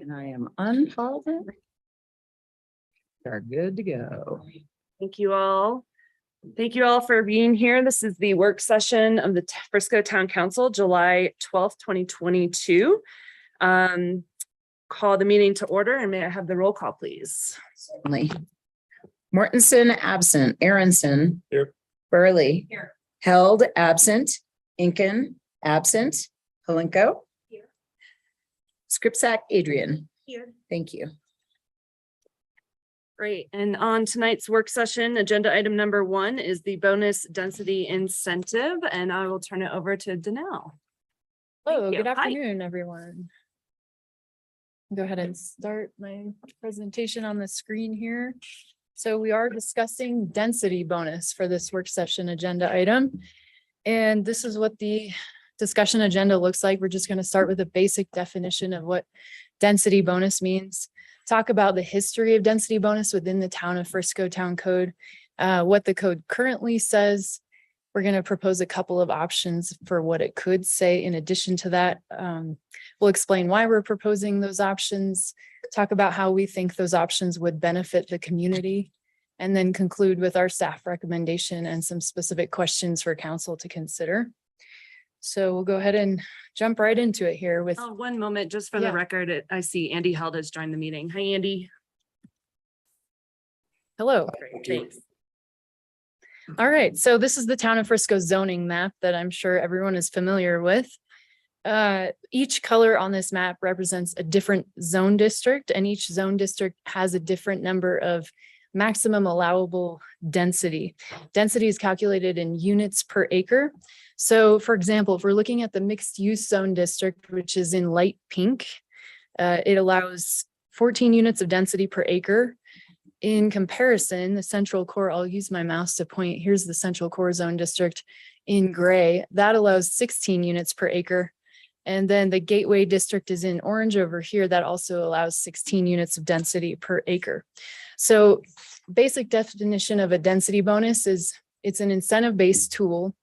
And I am unpausing. Are good to go. Thank you all. Thank you all for being here. This is the work session of the Frisco Town Council, July 12th, 2022. Call the meeting to order, and may I have the roll call, please? Certainly. Mortensen absent, Aronson. Here. Burley. Here. Held absent, Incan absent, Palenko. Here. Scripsack Adrian. Here. Thank you. Great. And on tonight's work session, agenda item number 1 is the bonus density incentive, and I will turn it over to Danelle. Hello, Thank you. good Hi. afternoon, everyone. Go ahead and start my presentation on the screen here. So we are discussing density bonus for this work session agenda item. And this is what the discussion agenda looks like. We're just going to start with a basic definition of what density bonus means. Talk about the history of density bonus within the town of Frisco Town Code, what the code currently says. We're going to propose a couple of options for what it could say. In addition to that, we'll explain why we're proposing those options, talk about how we think those options would benefit the community, and then conclude with our staff recommendation and some specific questions for council to consider. So we'll go ahead and jump right into it here with. Oh, one moment, just for Yeah. the record, I see Andy Held has joined the meeting. Hi, Andy. Hello. Great, thanks. All right, so this is the town of Frisco zoning map that I'm sure everyone is familiar with. Each color on this map represents a different zone district, and each zone district has a different number of maximum allowable density. Density is calculated in units per acre. So for example, if we're looking at the mixed use zone district, which is in light pink, it allows 14 units of density per acre. In comparison, the central core, I'll use my mouse to point, here's the central core zone district in gray, that allows 16 units per acre. And then the gateway district is in orange over here, that also allows 16 units of density per acre. So basic definition of a density bonus is it's an incentive-based tool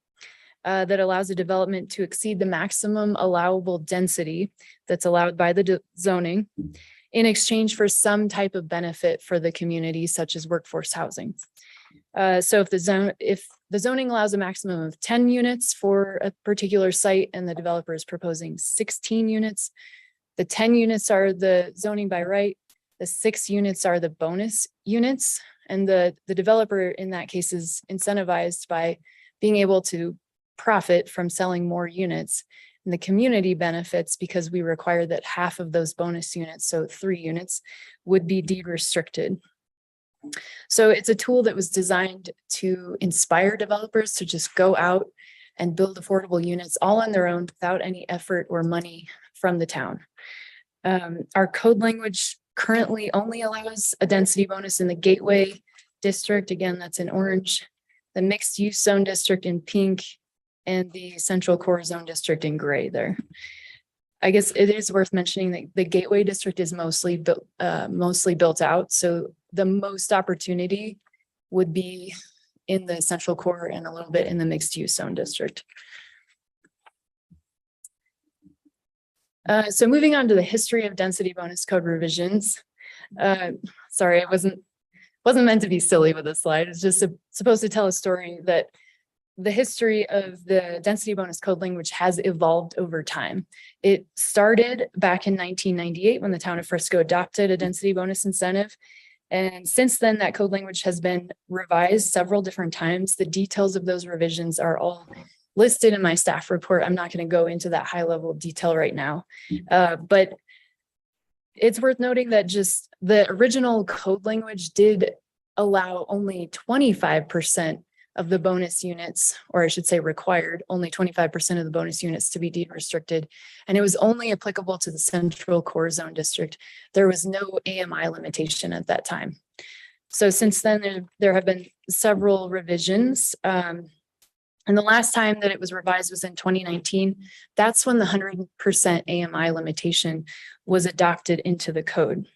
that allows a development to exceed the maximum allowable density that's allowed by the zoning, in exchange for some type of benefit for the community, such as workforce housing. So if the zoning allows a maximum of 10 units for a particular site and the developer is proposing 16 units, the 10 units are the zoning by right, the 6 units are the bonus units, and the developer in that case is incentivized by being able to profit from selling more units. And the community benefits because we require that half of those bonus units, so 3 units, would be deed restricted. So it's a tool that was designed to inspire developers to just go out and build affordable units all on their own without any effort or money from the town. Our code language currently only allows a density bonus in the gateway district. Again, that's in orange, the mixed use zone district in pink, and the central core zone district in gray there. I guess it is worth mentioning that the gateway district is mostly built out. So the most opportunity would be in the central core and a little bit in the mixed use zone district. So moving on to the history of density bonus code revisions. Sorry, I wasn't meant to be silly with this slide. It's just supposed to tell a story that the history of the density bonus code language has evolved over time. It started back in 1998 when the town of Frisco adopted a density bonus incentive. And since then, that code language has been revised several different times. The details of those revisions are all listed in my staff report. I'm not going to go into that high level of detail right now. But it's worth noting that just the original code language did allow only 25% of the bonus units, or I should say required only 25% of the bonus units to be deed restricted. And it was only applicable to the central core zone district. There was no AMI limitation at that time. So since then, there have been several revisions. And the last time that it was revised was in 2019. That's when the 100% AMI limitation was adopted into the code.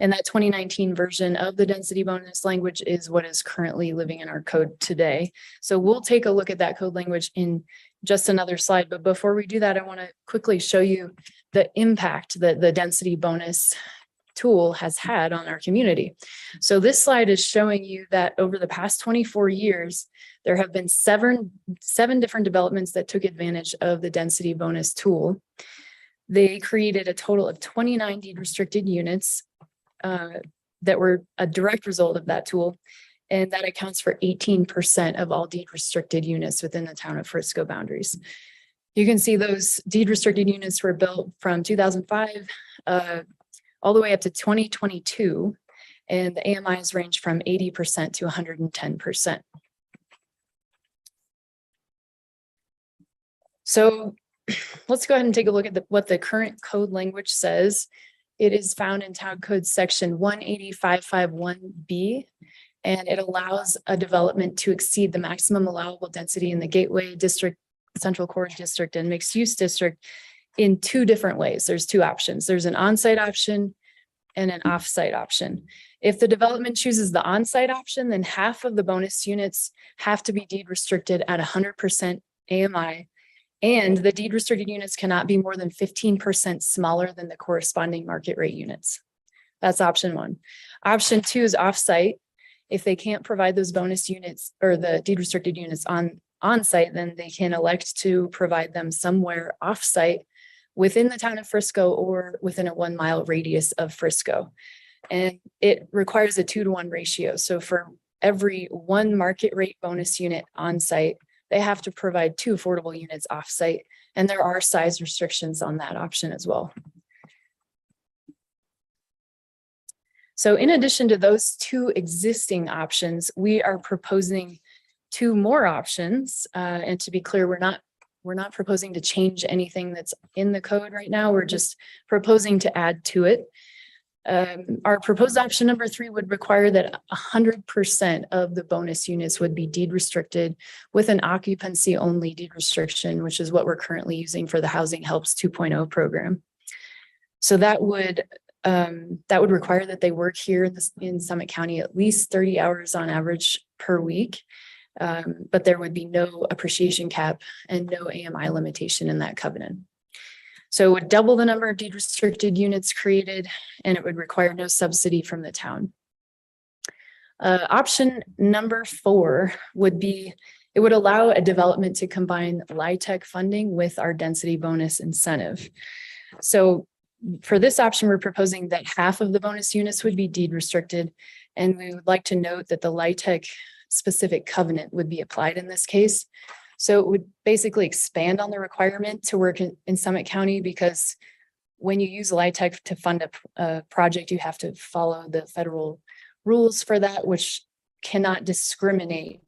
And that 2019 version of the density bonus language is what is currently living in our code today. So we'll take a look at that code language in just another slide, but before we do that, I want to quickly show you the impact that the density bonus tool has had on our community. So this slide is showing you that over the past 24 years, there have been seven different developments that took advantage of the density bonus tool. They created a total of 29 deed restricted units that were a direct result of that tool. And that accounts for 18% of all deed restricted units within the town of Frisco boundaries. You can see those deed restricted units were built from 2005 all the way up to 2022. And the AMIs range from 80% to 110%. So let's go ahead and take a look at what the current code language says. It is found in Town Code section 18551B, and it allows a development to exceed the maximum allowable density in the Gateway District, Central Core District, and Mixed Use District in two different ways. There's two options. There's an on-site option and an off-site option. If the development chooses the on-site option, then half of the bonus units have to be deed restricted at 100% AMI, and the deed restricted units cannot be more than 15% smaller than the corresponding market rate units. That's option one. Option two is off-site. If they can't provide those bonus units or the deed restricted units on-site, then they can elect to provide them somewhere off-site within the town of Frisco or within a 1 mile radius of Frisco. And it requires a 2-to-1 ratio. So for every 1 market rate bonus unit on-site, they have to provide 2 affordable units off-site. And there are size restrictions on that option as well. So in addition to those 2 existing options, we are proposing 2 more options. And to be clear, we're not proposing to change anything that's in the code right now. We're just proposing to add to it. Our proposed option number 3 would require that 100% of the bonus units would be deed restricted with an occupancy only deed restriction, which is what we're currently using for the Housing Helps 2.0 program. So that would require that they work here in Summit County at least 30 hours on average per week. But there would be no appreciation cap and no AMI limitation in that covenant. So it would double the number of deed restricted units created, and it would require no subsidy from the town. Option number 4 would be, it would allow a development to combine LIHTC funding with our density bonus incentive. So for this option, we're proposing that half of the bonus units would be deed restricted. And we would like to note that the LIHTC specific covenant would be applied in this case. So it would basically expand on the requirement to work in Summit County, because when you use LIHTC to fund a project, you have to follow the federal rules for that, which cannot discriminate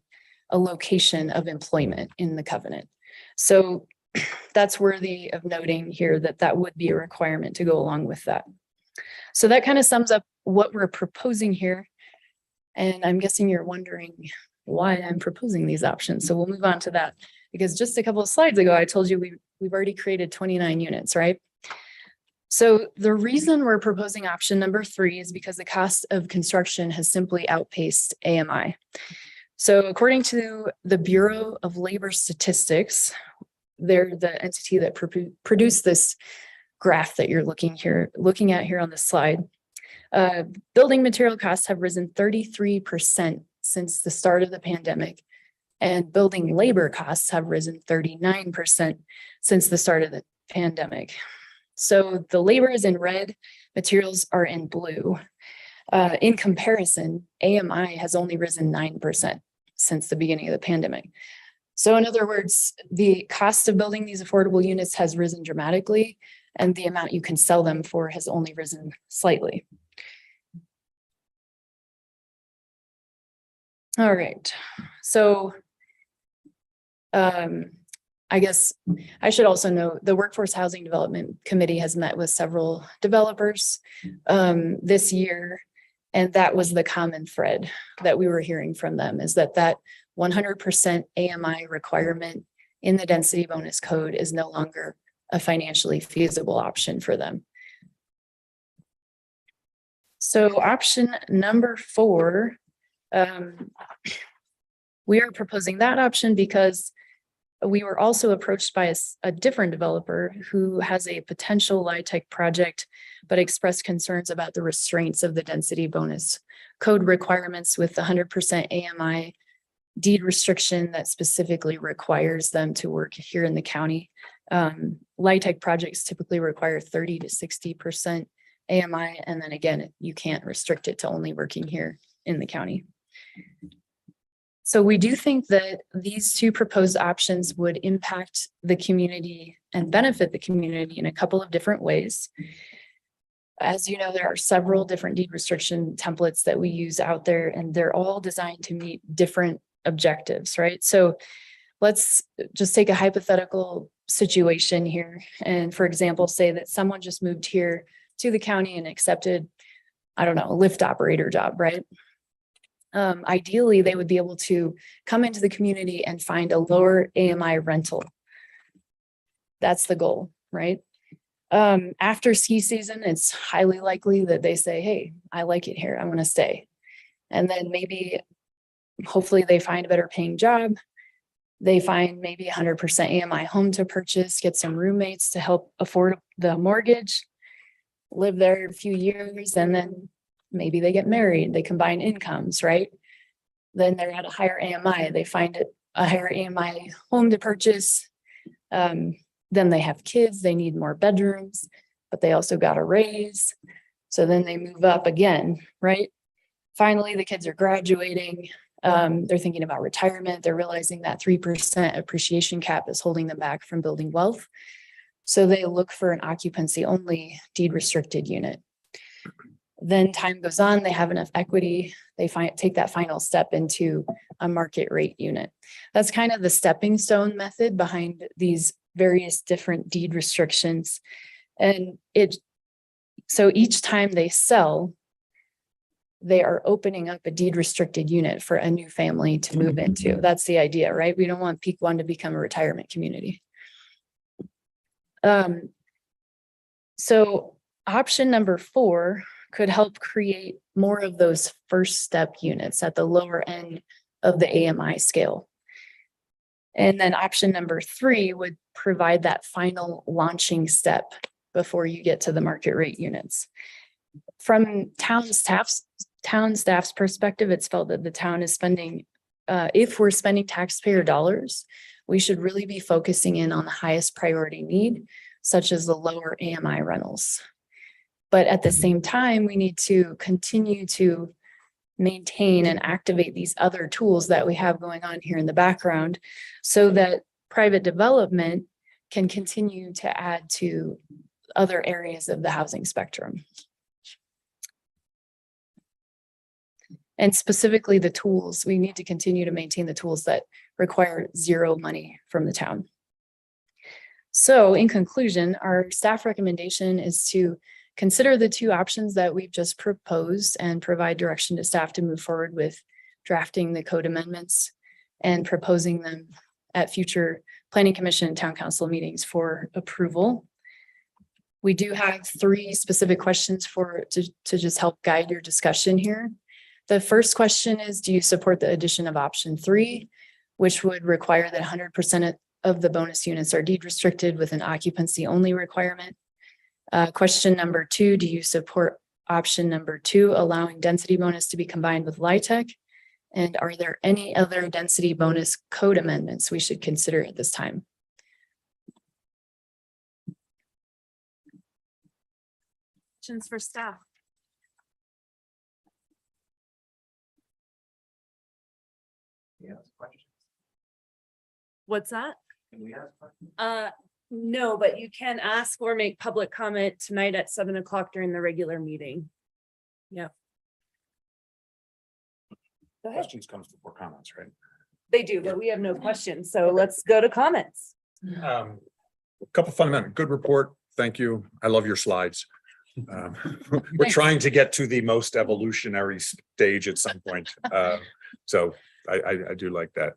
a location of employment in the covenant. So that's worthy of noting here that that would be a requirement to go along with that. So that kind of sums up what we're proposing here. And I'm guessing you're wondering why I'm proposing these options. So we'll move on to that, because just a couple of slides ago, I told you we've already created 29 units, right? So the reason we're proposing option number 3 is because the cost of construction has simply outpaced AMI. So according to the Bureau of Labor Statistics, they're the entity that produced this graph that you're looking at here on the slide. Building material costs have risen 33% since the start of the pandemic, and building labor costs have risen 39% since the start of the pandemic. So the labor is in red, materials are in blue. In comparison, AMI has only risen 9% since the beginning of the pandemic. So in other words, the cost of building these affordable units has risen dramatically, and the amount you can sell them for has only risen slightly. All right, so I guess I should also note the Workforce Housing Development Committee has met with several developers this year, and that was the common thread that we were hearing from them, is that 100% AMI requirement in the density bonus code is no longer a financially feasible option for them. So option number 4, we are proposing that option because We were also approached by a different developer who has a potential LIHTC project, but expressed concerns about the restraints of the density bonus code requirements with the 100% AMI deed restriction that specifically requires them to work here in the county. LIHTC projects typically require 30 to 60% AMI, and then again, you can't restrict it to only working here in the county. So we do think that these two proposed options would impact the community and benefit the community in a couple of different ways. As you know, there are several different deed restriction templates that we use out there, and they're all designed to meet different objectives, right? So let's just take a hypothetical situation here. And for example, say that someone just moved here to the county and accepted, I don't know, a Lyft operator job, right? Ideally, they would be able to come into the community and find a lower AMI rental. That's the goal, right? After ski season, it's highly likely that they say, hey, I like it here, I want to stay. And then maybe, hopefully they find a better paying job. They find maybe 100% AMI home to purchase, get some roommates to help afford the mortgage, live there a few years, and then maybe they get married, they combine incomes, right? Then they're at a higher AMI, they find it a higher AMI home to purchase. Then they have kids, they need more bedrooms, but they also got a raise. So then they move up again, right? Finally, the kids are graduating. They're thinking about retirement. They're realizing that 3% appreciation cap is holding them back from building wealth. So they look for an occupancy only deed restricted unit. Then time goes on, they have enough equity, they take that final step into a market rate unit. That's kind of the stepping stone method behind these various different deed restrictions. And so each time they sell, they are opening up a deed restricted unit for a new family to move into. That's the idea, right? We don't want Peak One to become a retirement community. So option number 4 could help create more of those first step units at the lower end of the AMI scale. And then option number 3 would provide that final launching step before you get to the market rate units. From town staff's perspective, it's felt that the town is spending, if we're spending taxpayer dollars, we should really be focusing in on the highest priority need, such as the lower AMI rentals. But at the same time, we need to continue to maintain and activate these other tools that we have going on here in the background so that private development can continue to add to other areas of the housing spectrum. And specifically the tools, we need to continue to maintain the tools that require zero money from the town. So in conclusion, our staff recommendation is to consider the 2 options that we've just proposed and provide direction to staff to move forward with drafting the code amendments and proposing them at future Planning Commission and Town Council meetings for approval. We do have 3 specific questions to just help guide your discussion here. The first question is, do you support the addition of option 3, which would require that 100% of the bonus units are deed restricted with an occupancy only requirement? Question number 2, do you support option number 2, allowing density bonus to be combined with LIHTC? And are there any other density bonus code amendments we should consider at this time? Questions for staff? Yeah, questions. What's that? Can we ask questions? No, but you can ask or make public comment tonight at 7 o'clock during the regular meeting. Yeah. Go ahead. Questions comes before comments, right? They do, but we have no questions. So let's go to comments. A couple fundamental, good report. Thank you. I love your slides. We're trying to get to the most evolutionary stage at some point. So I do like that.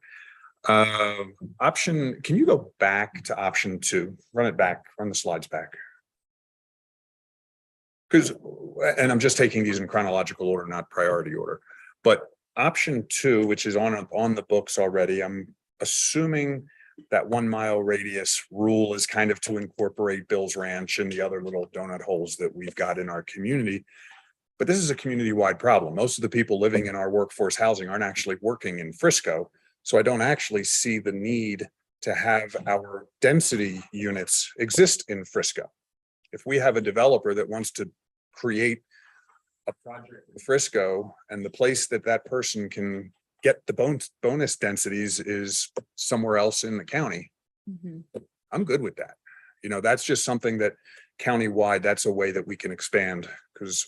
Option, can you go back to option 2? Run it back, run the slides back. Because, and I'm just taking these in chronological order, not priority order, but option 2, which is on the books already, I'm assuming that 1 mile radius rule is kind of to incorporate Bill's Ranch and the other little donut holes that we've got in our community. But this is a community-wide problem. Most of the people living in our workforce housing aren't actually working in Frisco. So I don't actually see the need to have our density units exist in Frisco. If we have a developer that wants to create a project in Frisco and the place that that person can get the bonus densities is somewhere else in the county, Mhm. I'm good with that. You know, that's just something that countywide, that's a way that we can expand, because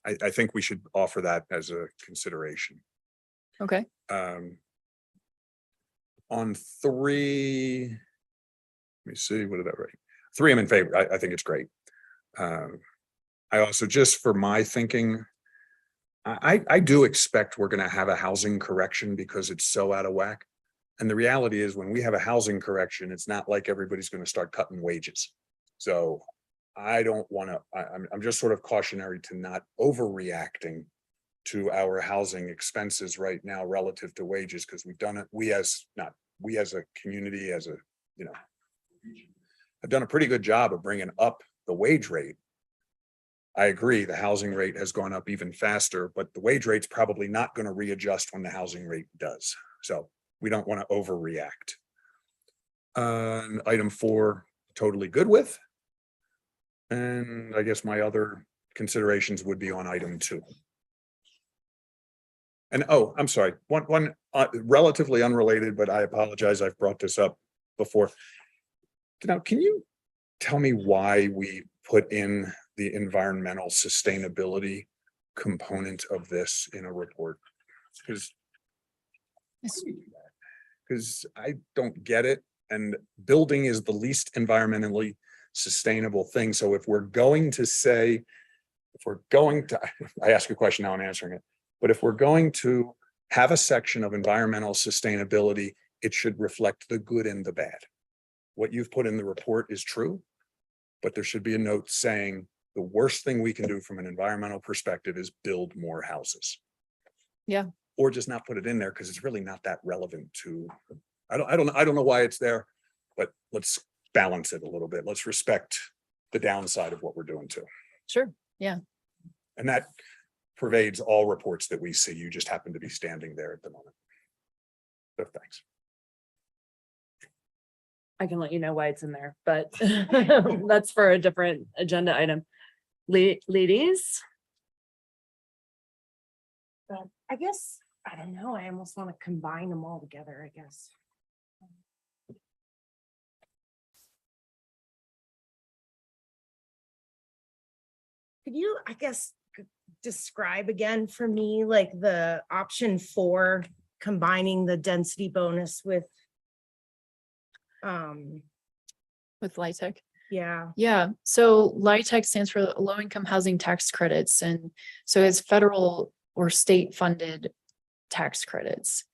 I think we should offer that as a consideration. Okay, On 3, let me see, what did I write? 3, I'm in favor. I think it's great. I also, just for my thinking, I do expect we're gonna have a housing correction because it's so out of whack. And the reality is, when we have a housing correction, it's not like everybody's gonna start cutting wages. So I don't wanna, I'm just sort of cautionary to not overreacting to our housing expenses right now relative to wages, because we've done it, we as a community, as a, you know, have done a pretty good job of bringing up the wage rate. I agree, the housing rate has gone up even faster, but the wage rate's probably not going to readjust when the housing rate does. So we don't want to overreact. Item 4, totally good with. And I guess my other considerations would be on item 2. And oh, I'm sorry, one relatively unrelated, but I apologize, I've brought this up before. Now, can you tell me why we put in the environmental sustainability component of this in a report? Because I don't get it. And building is the least environmentally sustainable thing. So if we're going to say, I ask a question now, I'm answering it. But if we're going to have a section of environmental sustainability, it should reflect the good and the bad. What you've put in the report is true, but there should be a note saying the worst thing we can do from an environmental perspective is build more houses. Yeah. Or just not put it in there because it's really not that relevant to, I don't know why it's there, but let's balance it a little bit. Let's respect the downside of what we're doing too. sure. Yeah. And that pervades all reports that we see. You just happen to be standing there at the moment. So thanks. I can let you know why it's in there, but that's for a different agenda item. Ladies? I guess, I don't know, I almost want to combine them all together, I guess. Could you, I guess, describe again for me, like the option 4, combining the density bonus with With LIHTC. yeah, Yeah, so LIHTC stands for Low Income Housing Tax Credits, and so it's federal or state funded tax credits.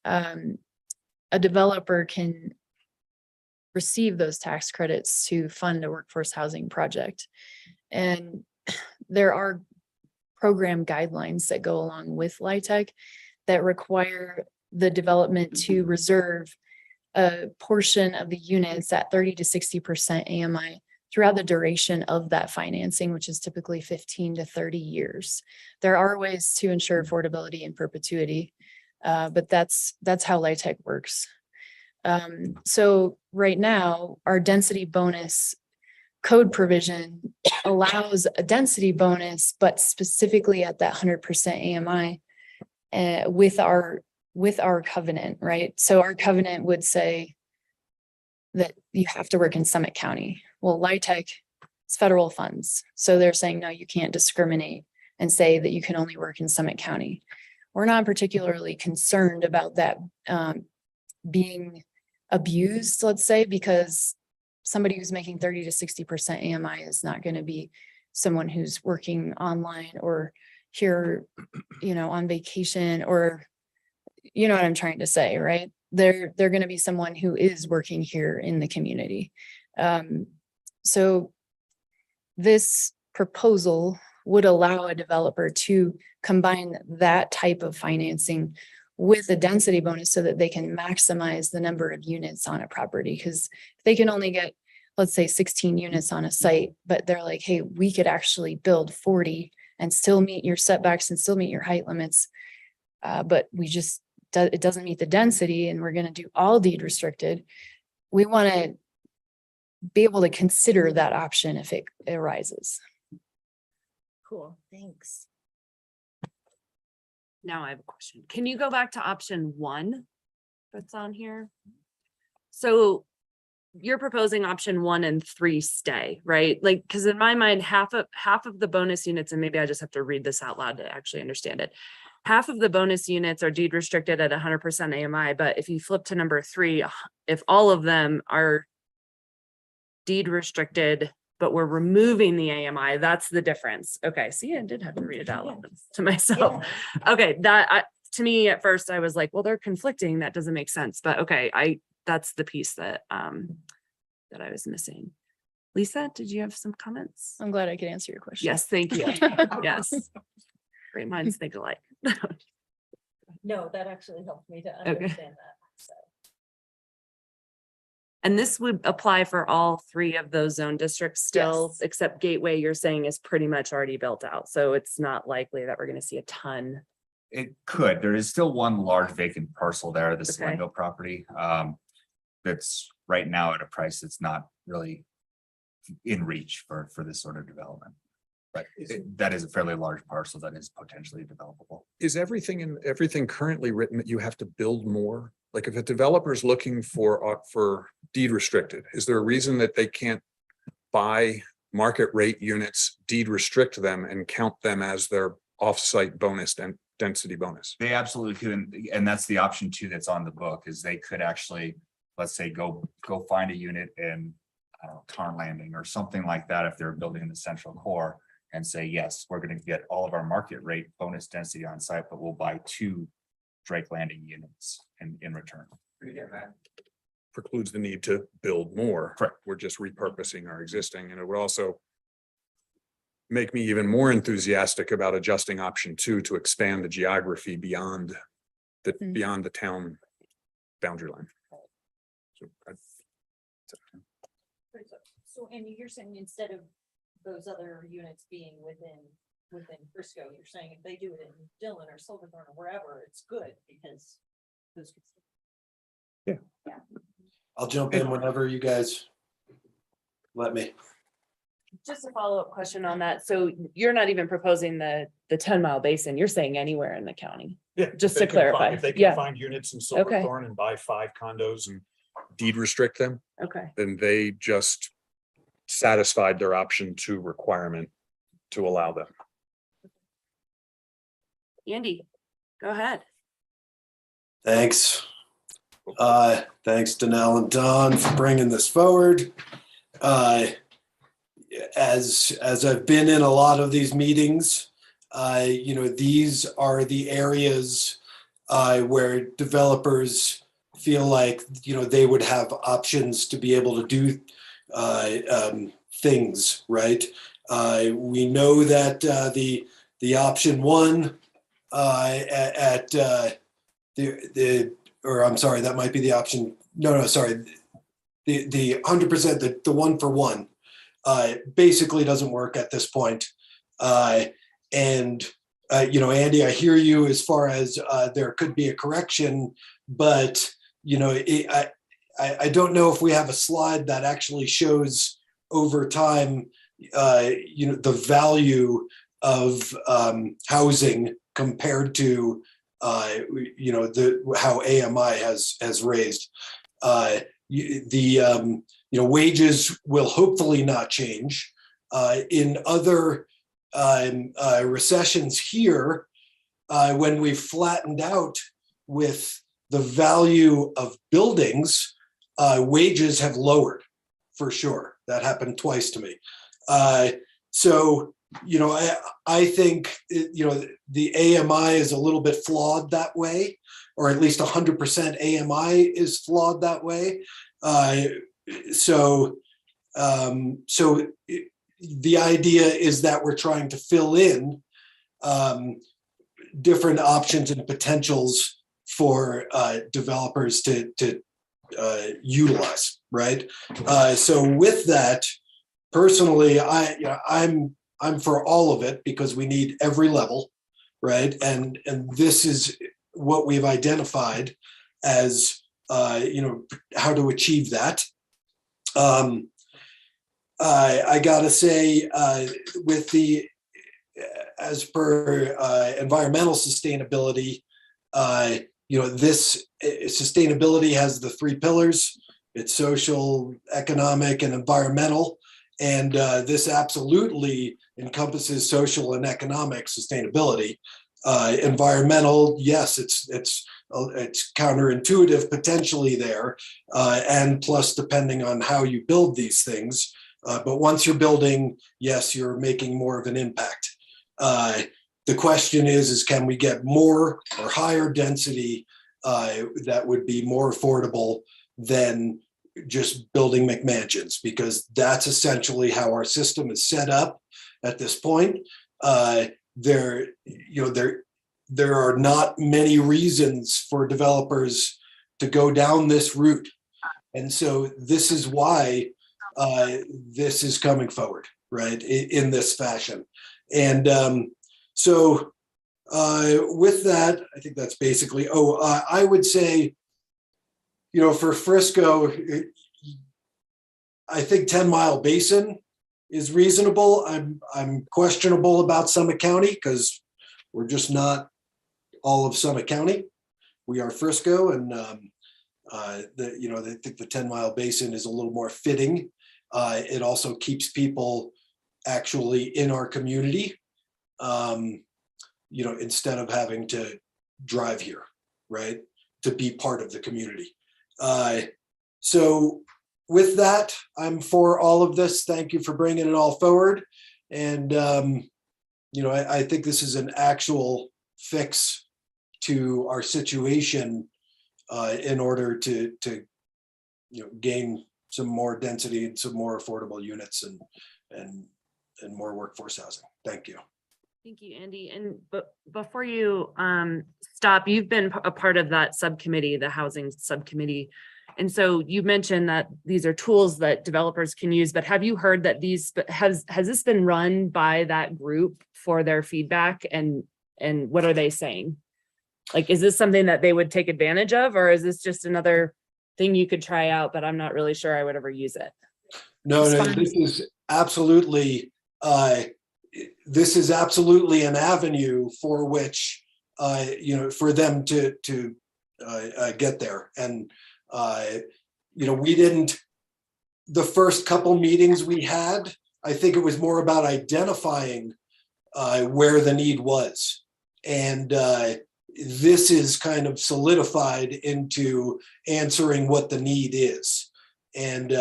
A developer can receive those tax credits to fund a workforce housing project. And there are program guidelines that go along with LIHTC that require the development to reserve a portion of the units at 30 to 60% AMI throughout the duration of that financing, which is typically 15 to 30 years. There are ways to ensure affordability and perpetuity, but that's how LIHTC works. So right now, our density bonus code provision allows a density bonus, but specifically at that 100% AMI with our covenant, right? So our covenant would say that you have to work in Summit County. Well, LIHTC is federal funds. So they're saying, no, you can't discriminate and say that you can only work in Summit County. We're not particularly concerned about that being abused, let's say, because somebody who's making 30 to 60% AMI is not going to be someone who's working online or here, on vacation, or you know what I'm trying to say, right? They're going to be someone who is working here in the community. So this proposal would allow a developer to combine that type of financing with a density bonus so that they can maximize the number of units on a property. Because if they can only get, let's say 16 units on a site, but they're like, hey, we could actually build 40 and still meet your setbacks and still meet your height limits. But it doesn't meet the density and we're going to do all deed restricted. We want to be able to consider that option if it arises. Cool, thanks. Now I have a question. Can you go back to option 1 that's on here? So you're proposing option 1 and 3 stay, right? Like, because in my mind, half of the bonus units, and maybe I just have to read this out loud to actually understand it. Half of the bonus units are deed restricted at 100% AMI, but if you flip to number 3, if all of them are deed restricted, but we're removing the AMI, that's the difference. Okay, see, I did have to read it out loud to myself. Okay, to me at first I was like, well, they're conflicting. That doesn't make sense. But okay, that's the piece that that I was missing. Lisa, did you have some comments? I'm glad I could answer your question. Yes, thank you. Yes. Great minds think alike. No, that actually helped me to Okay. understand that. So. And this would apply for all 3 of those zone districts still, Yes. except Gateway, you're saying is pretty much already built out. So it's not likely that we're going to see a ton. It could. There is still one large vacant parcel there, the Okay. Slendo property. That's right now at a price that's not really in reach for this sort of development. But that is a fairly large parcel that is potentially developable. Is everything currently written that you have to build more? Like if a developer is looking for deed restricted, is there a reason that they can't buy market rate units, deed restrict them and count them as their offsite bonus and density bonus? They absolutely could, and that's the option 2 that's on the book, is they could actually, let's say, go find a unit in, I don't know, Tarn Landing or something like that if they're building in the central core and say, yes, we're going to get all of our market rate bonus density on site, but we'll buy 2 Drake Landing units in return. Precludes the need to build more. Correct. We're just repurposing our existing, and it would also make me even more enthusiastic about adjusting option 2 to expand the geography beyond the town boundary line. So So Andy, you're saying instead of those other units being within Frisco, you're saying if they do it in Dillon or Silverthorne or wherever, it's good because those. I'll jump in whenever you guys let me. Just a follow-up question on that. So you're not even proposing the 10-mile basin. You're saying anywhere in the county. Yeah. Just if they to can find- clarify. If they Yeah. can find units in Okay. Silverthorne and buy 5 condos and deed restrict them, Okay. then they just satisfied their option 2 requirement to allow them. Andy, go ahead. Thanks. Thanks Danelle and Don for bringing this forward. As I've been in a lot of these meetings, these are the areas where developers feel like, they would have options to be able to do things, right? We know that the option 1 at I'm sorry, that might be the option. No, sorry. The 100%, the 1 for 1 basically doesn't work at this point. Andy, I hear you as far as there could be a correction, but I don't know if we have a slide that actually shows over time, the value of wages compared to how AMI has raised. Wages will hopefully not change. In other recessions here, when we've flattened out with the value of buildings, wages have lowered for sure. That happened twice to me. So I think, the AMI is a little bit flawed that way, or at least 100% AMI is flawed that way. So the idea is that we're trying to fill in different options and potentials for developers to utilize, right? So with that, personally, I'm for all of it because we need every level, right? And this is what we've identified as how to achieve that. I gotta say, with the as per environmental sustainability, this sustainability has the 3 pillars. It's social, economic, and environmental. And this absolutely encompasses social and economic sustainability. Environmental, yes, it's counterintuitive potentially there, and plus depending on how you build these things. But once you're building, yes, you're making more of an impact. The question is can we get more or higher density that would be more affordable than just building McMansions, because that's essentially how our system is set up at this point. There are not many reasons for developers to go down this route. And so this is why this is coming forward, right, in this fashion. And so with that, I think that's basically, I would say, for Frisco, I think 10 Mile Basin is reasonable. I'm questionable about Summit County because we're just not all of Summit County. We are Frisco, and I think the 10 Mile Basin is a little more fitting. It also keeps people actually in our community, instead of having to drive here, right, to be part of the community. So with that, I'm for all of this. Thank you for bringing it all forward. And, I think this is an actual fix to our situation in order to gain some more density and some more affordable units and more workforce housing. Thank you. Thank you, Andy. And before you stop, you've been a part of that subcommittee, the housing subcommittee. And so you mentioned that these are tools that developers can use, but have you heard that has this been run by that group for their feedback, and what are they saying? Like, is this something that they would take advantage of, or is this just another thing you could try out, but I'm not really sure I would ever use it? No, this is absolutely an avenue for which for them to get there. And we didn't, the first couple meetings we had, I think it was more about identifying where the need was. And this is kind of solidified into answering what the need is. And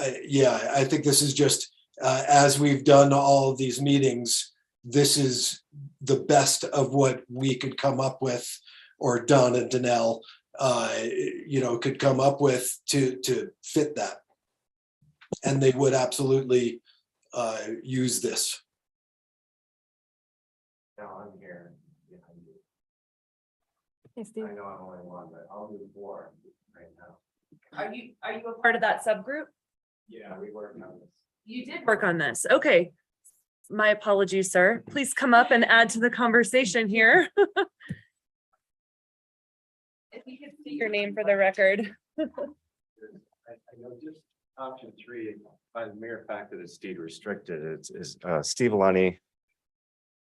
I think this is just, as we've done all of these meetings, this is the best of what we could come up with, or Don and Danelle, could come up with to fit that. And they would absolutely use this. Now I'm here. Hey, Steve. I know I'm only one, but I'll do 4 right now. Are you a part of that subgroup? Yeah, we work on this. You did work on this. Okay. My apologies, sir. Please come up and add to the conversation here. If you could state your name for the record. I know just option 3, by the mere fact that it's deed restricted, is Steve Lunny,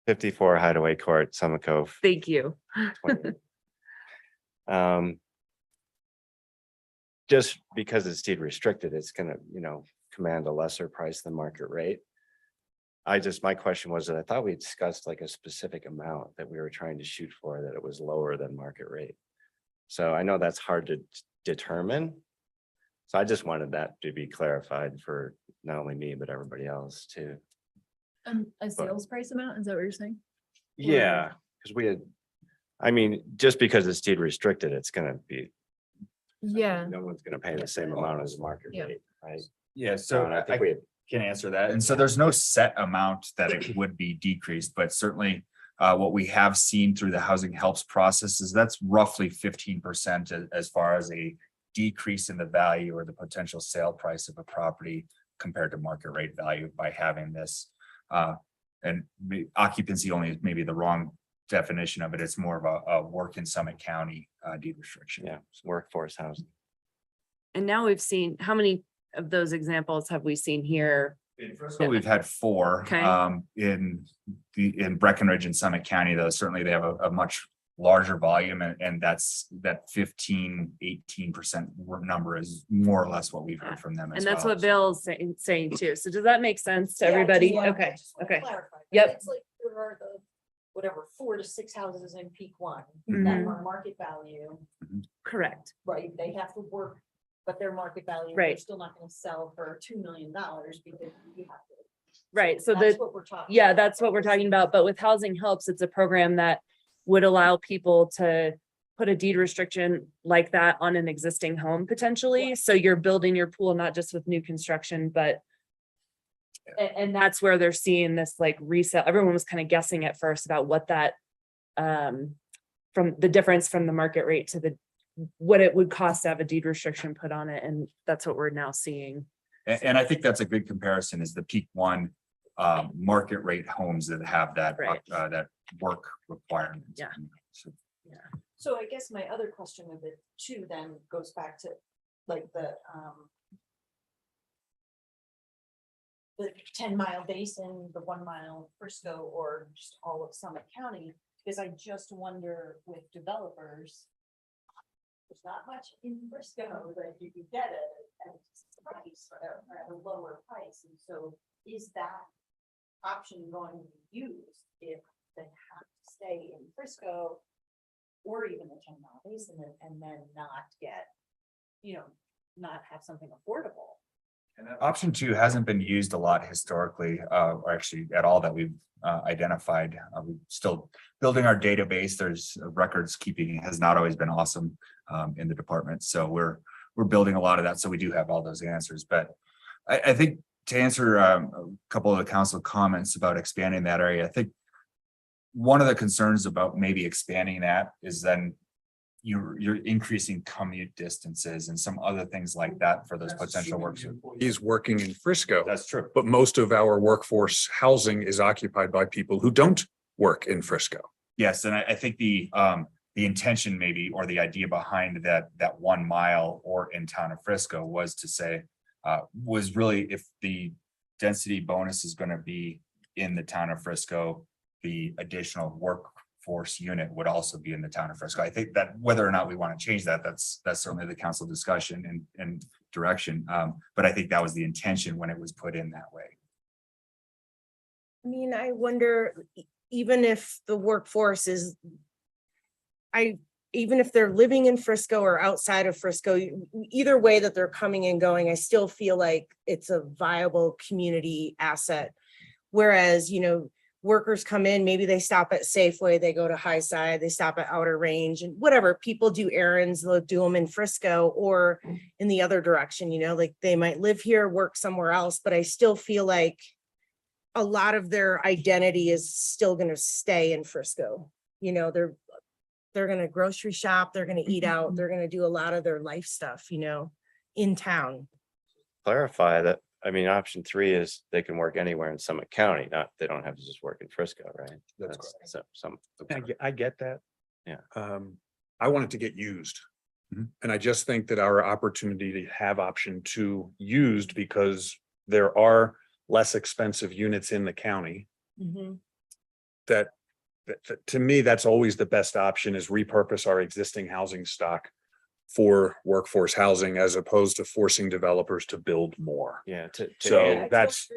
54 Hideaway Court, Summit Cove. Thank you. 20. Just because it's deed restricted, it's gonna, command a lesser price than market rate. My question was that I thought we discussed like a specific amount that we were trying to shoot for, that it was lower than market rate. So I know that's hard to determine. So I just wanted that to be clarified for not only me, but everybody else too. A sales price amount, is that what you're saying? Yeah, because just because it's deed restricted, it's gonna be, Yeah. no one's gonna pay the same amount as the market Yeah. rate, right? Yeah, so And I I think we had can answer that. And so there's no set amount that it would be decreased, but certainly What we have seen through the housing helps process is that's roughly 15% as far as a decrease in the value or the potential sale price of a property compared to market rate value by having this. And occupancy only is maybe the wrong definition of it. It's more of a work in Summit County deed restriction. Yeah, it's workforce housing. And now we've seen, how many of those examples have we seen here? In Frisco, we've had 4. Okay. In Breckenridge and Summit County, though, certainly they have a much larger volume, and that's that 15-18% number is more or less what we've heard from them. And as that's well. what Bill's saying too. So does that make sense to Yeah, everybody? yeah, I Okay, just wanna okay. clarify. Yep. It's like there are the, whatever, 4 to 6 houses in peak 1 Mhm. that are market value, Correct. right? They have to work, but their market value, they're Right. still not gonna sell for $2 million because you have to. Right, so That's the, what we're talking. yeah, that's what we're talking about. But with Housing Helps, it's a program that would allow people to put a deed restriction like that on an existing home potentially. So you're building your pool, not just with new construction, but and that's where they're seeing this like resale. Everyone was kind of guessing at first about what that from the difference from the market rate to the what it would cost to have a deed restriction put on it. And that's what we're now seeing. And I think that's a good comparison is the peak 1 market rate homes that have that Right. that work requirement. Yeah. So So I guess my other question with it too then goes back to like the 10-mile basin, the 1-mile Frisco, or just all of Summit County, because I just wonder with developers. There's not much in Frisco that you can get at a price or at a lower price, and so is that option going to be used if they have to stay in Frisco? Or even the 10-mile basin and then not get, not have something affordable. And that option 2 hasn't been used a lot historically, or actually at all that we've identified. We're still building our database. There's records keeping has not always been awesome in the department. So we're building a lot of that. So we do have all those answers. But I think to answer a couple of the council comments about expanding that area, I think one of the concerns about maybe expanding that is then you're increasing commute distances and some other things like that for those potential works. He's working in Frisco, That's true. but most of our workforce housing is occupied by people who don't work in Frisco. Yes, and I think the intention maybe, or the idea behind that 1 mile or in town of Frisco was to say, was really if the density bonus is going to be in the town of Frisco, the additional workforce unit would also be in the town of Frisco. I think that whether or not we want to change that, that's certainly the council discussion and direction. But I think that was the intention when it was put in that way. I mean, I wonder, even if the workforce is, even if they're living in Frisco or outside of Frisco, either way that they're coming and going, I still feel like it's a viable community asset. Whereas, workers come in, maybe they stop at Safeway, they go to High Side, they stop at Outer Range, and whatever, people do errands, they'll do them in Frisco or in the other direction, like they might live here, work somewhere else, but I still feel like a lot of their identity is still gonna stay in Frisco. They're gonna grocery shop, they're gonna eat out, they're gonna do a lot of their life stuff, in town. Clarify that, I mean, option 3 is they can work anywhere in Summit County, not, they don't have to just work in Frisco, right? That's Some. I get that. Yeah. I want it to get used. Mhm. And I just think that our opportunity to have option 2 used because there are less expensive units in the county that to me, that's always the best option is repurpose our existing housing stock for workforce housing as opposed to forcing developers to build more. Yeah. So add- that's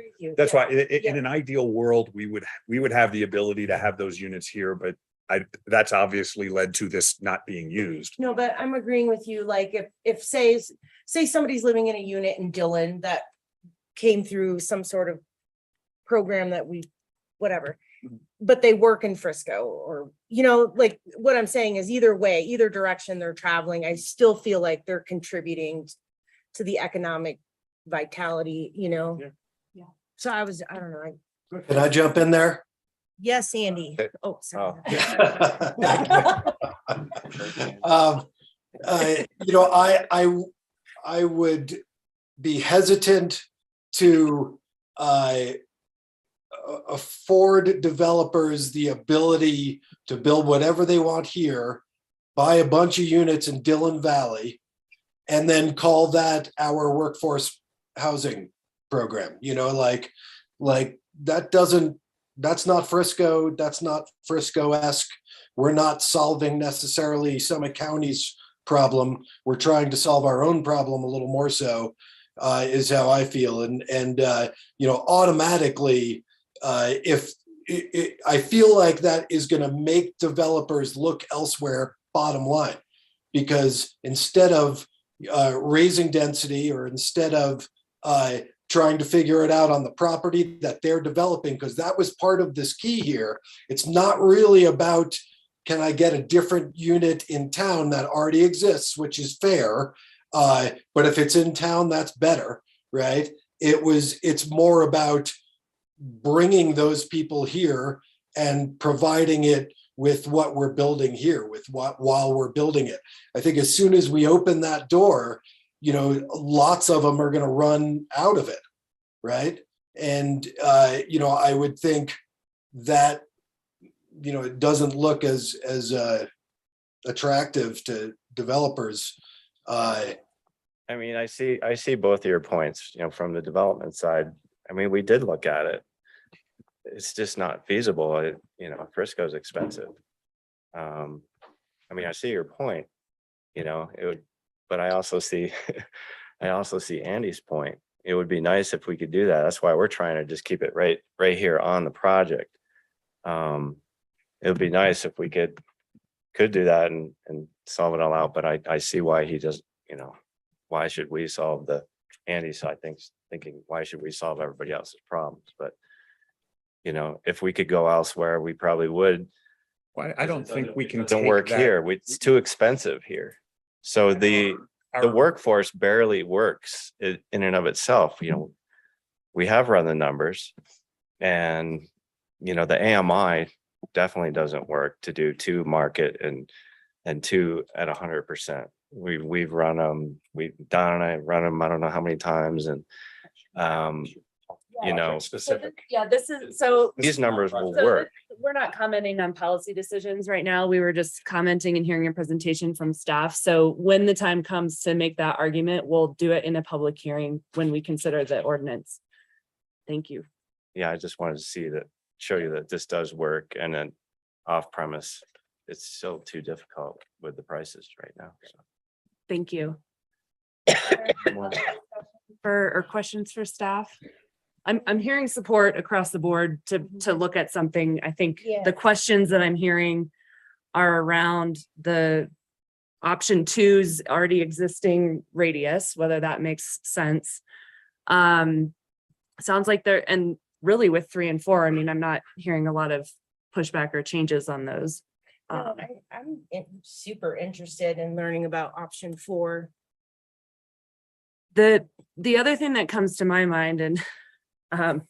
why in an ideal world, we would have the ability to have those units here, but that's obviously led to this not being used. No, but I'm agreeing with you, like if say somebody's living in a unit in Dillon that came through some sort of program that whatever, but they work in Frisco or, like what I'm saying is either way, either direction they're traveling, I still feel like they're contributing to the economic vitality, Yeah. So I don't know, Can I jump in there? Yes, Andy. Okay. Oh, sorry. You know, I would be hesitant to afford developers the ability to build whatever they want here, buy a bunch of units in Dillon Valley, and then call that our workforce housing program. You know, like that doesn't, that's not Frisco, that's not Frisco-esque. We're not solving necessarily Summit County's problem. We're trying to solve our own problem a little more so, is how I feel. And you know, automatically, if I feel like that is going to make developers look elsewhere, bottom line, because instead of raising density, or instead of trying to figure it out on the property that they're developing, because that was part of this key here. It's not really about, can I get a different unit in town that already exists, which is fair. But if it's in town, that's better, right? It's more about bringing those people here and providing it with what we're building here, with what, while we're building it. I think as soon as we open that door, you know, lots of them are going to run out of it, right? And you know, I would think that, you know, it doesn't look as attractive to developers. I mean, I see both of your points, you know, from the development side. I mean, we did look at it. It's just not feasible. You know, Frisco's expensive. I mean, I see your point, you know, it would, but I also see, I also see Andy's point. It would be nice if we could do that. That's why we're trying to just keep it right here on the project. It would be nice if we could do that and solve it all out, but I see why he does, you know, why should we solve the Andy's side thinking, why should we solve everybody else's problems? But, you know, if we could go elsewhere, we probably would. Well, I don't think we can. Don't take work that- here. It's too expensive here. So the workforce barely works in and of itself. You know, we have run the numbers, and, you know, the AMI definitely doesn't work to do 2 market and 2 at 100%. We've run them, Don and I have run them, I don't know how many times, and you know, Specific. Yeah, this is, so. these numbers will So work. We're not commenting on policy decisions right now. We were just commenting and hearing a presentation from staff. So when the time comes to make that argument, we'll do it in a public hearing when we consider the ordinance. Thank you. Yeah, I just wanted to see that, show you that this does work, and then off premise, it's still too difficult with the prices right now. So. Thank you. Or questions for staff? I'm hearing support across the board to look at something. I think Yeah. the questions that I'm hearing are around the option 2's already existing radius, whether that makes sense. Sounds like there, and really with 3 and 4, I mean, I'm not hearing a lot of pushback or changes on those. No, I'm super interested in learning about option 4. The other thing that comes to my mind, and Don,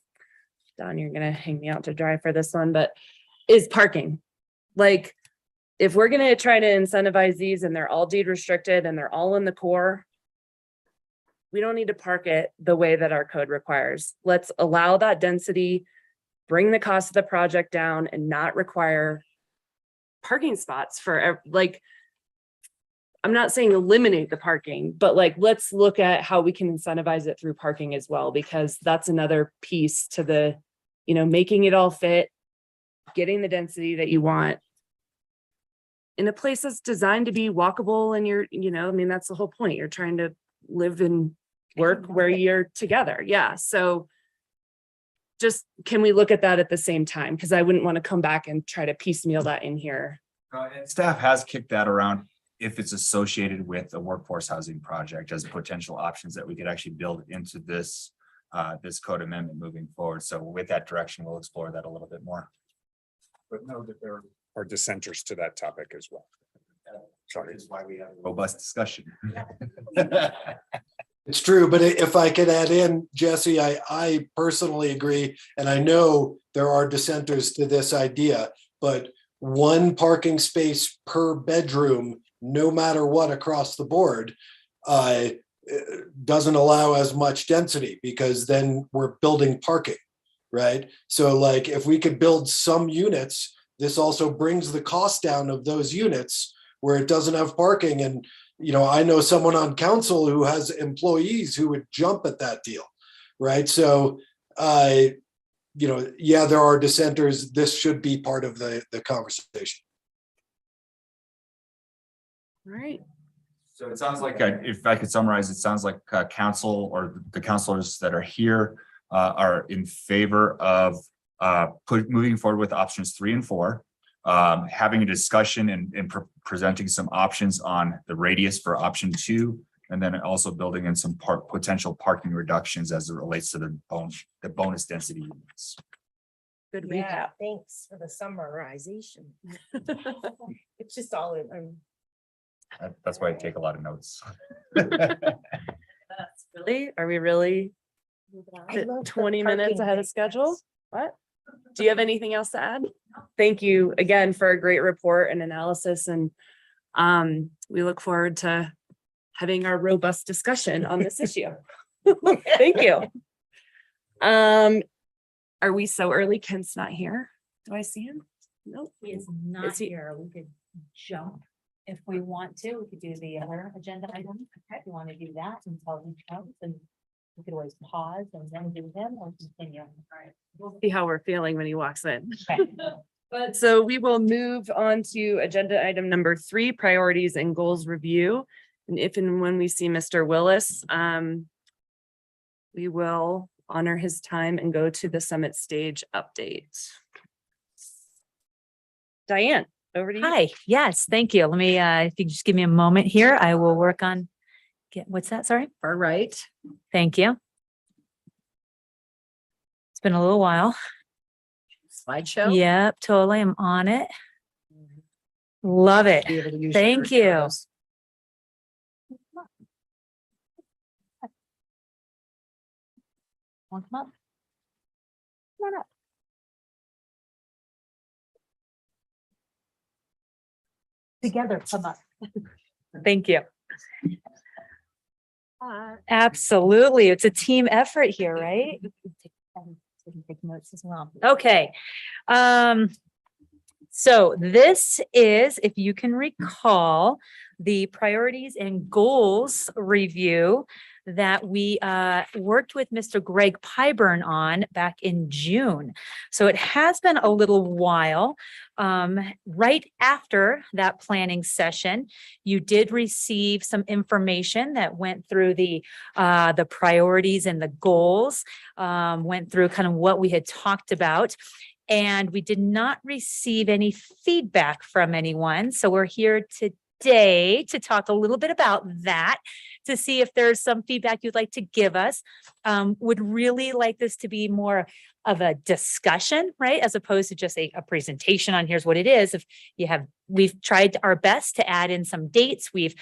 you're gonna hang me out to dry for this one, but is parking. Like, if we're gonna try to incentivize these and they're all deed restricted and they're all in the core, we don't need to park it the way that our code requires. Let's allow that density, bring the cost of the project down, and not require parking spots for, like, I'm not saying eliminate the parking, but like, let's look at how we can incentivize it through parking as well, because that's another piece to the, you know, making it all fit, getting the density that you want in a place that's designed to be walkable, and you're, you know, I mean, that's the whole point. You're trying to live and work where you're together. Yeah. So just, can we look at that at the same time? Because I wouldn't want to come back and try to piecemeal that in here. And staff has kicked that around if it's associated with a workforce housing project as potential options that we could actually build into this this code amendment moving forward. So with that direction, we'll explore that a little bit more. But know that there are dissenters to that topic as well. Sorry. Is why we have a robust discussion. It's true, but if I could add in, Jesse, I personally agree, and I know there are dissenters to this idea, but one parking space per bedroom, no matter what across the board, doesn't allow as much density because then we're building parking, right? So like if we could build some units, this also brings the cost down of those units where it doesn't have parking. And you know, I know someone on council who has employees who would jump at that deal, right? So, you know, yeah, there are dissenters. This should be part of the conversation. All right. So it sounds like, if I could summarize, it sounds like council or the councilors that are here are in favor of moving forward with options 3 and 4. Having a discussion and presenting some options on the radius for option 2, and then also building in some potential parking reductions as it relates to the bonus density units. Good Yeah, recap. thanks for the summarization. It's just all in. That's why I take a lot of notes. Really? Are we really I love the 20 minutes parking ahead of thing. schedule? What? Do you have anything else to add? Thank you again for a great report and analysis, and we look forward to having our robust discussion on this issue. Thank you. Are we so early? Ken's not here. Do I see him? Nope. He is Is not he- here. We could jump if we want to. We could do the other agenda item. If you want to do that until he comes, and we could always pause and then do him or continue. All right. We'll see how we're feeling when he walks in. Okay. But so we will move on to agenda item number 3, priorities and goals review. And if and when we see Mr. Willis, we will honor his time and go to the summit stage update. Diane, over to you. Hi, yes, thank you. Let me, if you just give me a moment here, I will work on, what's that? Sorry? Far right. Thank you. It's been a little while. Slideshow. Yep, totally. I'm on it. Love it. Be able to use Thank your you. arrows. Want to come up? Come on up. Together, come up. Thank you. Absolutely. It's a team effort here, right? Take notes as well. Okay. So this is, if you can recall, the priorities and goals review that we worked with Mr. Greg Pyburn on back in June. So it has been a little while. Right after that planning session, you did receive some information that went through the priorities and the goals, went through kind of what we had talked about. And we did not receive any feedback from anyone. So we're here today to talk a little bit about that, to see if there's some feedback you'd like to give us. Would really like this to be more of a discussion, right? As opposed to just a presentation on here's what it is. If you have, we've tried our best to add in some dates. We've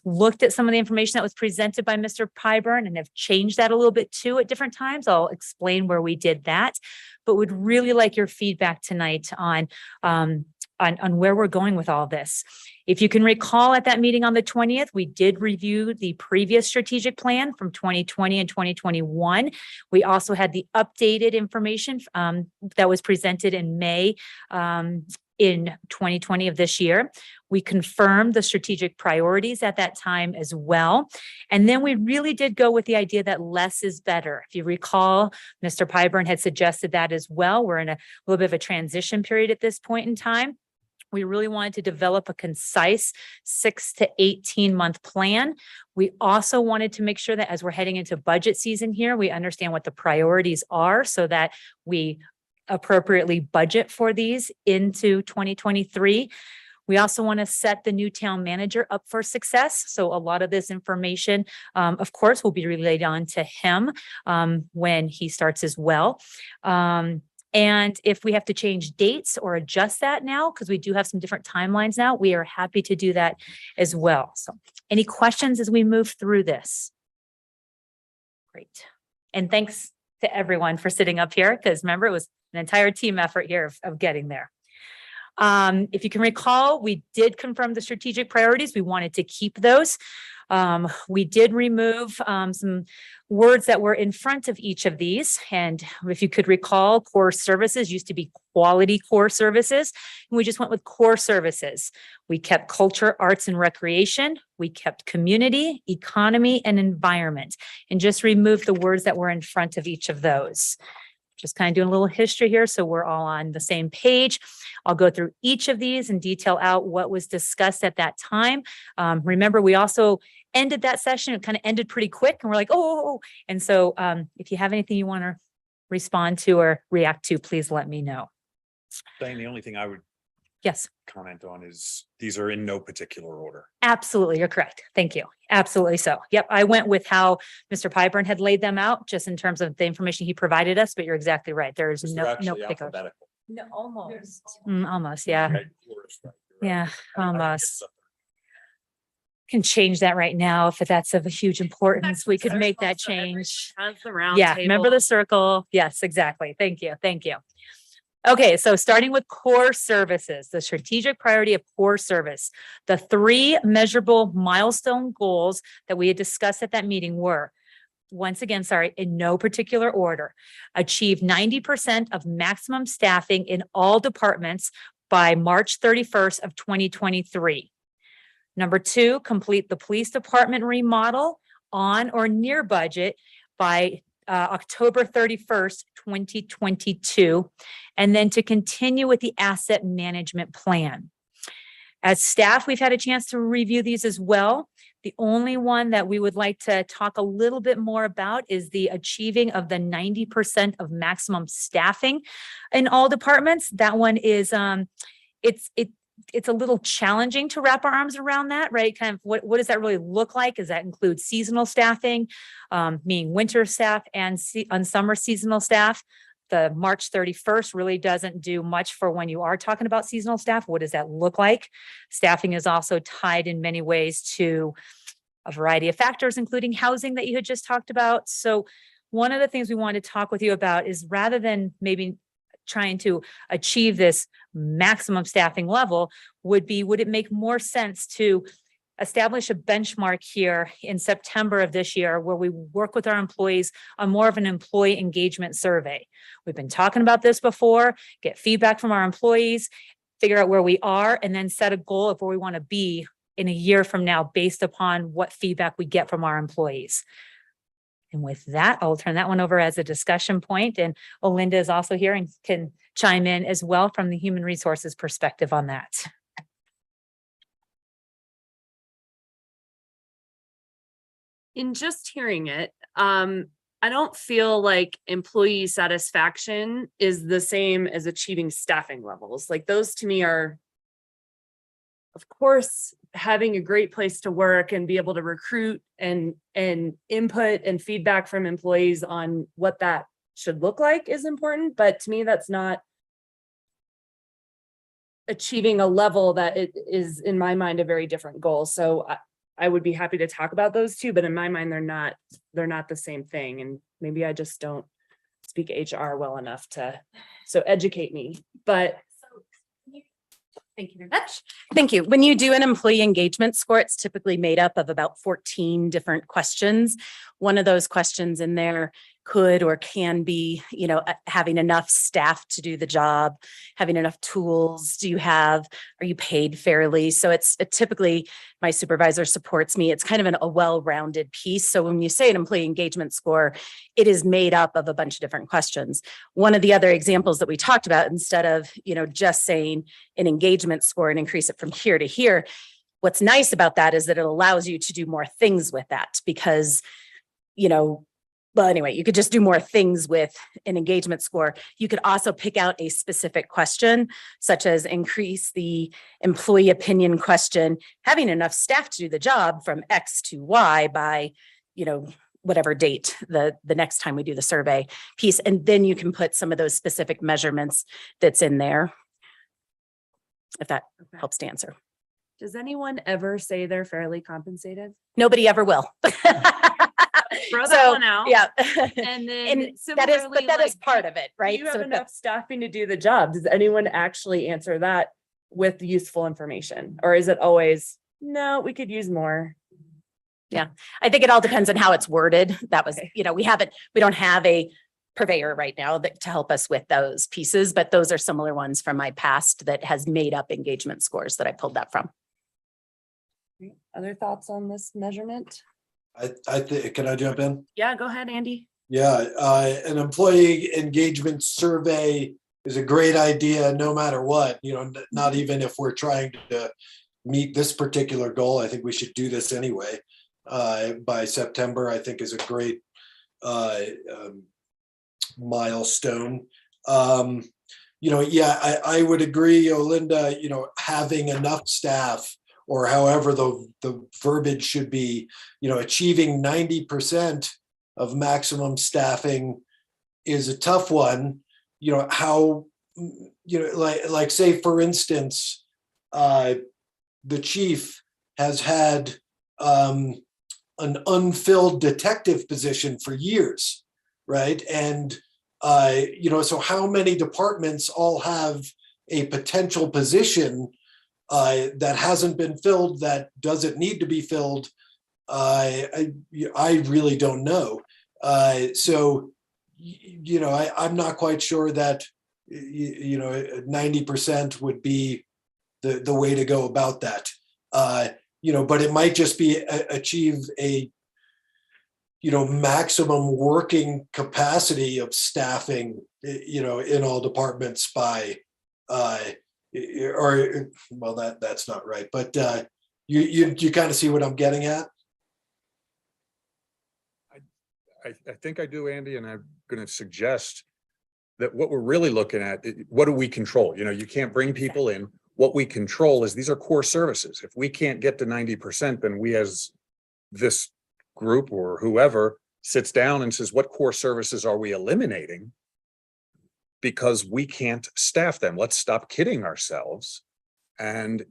looked at some of the information that was presented by Mr. Pyburn and have changed that a little bit too at different times. I'll explain where we did that, but would really like your feedback tonight on where we're going with all this. If you can recall at that meeting on the 20th, we did review the previous strategic plan from 2020 and 2021. We also had the updated information that was presented in May in 2020 of this year. We confirmed the strategic priorities at that time as well. And then we really did go with the idea that less is better. If you recall, Mr. Pyburn had suggested that as well. We're in a little bit of a transition period at this point in time. We really wanted to develop a concise 6 to 18 month plan. We also wanted to make sure that as we're heading into budget season here, we understand what the priorities are so that we appropriately budget for these into 2023. We also want to set the new town manager up for success. So a lot of this information, of course, will be relayed on to him when he starts as well. And if we have to change dates or adjust that now, because we do have some different timelines now, we are happy to do that as well. So any questions as we move through this? Great. And thanks to everyone for sitting up here, because remember, it was an entire team effort here of getting there. If you can recall, we did confirm the strategic priorities. We wanted to keep those. We did remove some words that were in front of each of these. And if you could recall, core services used to be quality core services. And we just went with core services. We kept culture, arts, and recreation. We kept community, economy, and environment, and just removed the words that were in front of each of those. Just kind of doing a little history here, so we're all on the same page. I'll go through each of these and detail out what was discussed at that time. Remember, we also ended that session. It kind of ended pretty quick, and we're like, oh. And so if you have anything you want to respond to or react to, please let me know. Diane, the only thing I would Yes, comment on is these are in no particular order. absolutely. You're correct. Thank you. Absolutely so. Yep. I went with how Mr. Pyburn had laid them out, just in terms of the information he provided us, but you're exactly right. There is no particular. No, almost. Almost, yeah. Yeah, almost. Can change that right now if that's of a huge importance. We could make that change. Has the round Yeah, remember table. the circle? Yes, exactly. Thank you. Thank you. Okay, so starting with core services, the strategic priority of core service. The 3 measurable milestone goals that we had discussed at that meeting were, once again, sorry, in no particular order, achieve 90% of maximum staffing in all departments by March 31st of 2023. Number 2, complete the police department remodel on or near budget by October 31st, 2022, and then to continue with the asset management plan. As staff, we've had a chance to review these as well. The only one that we would like to talk a little bit more about is the achieving of the 90% of maximum staffing in all departments. That one is, it's a little challenging to wrap our arms around that, right? Kind of what does that really look like? Does that include seasonal staffing, meaning winter staff and on summer seasonal staff? The March 31st really doesn't do much for when you are talking about seasonal staff. What does that look like? Staffing is also tied in many ways to a variety of factors, including housing that you had just talked about. So one of the things we want to talk with you about is, rather than maybe trying to achieve this maximum staffing level, would it make more sense to establish a benchmark here in September of this year where we work with our employees on more of an employee engagement survey? We've been talking about this before, get feedback from our employees, figure out where we are, and then set a goal of where we want to be in a year from now based upon what feedback we get from our employees. And with that, I'll turn that one over as a discussion point, and Olinda is also here and can chime in as well from the human resources perspective on that. In just hearing it, I don't feel like employee satisfaction is the same as achieving staffing levels. Like, those to me are, of course, having a great place to work and be able to recruit and input and feedback from employees on what that should look like is important. But to me, that's not achieving a level that it is, in my mind, a very different goal. So I would be happy to talk about those two, but in my mind, they're not the same thing. And maybe I just don't speak HR well enough so educate me. But Thank you very much. Thank you. When you do an employee engagement score, it's typically made up of about 14 different questions. One of those questions in there could or can be, having enough staff to do the job, having enough tools. Are you paid fairly? So it's typically, my supervisor supports me. It's kind of a well-rounded piece. So when you say an employee engagement score, it is made up of a bunch of different questions. One of the other examples that we talked about, instead of, just saying an engagement score and increase it from here to here, what's nice about that is that it allows you to do more things with that, because, well, anyway, you could just do more things with an engagement score. You could also pick out a specific question, such as increase the employee opinion question, having enough staff to do the job from X to Y by, whatever date, the next time we do the survey piece. And then you can put some of those specific measurements that's in there, if that helps to answer. does anyone ever say they're fairly compensated? Nobody ever will. throw that So, one out. yeah. And then And that is, but similarly, that is like, part of it, right? Do you So have that- enough staffing to do the job? Does anyone actually answer that with useful information? Or is it always, no, we could use more? I think it all depends on how it's worded. That was, Okay. we don't have a purveyor right now that to help us with those pieces, but those are similar ones from my past that has made up engagement scores that I pulled that from. Other thoughts on this measurement? I think, can I jump in? Yeah, go ahead, Andy. Yeah, an employee engagement survey is a great idea, no matter what, not even if we're trying to meet this particular goal. I think we should do this anyway. By September, I think is a great milestone. Yeah, I would agree, Olinda, having enough staff, or however the verbiage should be, achieving 90% of maximum staffing is a tough one. How, like say, for instance, the chief has had an unfilled detective position for years, right? And so how many departments all have a potential position that hasn't been filled, that doesn't need to be filled? I really don't know. So I'm not quite sure that 90% would be the way to go about that. But it might just be achieve a maximum working capacity of staffing, in all departments by that's not right, but you kind of see what I'm getting at. I think I do, Andy, and I'm going to suggest that what we're really looking at, what do we control? You can't bring people in. What we control is these are core services. If we can't get to 90%, then we as this group or whoever sits down and says, what core services are we eliminating? Because we can't staff them. Let's stop kidding ourselves and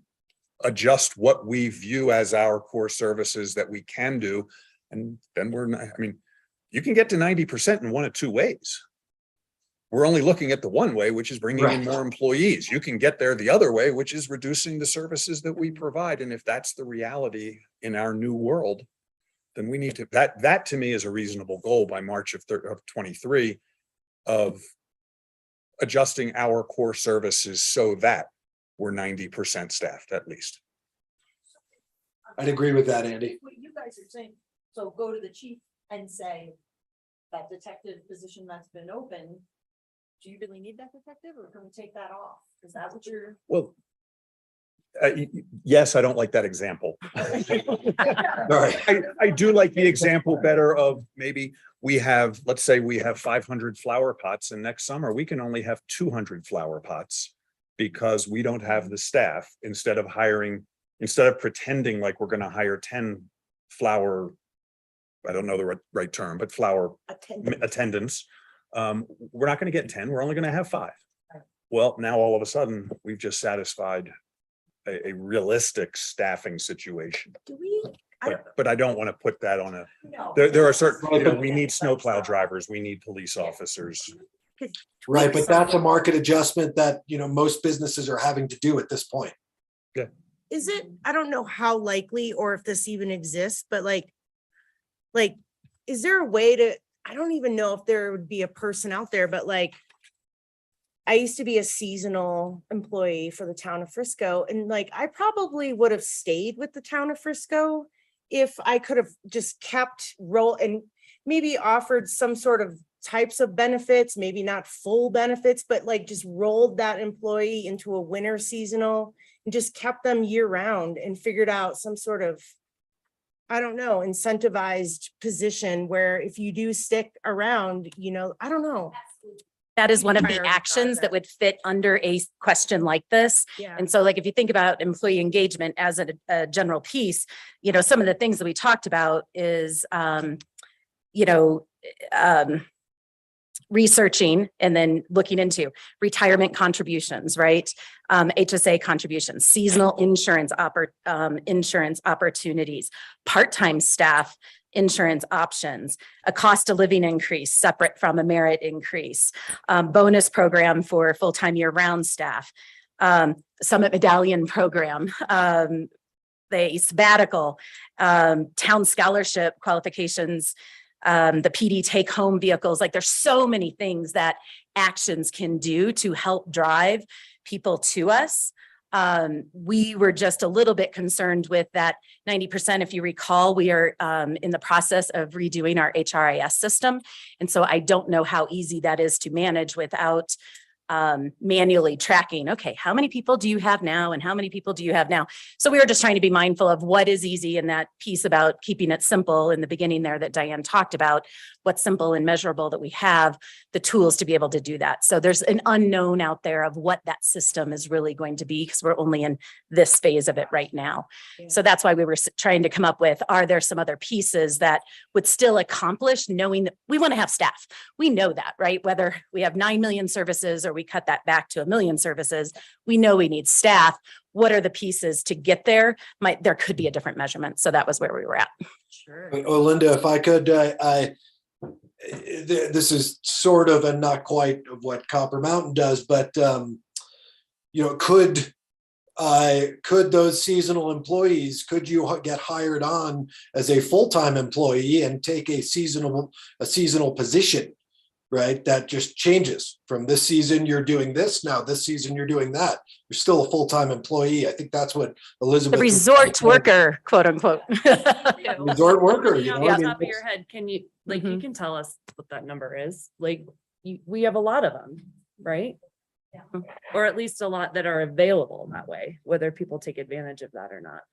adjust what we view as our core services that we can do. And then we're not, you can get to 90% in one of two ways. We're only looking at the one way, which is bringing in more employees. You can get there the other way, which is reducing the services that we provide. And if that's the reality in our new world, then we need to, that to me is a reasonable goal by March of 23 of adjusting our core services so that we're 90% staffed at least. I'd agree with that, Andy. What you guys are saying, so go to the chief and say, that detective position that's been open, do you really need that detective, or can we take that off? Is that what you're? Well, yes, I don't like that example. All right. I do like the example better of maybe let's say we have 500 flower pots, and next summer we can only have 200 flower pots because we don't have the staff. Instead of pretending like we're going to hire 10 flower, I don't know the right term, but flower attendants. We're not going to get 10. We're only going to have 5. Well, now all of a sudden we've just satisfied a realistic staffing situation. Do we? But I don't want to put that on No. there are certain, we need snowplow drivers, we need police officers. Right, but that's a market adjustment that, most businesses are having to do at this point. Is it, I don't know how likely or if this even exists, but like, is there a way to, I don't even know if there would be a person out there, but like, I used to be a seasonal employee for the town of Frisco, and like, I probably would have stayed with the town of Frisco if I could have just kept and maybe offered some sort of types of benefits, maybe not full benefits, but like just rolled that employee into a winter seasonal and just kept them year round and figured out some sort of, I don't know, incentivized position where if you do stick around, I don't know. That is one of the Prioritize actions that that. would fit under a question like this. Yeah. And so like, if you think about employee engagement as a general piece, some of the things that we talked about is, researching and then looking into retirement contributions, right? HSA contributions, seasonal insurance opportunities, part-time staff insurance options, a cost of living increase separate from a merit increase, bonus program for full-time year-round staff, Summit Medallion program, the sabbatical, town scholarship qualifications, the PD take-home vehicles. Like there's so many things that actions can do to help drive people to us. We were just a little bit concerned with that 90%. If you recall, we are in the process of redoing our HRIS system. And so I don't know how easy that is to manage without manually tracking, okay, how many people do you have now and how many people do you have now? So we were just trying to be mindful of what is easy, and that piece about keeping it simple in the beginning there that Diane talked about, what's simple and measurable, that we have the tools to be able to do that. So there's an unknown out there of what that system is really going to be, because we're only in this phase of it right now. Yeah. So that's why we were trying to come up with, are there some other pieces that would still accomplish, knowing that we want to have staff? We know that, right? Whether we have 9 million services or we cut that back to 1 million services, we know we need staff. What are the pieces to get there? There could be a different measurement. So that was where we were at. Sure. Linda, if I could, this is sort of and not quite of what Copper Mountain does, but could those seasonal employees, could you get hired on as a full-time employee and take a seasonal position, right? That just changes from this season, you're doing this. Now this season, you're doing that. You're still a full-time employee. I think that's what Elizabeth. The resort worker, quote unquote. Resort worker, Off you know, the I mean, top of your head, can you, like, you Mhm. can tell us what that number is? Like, we have a lot of them, right? Yeah. Or at least a lot that are available that way, whether people take advantage of that or not.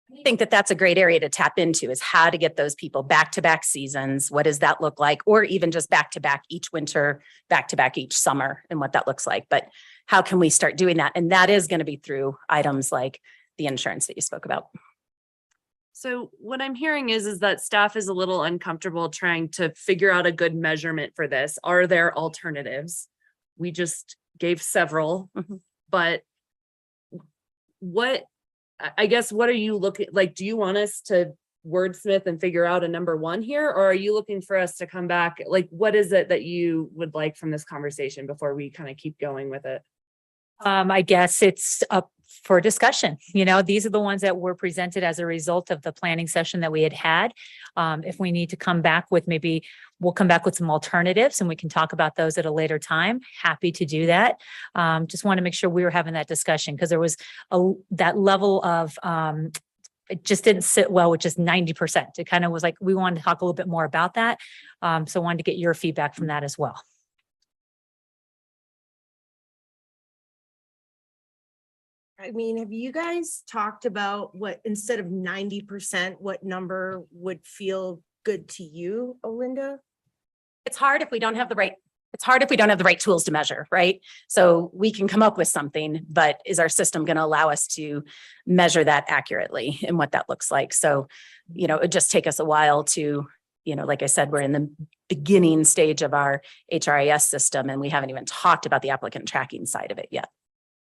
I think that that's a great area to tap into, is how to get those people back-to-back seasons. What does that look like? Or even just back-to-back each winter, back-to-back each summer, and what that looks like. But how can we start doing that? And that is going to be through items like the insurance that you spoke about. So what I'm hearing is that staff is a little uncomfortable trying to figure out a good measurement for this. Are there alternatives? We just gave several, Mhm. but I guess, what are you looking, like, do you want us to wordsmith and figure out a number one here? Or are you looking for us to come back? Like, what is it that you would like from this conversation before we kind of keep going with it? I guess it's up for discussion. These are the ones that were presented as a result of the planning session that we had. If we need to come back with, maybe we'll come back with some alternatives and we can talk about those at a later time. Happy to do that. Just want to make sure we were having that discussion, because there was that level of, it just didn't sit well with just 90%. It kind of was like, we wanted to talk a little bit more about that. So I wanted to get your feedback from that as well. I mean, have you guys talked about what, instead of 90%, what number would feel good to you, Olinda? It's hard if we don't have the right tools to measure, right? So we can come up with something, but is our system going to allow us to measure that accurately and what that looks like? So, it'd just take us a while to, like I said, we're in the beginning stage of our HRIS system, and we haven't even talked about the applicant tracking side of it yet.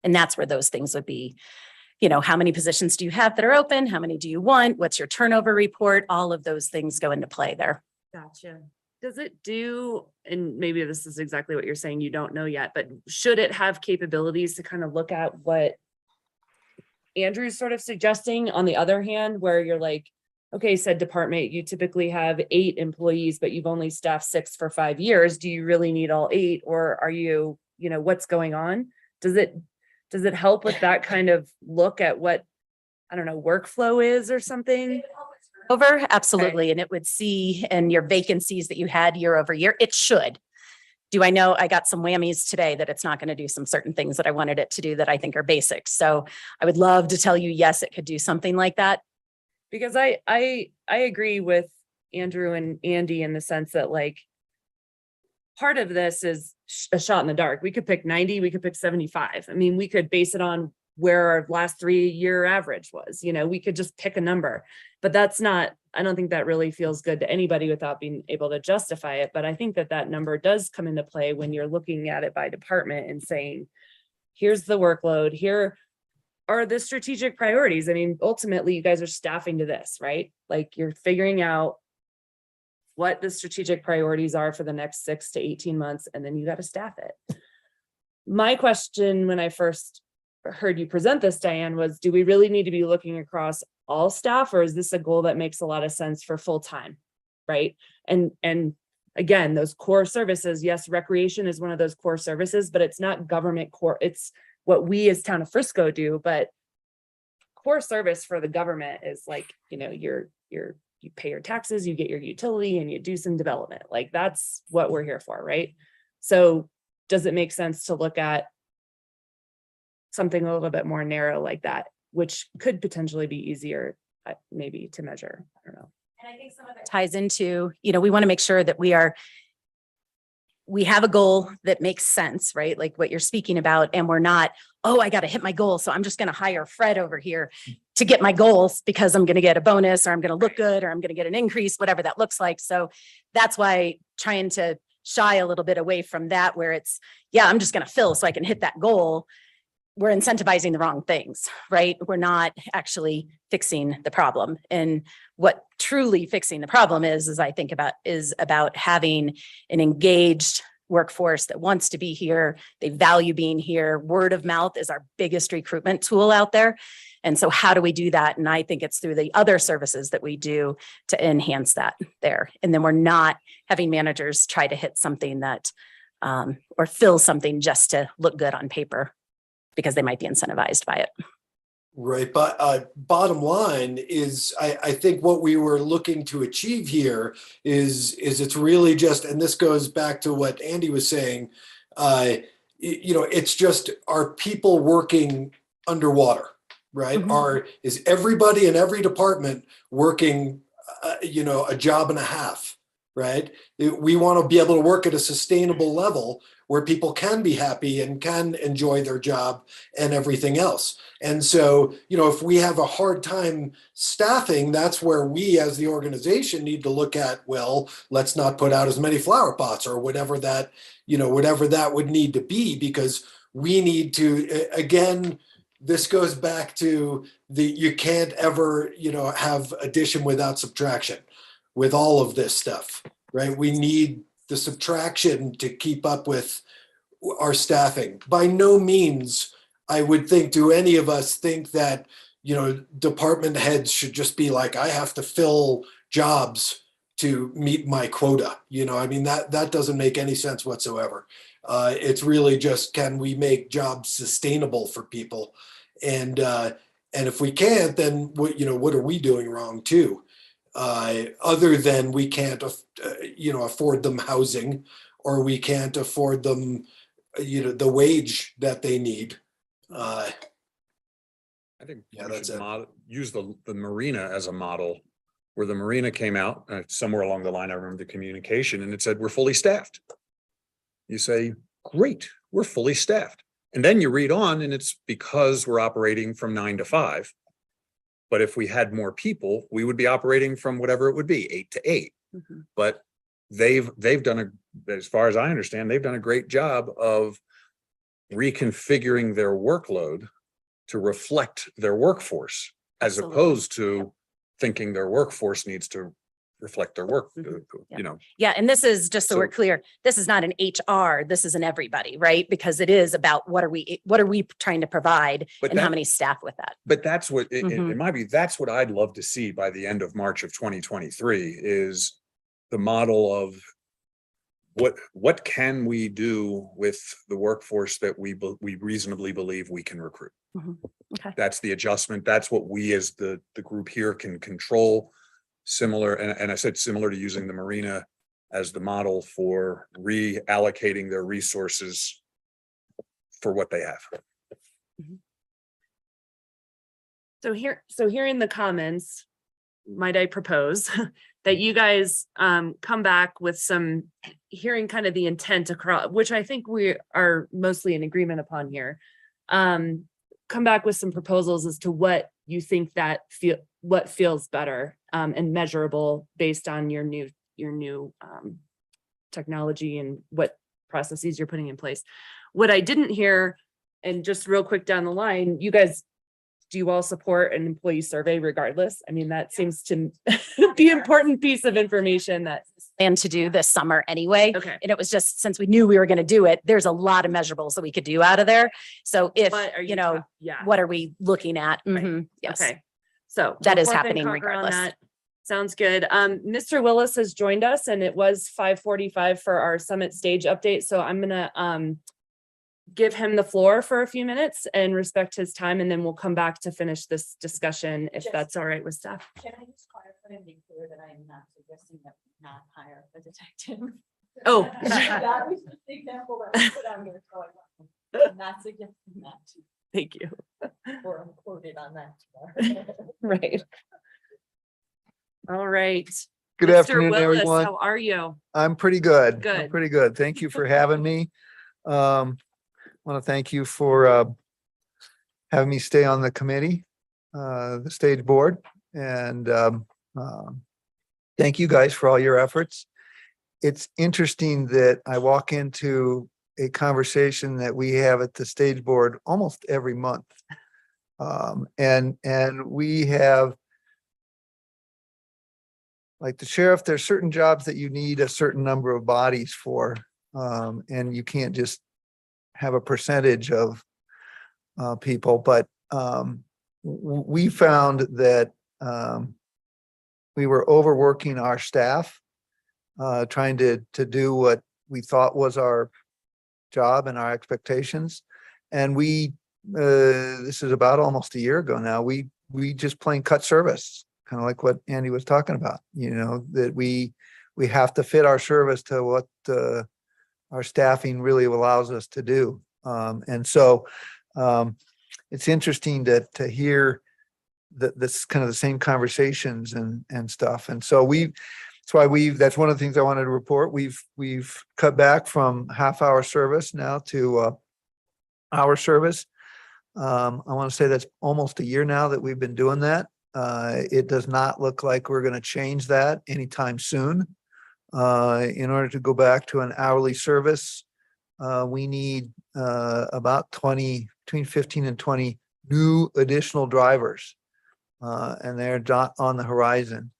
And that's where those things would be, how many positions do you have that are open? How many do you want? What's your turnover report? All of those things go into play there. Gotcha. Does it do, and maybe this is exactly what you're saying, you don't know yet, but should it have capabilities to kind of look at what Andrew's sort of suggesting? On the other hand, where you're like, okay, said department, you typically have 8 employees, but you've only staffed 6 for 5 years. Do you really need all 8? Or are you, what's going on? Does it help with that kind of look at what, I don't know, workflow is or something? Over, absolutely. And it would see, and your vacancies that you had year over year, it should. Do I know I got some whammies today that it's not going to do some certain things that I wanted it to do that I think are basic. So I would love to tell you, yes, it could do something like that. Because I agree with Andrew and Andy in the sense that, like, part of this is a shot in the dark. We could pick 90, we could pick 75. I mean, we could base it on where our last 3-year average was, we could just pick a number, but that's not, I don't think that really feels good to anybody without being able to justify it. But I think that number does come into play when you're looking at it by department and saying, here's the workload, here are the strategic priorities. I mean, ultimately you guys are staffing to this, right? Like, you're figuring out what the strategic priorities are for the next 6 to 18 months, and then you got to staff it. My question when I first heard you present this, Diane, was do we really need to be looking across all staff, or is this a goal that makes a lot of sense for full-time? Right. And again, those core services, yes, recreation is one of those core services, but it's not government core. It's what we as Town of Frisco do, but core service for the government is like, you know, you pay your taxes, you get your utility, and you do some development. Like that's what we're here for, right? So does it make sense to look at something a little bit more narrow like that, which could potentially be easier maybe to measure? I don't know. And I think some of it ties into, you know, we want to make sure that we have a goal that makes sense, right? Like what you're speaking about, and we're not, oh, I got to hit my goal, so I'm just going to hire Fred over here to get my goals because I'm going to get a bonus, or I'm going to look good, or I'm going to get an increase, whatever that looks like. So that's why trying to shy a little bit away from that, where it's, yeah, I'm just going to fill so I can hit that goal. We're incentivizing the wrong things, right? We're not actually fixing the problem. And what truly fixing the problem is I think about having an engaged workforce that wants to be here. They value being here. Word of mouth is our biggest recruitment tool out there. And so how do we do that? And I think it's through the other services that we do to enhance that there. And then we're not having managers try to hit something that, or fill something just to look good on paper, because they might be incentivized by it. Right, but bottom line is, I think what we were looking to achieve here is it's really just, and this goes back to what Andy was saying, you know, it's just, are people working underwater, right? Mhm. Is everybody in every department working, you know, a job and a half, right? We want to be able to work at a sustainable level where people can be happy and can enjoy their job and everything else. And so, you know, if we have a hard time staffing, that's where we as the organization need to look at, well, let's not put out as many flower pots or whatever that, you know, whatever that would need to be, because we need to, again, this goes back to you can't ever, you know, have addition without subtraction with all of this stuff, right? We need the subtraction to keep up with our staffing. By no means, I would think, do any of us think that, you know, department heads should just be like, I have to fill jobs to meet my quota. You know, I mean, that doesn't make any sense whatsoever. It's really just, can we make jobs sustainable for people? And if we can't, then what are we doing wrong too? Other than we can't, you know, afford them housing, or we can't afford them, you know, the wage that they need. I think Yeah, we that's should it. use the marina as a model, where the marina came out, somewhere along the line, I remember the communication, and it said, we're fully staffed. You say, great, we're fully staffed. And then you read on, and it's because we're operating from 9 to 5. But if we had more people, we would be operating from whatever it would be, 8 to 8. Mhm. But they've done as far as I understand, they've done a great job of reconfiguring their workload to reflect their workforce, as Absolutely. opposed to thinking their workforce needs to reflect their work, Mhm. you know. Yeah, and this is, just so we're So- clear, this is not an HR, this is an everybody, right? Because it is about what are we trying to provide, But and how that- many staff with that. But that's what, Mhm. in my view, that's what I'd love to see by the end of March of 2023, is the model of what can we do with the workforce that we reasonably believe we can recruit. Mhm. Okay. That's the adjustment. That's what we as the group here can control. Similar, and I said similar to using the marina as the model for reallocating their resources for what they have. So hearing the comments, might I propose that you guys come back with some, hearing kind of the intent across, which I think we are mostly in agreement upon here. Come back with some proposals as to what you think that what feels better and measurable based on your new technology and what processes you're putting in place. What I didn't hear, and just real quick down the line, you guys do you all support an employee survey regardless? I mean, that seems to be an important piece of information that, And to do this summer anyway. okay. And it was just, since we knew we were going to do it, there's a lot of measurables that we could do out of there. So if, What are you know, yeah. what are we looking at? Right. Mhm, yes. Okay, so. That go is forth and happening conquer on regardless. that. Sounds good. Mr. Willis has joined us and it was 5:45 for our summit stage update. So I'm gonna give him the floor for a few minutes and respect his time, and then we'll come back to finish this discussion if Yes. that's all right with staff. Can I just clarify and be clear that I am not suggesting that we not hire a detective? Oh. That was just the example that I put on here, so I'm not suggesting that, Thank you. or I'm quoted on that. Right. All right. Good Mr. afternoon, Willis, everyone. How are you? I'm pretty good. I'm Good. pretty good. Thank you for having me. Want to thank you for having me stay on the committee, the stage board, and thank you guys for all your efforts. It's interesting that I walk into a conversation that we have at the stage board almost every month. And we have, like the sheriff, there's certain jobs that you need a certain number of bodies for. And you can't just have a percentage of people, but we found that we were overworking our staff, trying to do what we thought was our job and our expectations. And we, this is about almost a year ago now, we just plain cut service, kind of like what Andy was talking about, you know, that we have to fit our service to what our staffing really allows us to do. And so it's interesting to hear this kind of the same conversations and stuff. And so that's one of the things I wanted to report. We've cut back from half-hour service now to hour service. I want to say that's almost a year now that we've been doing that. It does not look like we're going to change that anytime soon. In order to go back to an hourly service, we need about between 15 and 20 new additional drivers. And they're not on the horizon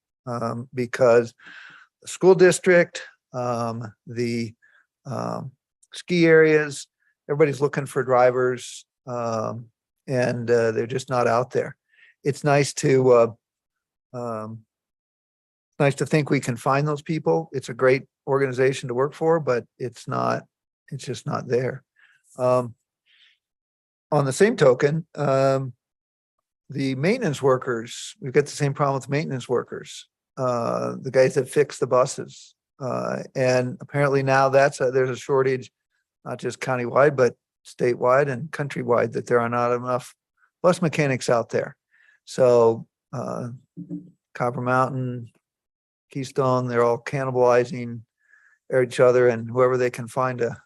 because the school district, the ski areas, everybody's looking for drivers, and they're just not out there. It's nice to think we can find those people. It's a great organization to work for, but it's just not there. On the same token, the maintenance workers, we've got the same problem with maintenance workers, the guys that fix the buses. And apparently now there's a shortage, not just countywide, but statewide and countrywide, that there are not enough bus mechanics out there. So Copper Mountain, Keystone, they're all cannibalizing each other, and whoever they can find a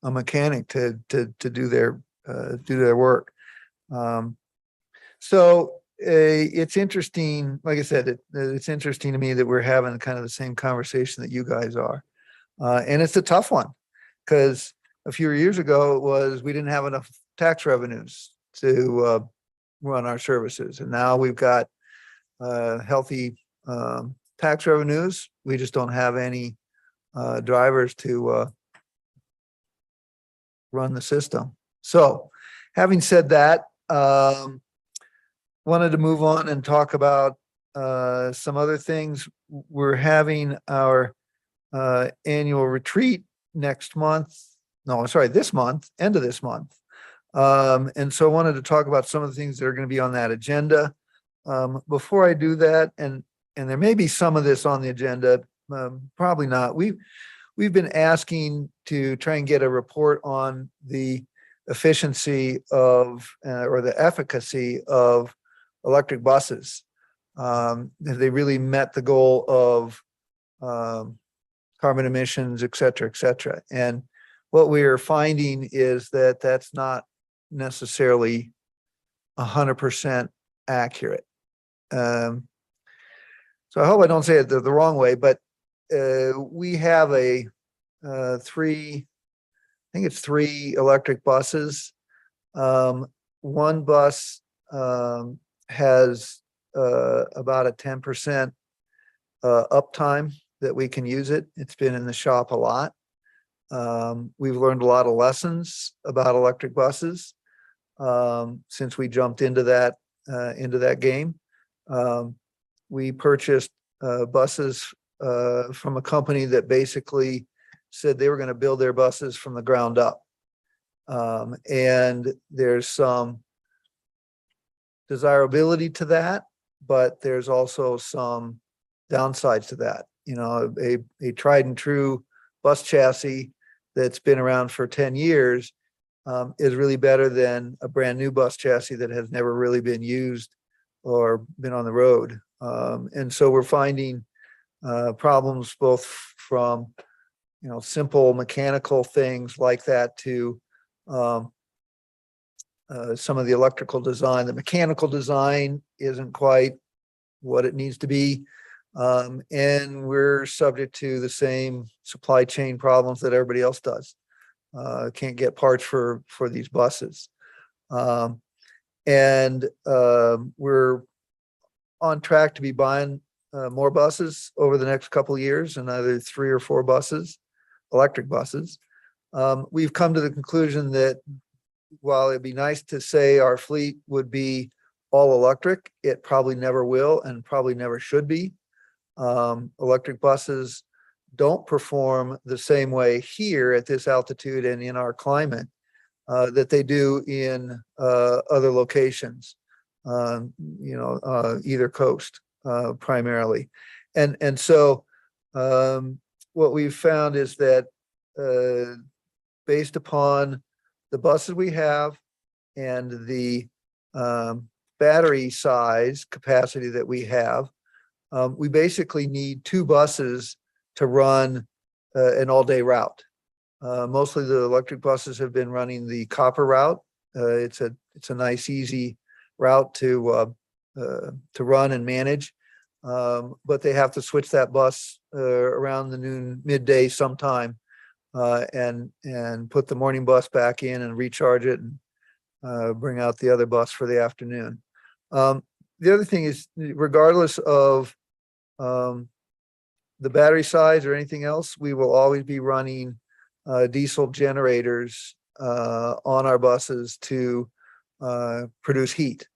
mechanic to do their work. So it's interesting, like I said, it's interesting to me that we're having kind of the same conversation that you guys are. And it's a tough one, because a few years ago it was, we didn't have enough tax revenues to run our services. And now we've got healthy tax revenues. We just don't have any drivers to run the system. So having said that, wanted to move on and talk about some other things. We're having our annual retreat next month. No, sorry, this month, end of this month. And so I wanted to talk about some of the things that are going to be on that agenda. Before I do that, and there may be some of this on the agenda, probably not. We've been asking to try and get a report on the efficiency of or the efficacy of electric buses. Have they really met the goal of carbon emissions, et cetera, et cetera? And what we are finding is that that's not necessarily 100% accurate. So I hope I don't say it the wrong way, but we have three electric buses. One bus has about a 10% uptime that we can use it. It's been in the shop a lot. We've learned a lot of lessons about electric buses since we jumped into that game. We purchased buses from a company that basically said they were going to build their buses from the ground up. And there's some desirability to that, but there's also some downsides to that. You know, a tried and true bus chassis that's been around for 10 years is really better than a brand new bus chassis that has never really been used or been on the road. And so we're finding problems both from, you know, simple mechanical things like that to some of the electrical design. The mechanical design isn't quite what it needs to be. And we're subject to the same supply chain problems that everybody else does. Can't get parts for these buses. And we're on track to be buying more buses over the next couple of years, and either 3 or 4 buses, electric buses. We've come to the conclusion that while it'd be nice to say our fleet would be all electric, it probably never will and probably never should be. Electric buses don't perform the same way here at this altitude and in our climate that they do in other locations, either coast primarily. And so what we've found is that based upon the buses we have and the battery size capacity that we have, we basically need 2 buses to run an all-day route. Mostly the electric buses have been running the copper route. It's a nice, easy route to run and manage, but they have to switch that bus around the midday sometime and put the morning bus back in and recharge it and bring out the other bus for the afternoon. The other thing is, regardless of the battery size or anything else, we will always be running diesel generators on our buses to produce heat.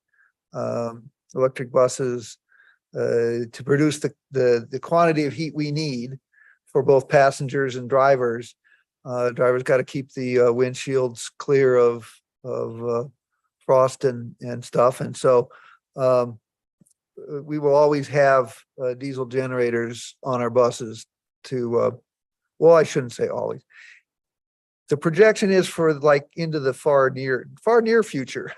Electric buses, to produce the quantity of heat we need for both passengers and drivers, drivers got to keep the windshields clear of frost and stuff. And so we will always have diesel generators on our buses to, well, I shouldn't say always. The projection is for like into the far near future,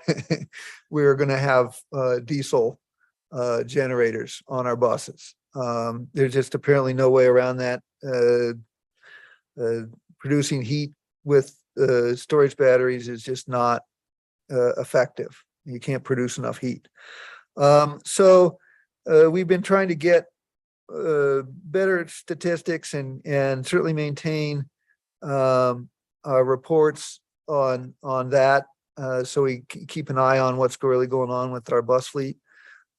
we're going to have diesel generators on our buses. There's just apparently no way around that. Producing heat with storage batteries is just not effective. You can't produce enough heat. So we've been trying to get better statistics and certainly maintain reports on that, so we keep an eye on what's really going on with our bus fleet.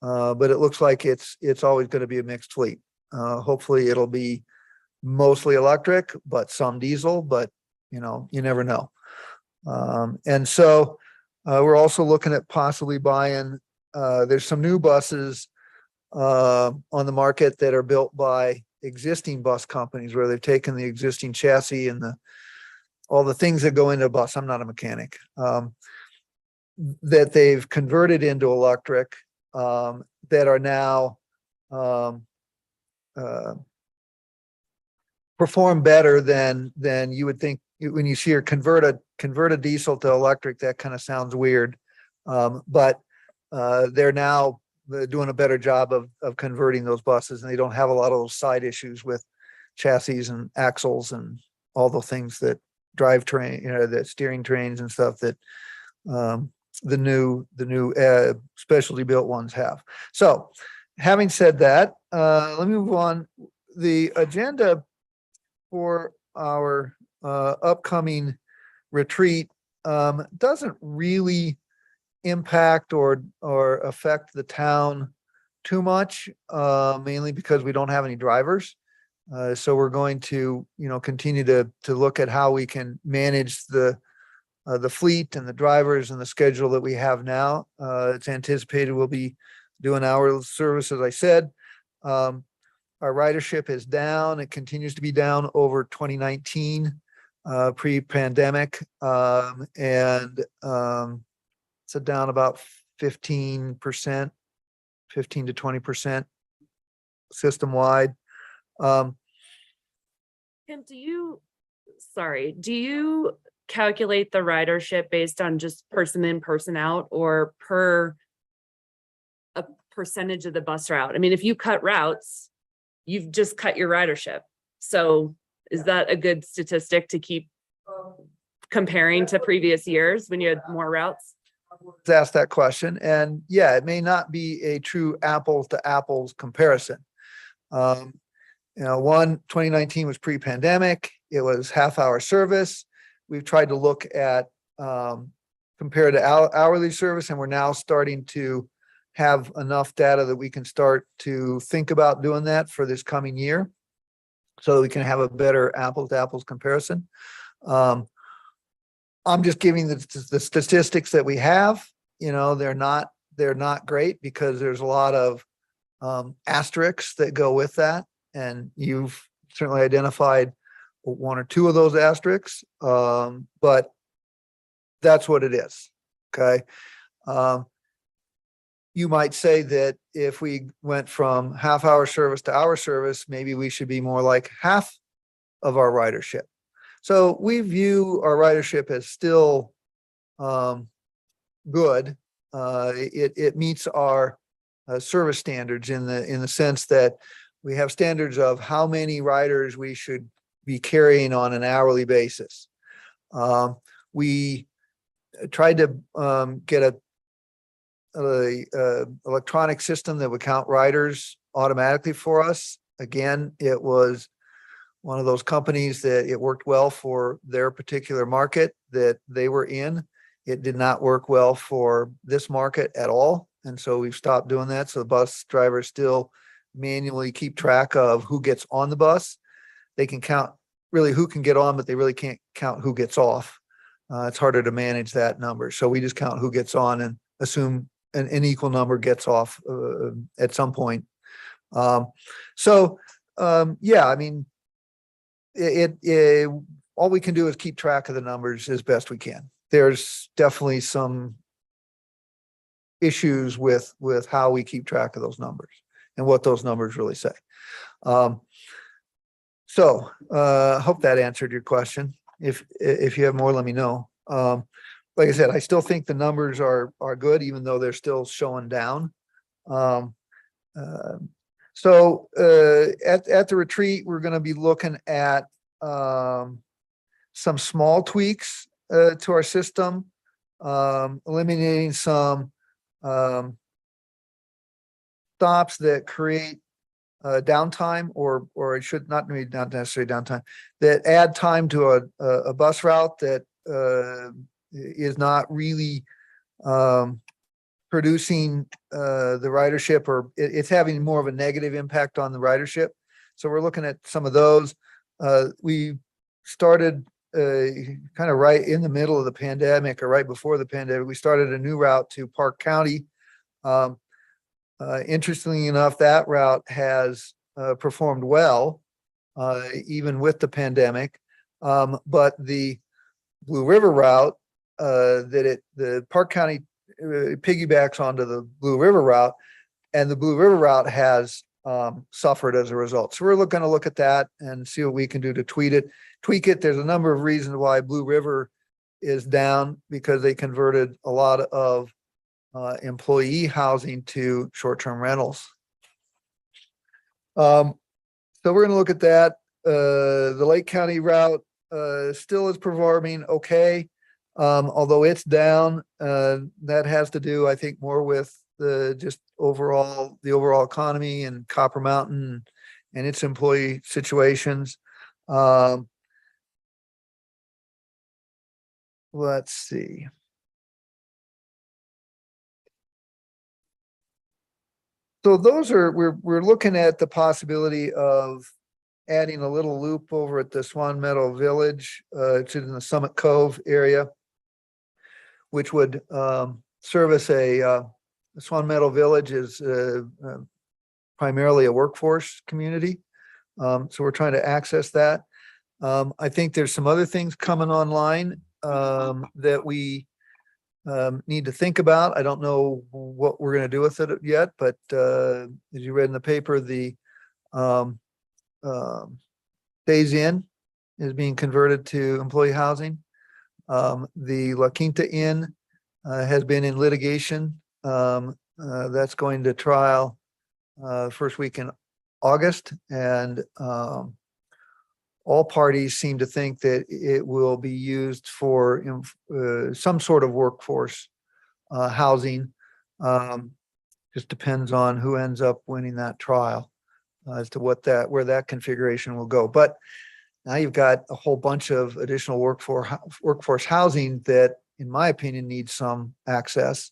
But it looks like it's always going to be a mixed fleet. Hopefully it'll be mostly electric, but some diesel, but you never know. And so we're also looking at possibly buying, there's some new buses on the market that are built by existing bus companies where they've taken the existing chassis and all the things that go into a bus. I'm not a mechanic, that they've converted into electric, that are now perform better than you would think. When you see her convert a diesel to electric, that kind of sounds weird, but they're now doing a better job of converting those buses, and they don't have a lot of those side issues with chassis and axles and all the things that drivetrain, the steering trains and stuff that the new specialty built ones have. So having said that, let me move on. The agenda for our upcoming retreat doesn't really impact or affect the town too much, mainly because we don't have any drivers. So we're going to, continue to look at how we can manage the fleet and the drivers and the schedule that we have now. It's anticipated we'll be doing hourly service, as I said. Our ridership is down. It continues to be down over 2019, pre-pandemic. It's down about 15%, 15 to 20% system-wide. Kim, do you calculate the ridership based on just person in, person out, or per a percentage of the bus route? I mean, if you cut routes, you've just cut your ridership. So is that a good statistic to keep comparing to previous years when you had more routes? Ask that question, and yeah, it may not be a true apples to apples comparison. 2019 was pre-pandemic. It was half-hour service. We've tried to look at compared to hourly service, and we're now starting to have enough data that we can start to think about doing that for this coming year, so that we can have a better apples to apples comparison. I'm just giving the statistics that we have. They're not great because there's a lot of asterisks that go with that, and you've certainly identified one or two of those asterisks, but that's what it is. Okay. You might say that if we went from half-hour service to hour service, maybe we should be more like half of our ridership. So we view our ridership as still good. It meets our service standards in the sense that we have standards of how many riders we should be carrying on an hourly basis. We tried to get a electronic system that would count riders automatically for us. Again, it was one of those companies that it worked well for their particular market that they were in. It did not work well for this market at all. And so we've stopped doing that. So the bus drivers still manually keep track of who gets on the bus. They can count really who can get on, but they really can't count who gets off. It's harder to manage that number. So we just count who gets on and assume an equal number gets off at some point. Yeah, I mean, all we can do is keep track of the numbers as best we can. There's definitely some issues with how we keep track of those numbers and what those numbers really say. Hope that answered your question. If you have more, let me know. Like I said, I still think the numbers are good, even though they're still showing down. At the retreat, we're going to be looking at some small tweaks to our system, eliminating some stops that create downtime, or it should not be not necessarily downtime, that add time to a bus route that is not really producing the ridership, or it's having more of a negative impact on the ridership. So we're looking at some of those. We started kind of right in the middle of the pandemic, or right before the pandemic. We started a new route to Park County. Interestingly enough, that route has performed well, even with the pandemic. But the Blue River route, the Park County piggybacks onto the Blue River route, and the Blue River route has suffered as a result. So we're going to look at that and see what we can do to tweak it. There's a number of reasons why Blue River is down, because they converted a lot of employee housing to short-term rentals. So we're going to look at that. The Lake County route still is performing okay, although it's down. That has to do, I think, more with the overall economy and Copper Mountain and its employee situations. Let's see. So those are, we're looking at the possibility of adding a little loop over at the Swan Meadow Village, to the Summit Cove area, which would service Swan Meadow Village is primarily a workforce community. So we're trying to access that. I think there's some other things coming online that we need to think about. I don't know what we're going to do with it yet, but as you read in the paper, the Days Inn is being converted to employee housing. The La Quinta Inn has been in litigation. That's going to trial first week in August, and all parties seem to think that it will be used for some sort of workforce housing. Just depends on who ends up winning that trial as to where that configuration will go. But now you've got a whole bunch of additional workforce housing that, in my opinion, needs some access,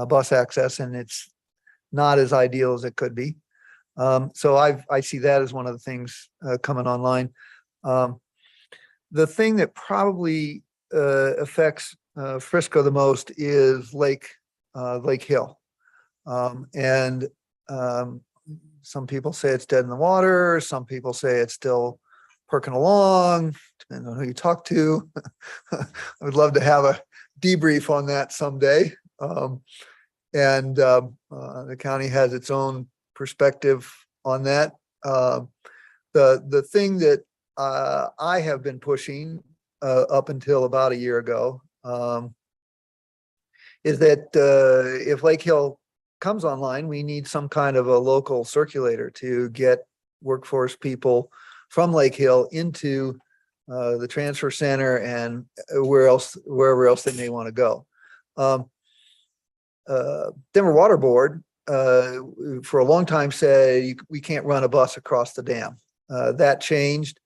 bus access, and it's not as ideal as it could be. So I see that as one of the things coming online. The thing that probably affects Frisco the most is Lake Hill. And some people say it's dead in the water. Some people say it's still perking along, depending on who you talk to. I would love to have a debrief on that someday. And the county has its own perspective on that. The thing that I have been pushing up until about a year ago is that if Lake Hill comes online, we need some kind of a local circulator to get workforce people from Lake Hill into the transfer center and wherever else they may want to go. Denver Water Board for a long time said we can't run a bus across the dam. That changed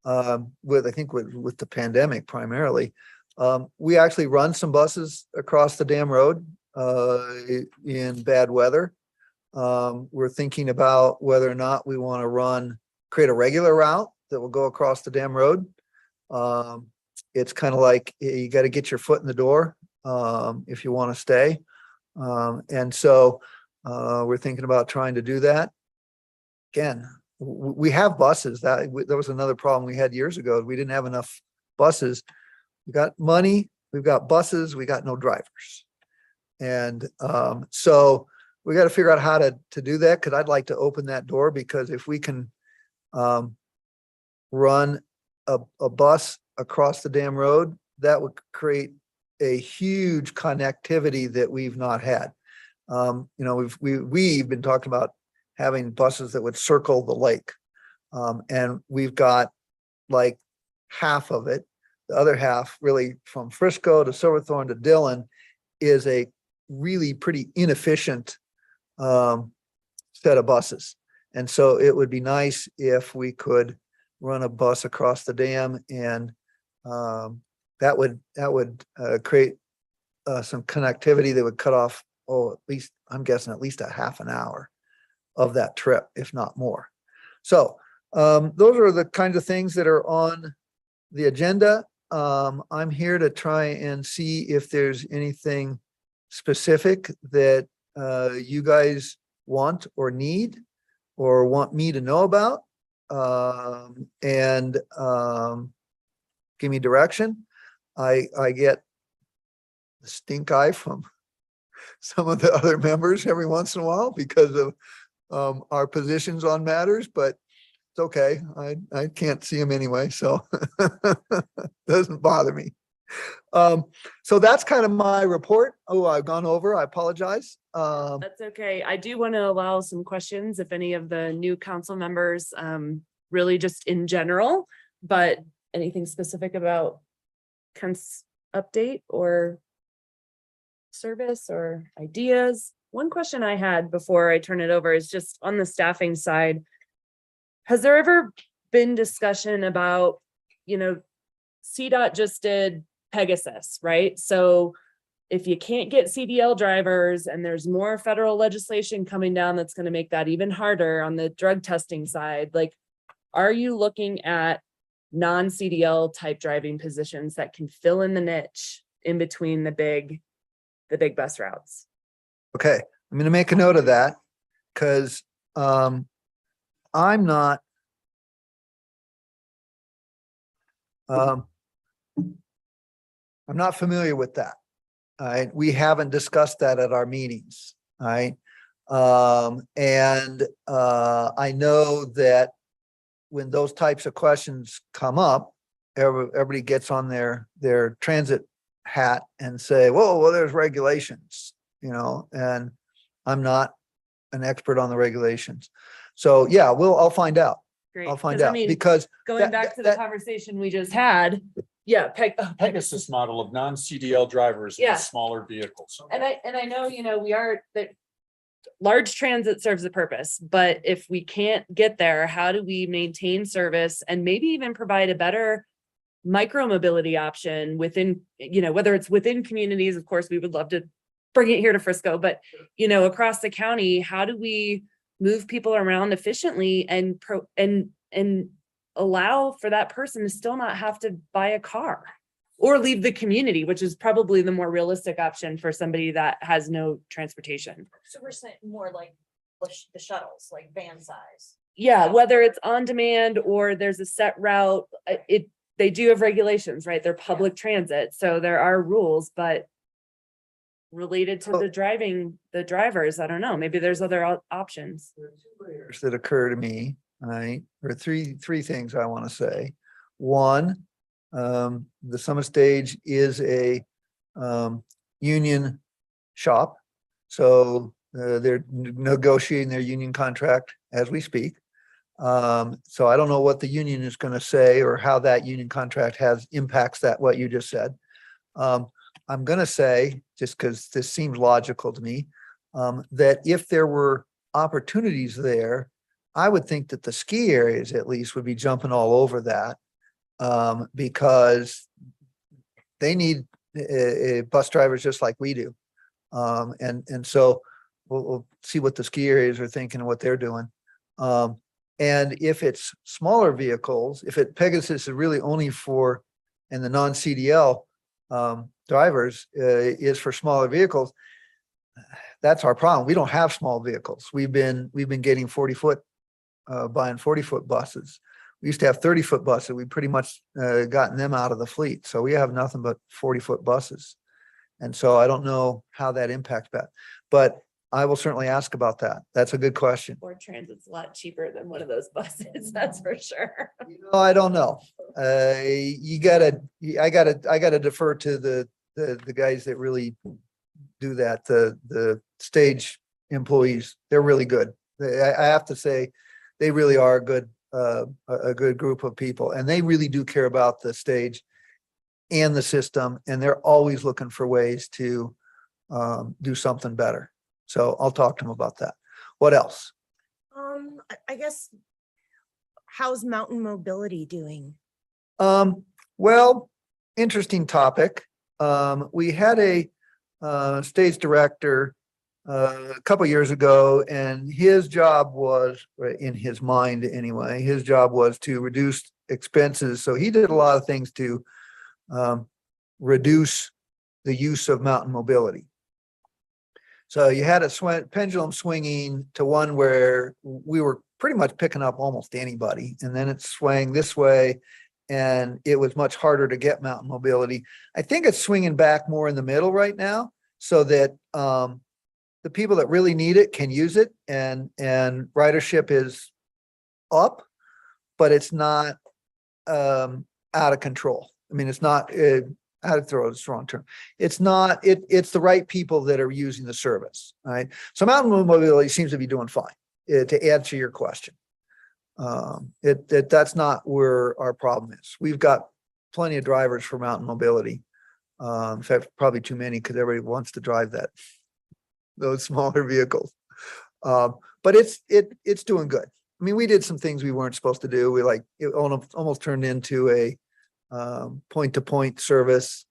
with the pandemic primarily. We actually run some buses across the dam road in bad weather. We're thinking about whether or not we want to create a regular route that will go across the dam road. It's kind of like you got to get your foot in the door if you want to stay. And so we're thinking about trying to do that. Again, we have buses. That was another problem we had years ago. We didn't have enough buses. We got money, we've got buses, we got no drivers. And so we got to figure out how to do that, because I'd like to open that door, because if we can run a bus across the dam road, that would create a huge connectivity that we've not had. We've been talking about having buses that would circle the lake. And we've got like half of it. The other half, really from Frisco to Silverthorne to Dillon, is a really pretty inefficient set of buses. And so it would be nice if we could run a bus across the dam, and that would create some connectivity that would cut off, at least, I'm guessing, at least a half an hour of that trip, if not more. So those are the kinds of things that are on the agenda. I'm here to try and see if there's anything specific that you guys want or need or want me to know about, and give me direction. I get the stink eye from some of the other members every once in a while because of our positions on matters, but it's okay. I can't see them anyway, so doesn't bother me. So that's kind of my report. Oh, I've gone over. I apologize. That's okay. I do want to allow some questions if any of the new council members, really just in general, but anything specific about update or service or ideas. One question I had before I turn it over is just on the staffing side. Has there ever been discussion about, CDOT just did Pegasus, right? So if you can't get CDL drivers and there's more federal legislation coming down that's going to make that even harder on the drug testing side, like, are you looking at non-CDL type driving positions that can fill in the niche in between the big bus routes? Okay, I'm gonna make a note of that, because I'm not I'm not familiar with that. All right, we haven't discussed that at our meetings, all right? I know that when those types of questions come up, everybody gets on their transit hat and say, whoa, well, there's regulations, and I'm not an expert on the regulations. So yeah, I'll find out. Great. I'll find 'Cause, I out mean, because going back to the conversation we just had, yeah, Pegasus model of non-CDL drivers Yeah. in smaller vehicles. And I know, we are that large transit serves a purpose, but if we can't get there, how do we maintain service and maybe even provide a better micro mobility option within, whether it's within communities, of course, we would love to bring it here to Frisco, but across the county, how do we move people around efficiently and allow for that person to still not have to buy a car or leave the community, which is probably the more realistic option for somebody that has no transportation. So we're saying more like the shuttles, like van size. Yeah, whether it's on demand or there's a set route, they do have regulations, right? They're public transit, so there are rules, but related to the drivers, I don't know, maybe there's other options. that occur to me, right, or three things I want to say. One, the Summit Stage is a union shop, so they're negotiating their union contract as we speak. So I don't know what the union is going to say or how that union contract impacts that, what you just said. I'm going to say, just because this seems logical to me, that if there were opportunities there, I would think that the ski areas at least would be jumping all over that, because they need bus drivers just like we do. And so we'll see what the ski areas are thinking and what they're doing. And if it's smaller vehicles, Pegasus is really only for, and the non-CDL drivers is for smaller vehicles, that's our problem. We don't have small vehicles. We've been getting 40-foot, buying 40-foot buses. We used to have 30-foot buses. We pretty much gotten them out of the fleet. So we have nothing but 40-foot buses. And so I don't know how that impacts that, but I will certainly ask about that. That's a good question. Or transit's a lot cheaper than one of those buses, that's for sure. I don't know. I gotta defer to the guys that really do that. The stage employees, they're really good. I have to say, they really are a good group of people, and they really do care about the stage and the system, and they're always looking for ways to do something better. So I'll talk to them about that. What else? I guess, how's mountain mobility doing? Well, interesting topic. We had a stage director a couple years ago, and his job was, in his mind anyway, his job was to reduce expenses. So he did a lot of things to reduce the use of mountain mobility. So you had a pendulum swinging to one where we were pretty much picking up almost anybody, and then it swang this way, and it was much harder to get mountain mobility. I think it's swinging back more in the middle right now, so that the people that really need it can use it, and ridership is up, but it's not out of control. I mean, it's not how to throw it's the wrong term. It's not, it's the right people that are using the service, right? So mountain mobility seems to be doing fine, to answer your question. That's not where our problem is. We've got plenty of drivers for mountain mobility. In fact, probably too many, because everybody wants to drive those smaller vehicles. But it's doing good. I mean, we did some things we weren't supposed to do. It almost turned into a point-to-point service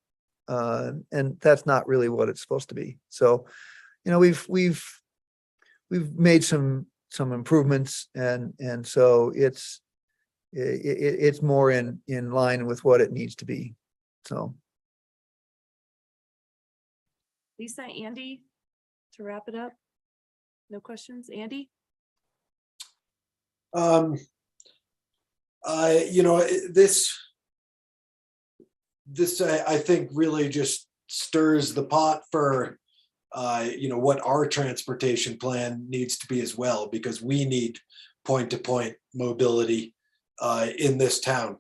And that's not really what it's supposed to be. So, you know, we've made some improvements, and so it's more in line with what it needs to be. So. Lisa, Andy, to wrap it up? No questions, Andy? You know, this I think really just stirs the pot for, you know, what our transportation plan needs to be as well, because we need point-to-point mobility in this town,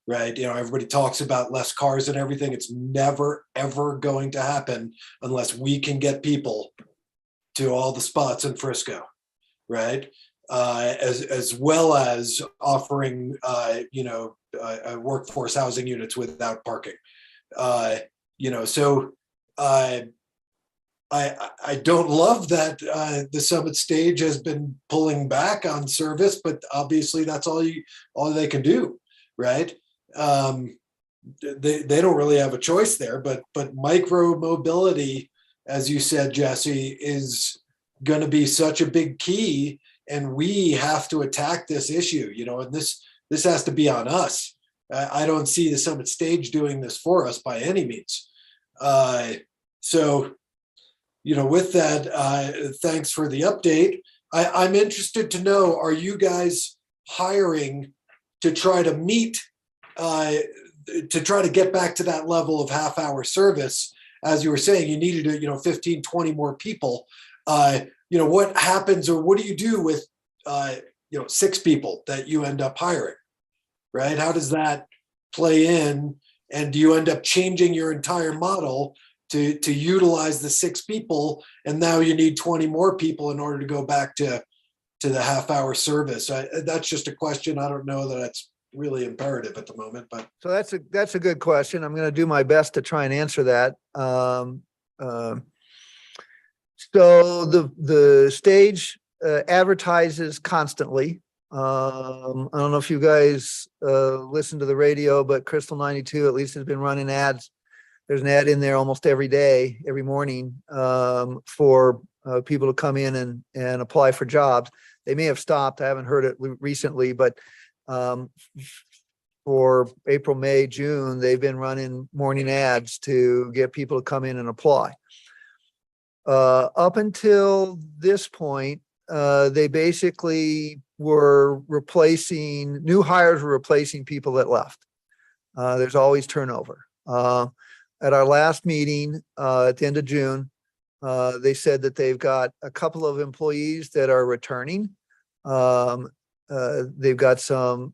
right? You know, everybody talks about less cars and everything. It's never, ever going to happen unless we can get people to all the spots in Frisco, right? As well as offering, you know, workforce housing units without parking. You know, so I don't love that the Summit Stage has been pulling back on service, but obviously that's all they can do, right? They don't really have a choice there, but micro mobility, as you said, Jesse, is going to be such a big key, and we have to attack this issue, you know, and this has to be on us. I don't see the Summit Stage doing this for us by any means. So, you know, with that, thanks for the update. I'm interested to know, are you guys hiring to try to meet, to try to get back to that level of half-hour service? As you were saying, you needed, you know, 15, 20 more people. You know, what happens, or what do you do with, you know, 6 people that you end up hiring, right? How does that play in? And do you end up changing your entire model to utilize the 6 people, and now you need 20 more people in order to go back to the half-hour service? That's just a question. I don't know that it's really imperative at the moment, but. So that's a good question. I'm going to do my best to try and answer that. So the stage advertises constantly. I don't know if you guys listen to the radio, but Crystal 92 at least has been running ads. There's an ad in there almost every day, every morning, for people to come in and apply for jobs. They may have stopped. I haven't heard it recently, but for April, May, June, they've been running morning ads to get people to come in and apply. Up until this point, they basically were replacing, new hires were replacing people that left. There's always turnover. At our last meeting, at the end of June, they said that they've got a couple of employees that are returning. They've got some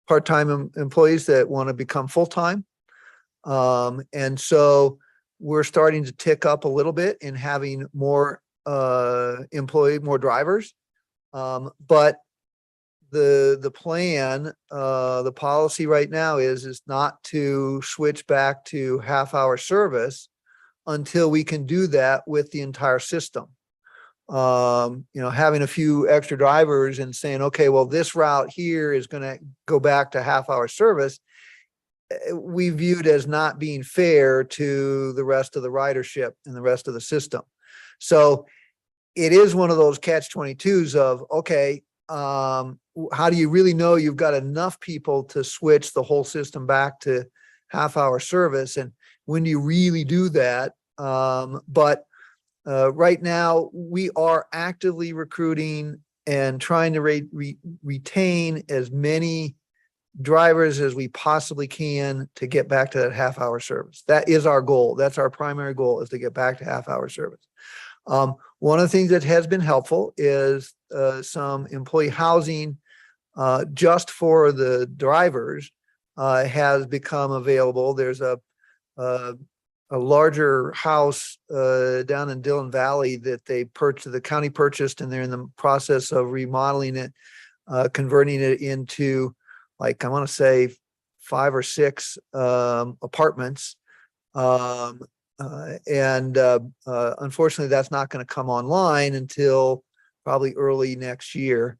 part-time employees that want to become full-time. And so we're starting to tick up a little bit in having more more drivers. But the plan, the policy right now is not to switch back to half-hour service until we can do that with the entire system. You know, having a few extra drivers and saying, okay, well, this route here is going to go back to half-hour service, we viewed as not being fair to the rest of the ridership and the rest of the system. So it is one of those catch-22s of, okay, how do you really know you've got enough people to switch the whole system back to half-hour service? And when do you really do that? But right now we are actively recruiting and trying to retain as many drivers as we possibly can to get back to that half-hour service. That is our goal. That's our primary goal, is to get back to half-hour service. One of the things that has been helpful is some employee housing just for the drivers has become available. There's a larger house down in Dillon Valley that the county purchased, and they're in the process of remodeling it, converting it into, like, I want to say 5 or 6 apartments. Unfortunately, that's not going to come online until probably early next year,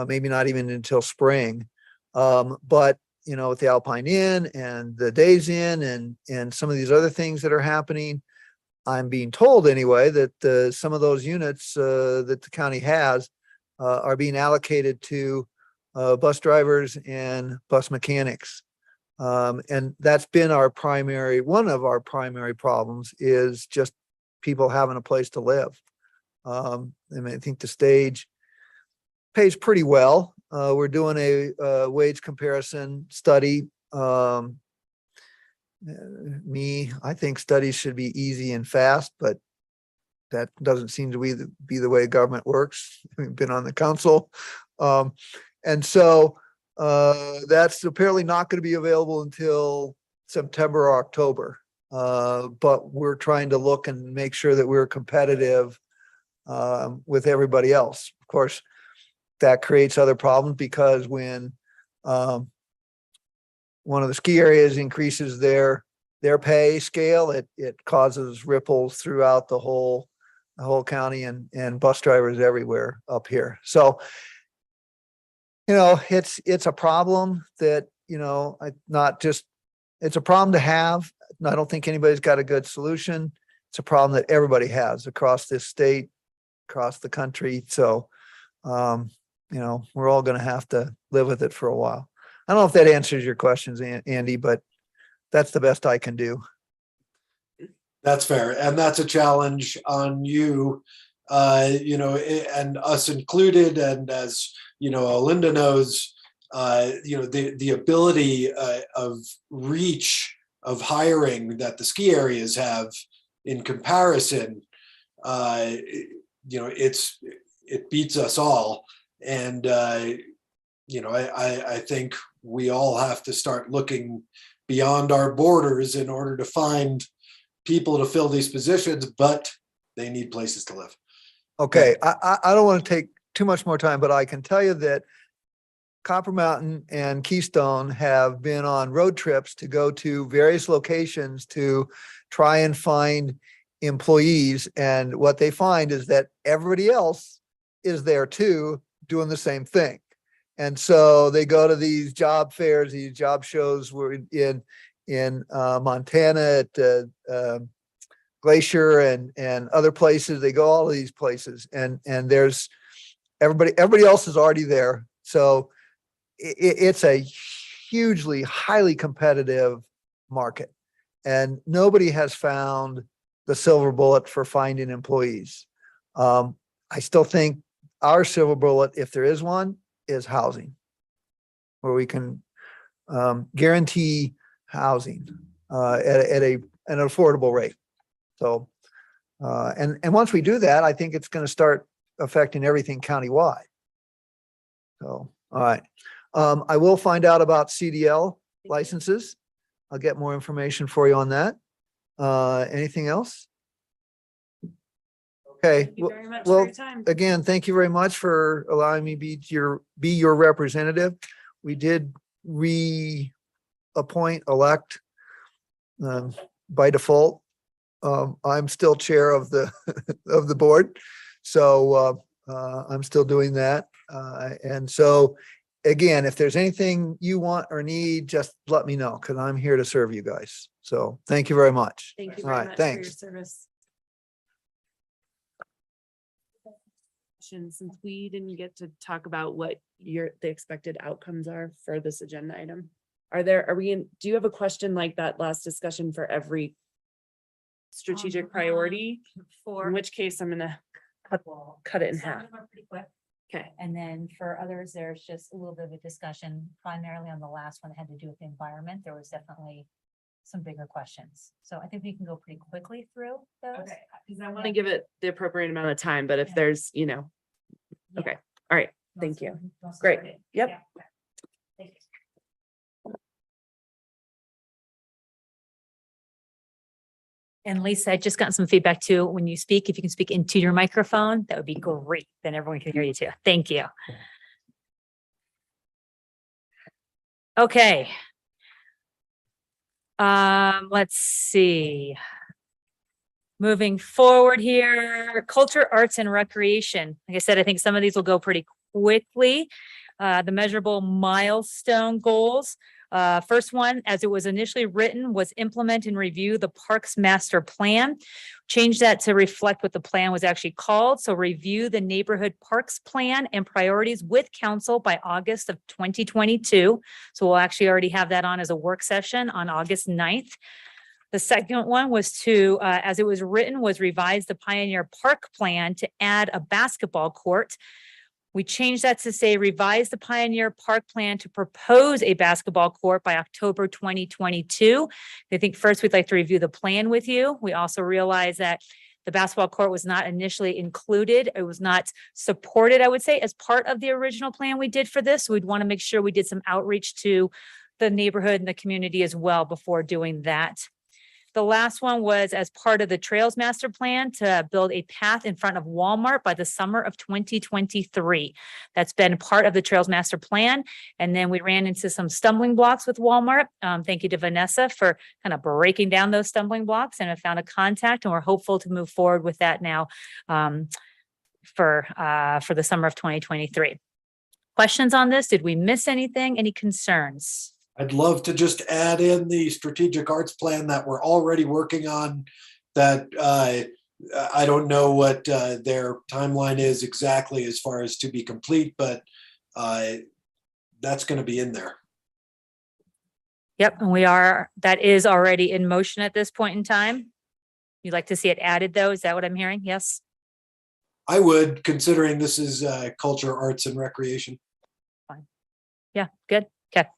maybe not even until spring. But with the Alpine Inn and the Days Inn and some of these other things that are happening. I'm being told anyway, that some of those units that the county has are being allocated to bus drivers and bus mechanics. And that's been one of our primary problems is just people having a place to live. I mean, I think the stage pays pretty well. We're doing a wage comparison study. I think studies should be easy and fast, but that doesn't seem to be the way government works. We've been on the council. And so that's apparently not going to be available until September or October. But we're trying to look and make sure that we're competitive with everybody else. Of course, that creates other problems because when one of the ski areas increases their pay scale, it causes ripples throughout the whole county and bus drivers everywhere up here. So, it's a problem that, it's a problem to have. I don't think anybody's got a good solution. It's a problem that everybody has across this state, across the country. So, we're all going to have to live with it for a while. I don't know if that answers your questions, Andy, but that's the best I can do. That's fair. And that's a challenge on you, and us included. And as, Linda knows, the ability of reach of hiring that the ski areas have in comparison, it beats us all. And, I think we all have to start looking beyond our borders in order to find people to fill these positions, but they need places to live. Okay, I don't want to take too much more time, but I can tell you that Copper Mountain and Keystone have been on road trips to go to various locations to try and find employees. And what they find is that everybody else is there too, doing the same thing. And so they go to these job fairs, these job shows. We're in Montana at Glacier and other places. They go all of these places, and there's everybody else is already there. So it's a hugely, highly competitive market, and nobody has found the silver bullet for finding employees. I still think our silver bullet, if there is one, is housing, where we can guarantee housing at an affordable rate. So, and once we do that, I think it's going to start affecting everything countywide. So, all right. I will find out about CDL licenses. I'll get more information for you on that. Anything else? Okay. Thank you very much well, for your time. Again, thank you very much for allowing me be your representative. We did elect by default. I'm still chair of the of the board, so I'm still doing that. And so, again, if there's anything you want or need, just let me know, because I'm here to serve you guys. So thank you very much. Thank you All very right, much for your thanks. service. Since we didn't get to talk about what the expected outcomes are for this agenda item, do you have a question like that last discussion for every strategic priority? In which case I'm gonna cut it in half. Okay. And then for others, there's just a little bit of a discussion, primarily on the last one that had to do with the environment. There was definitely some bigger questions. So I think we can go pretty quickly through those. Okay, because I want to give it the appropriate amount of time, but if there's, okay, all right, thank you. Great. Yep. And Lisa, I just got some feedback too. When you speak, if you can speak into your microphone, that would be great. Then everyone can hear you too. Thank you. Okay. Let's see. Moving forward here, culture, arts, and recreation. Like I said, I think some of these will go pretty quickly. The measurable milestone goals. First one, as it was initially written, was implement and review the Parks Master Plan. Change that to reflect what the plan was actually called. So review the Neighborhood Parks Plan and priorities with council by August of 2022. So we'll actually already have that on as a work session on August 9th. The second one was to, as it was written, was revise the Pioneer Park Plan to add a basketball court. We changed that to say revise the Pioneer Park Plan to propose a basketball court by October 2022. I think first we'd like to review the plan with you. We also realized that the basketball court was not initially included. It was not supported, I would say, as part of the original plan we did for this. We'd want to make sure we did some outreach to the neighborhood and the community as well before doing that. The last one was as part of the Trails Master Plan to build a path in front of Walmart by the summer of 2023. That's been part of the Trails Master Plan. And then we ran into some stumbling blocks with Walmart. Thank you to Vanessa for kind of breaking down those stumbling blocks, and I found a contact, and we're hopeful to move forward with that now for the summer of 2023. Questions on this? Did we miss anything? Any concerns? I'd love to just add in the strategic arts plan that we're already working on, that I don't know what their timeline is exactly as far as to be complete, but that's going to be in there. Yep, and that is already in motion at this point in time. You'd like to see it added though? Is that what I'm hearing? Yes? I would, considering this is culture, arts, and recreation. Yeah, good. Okay.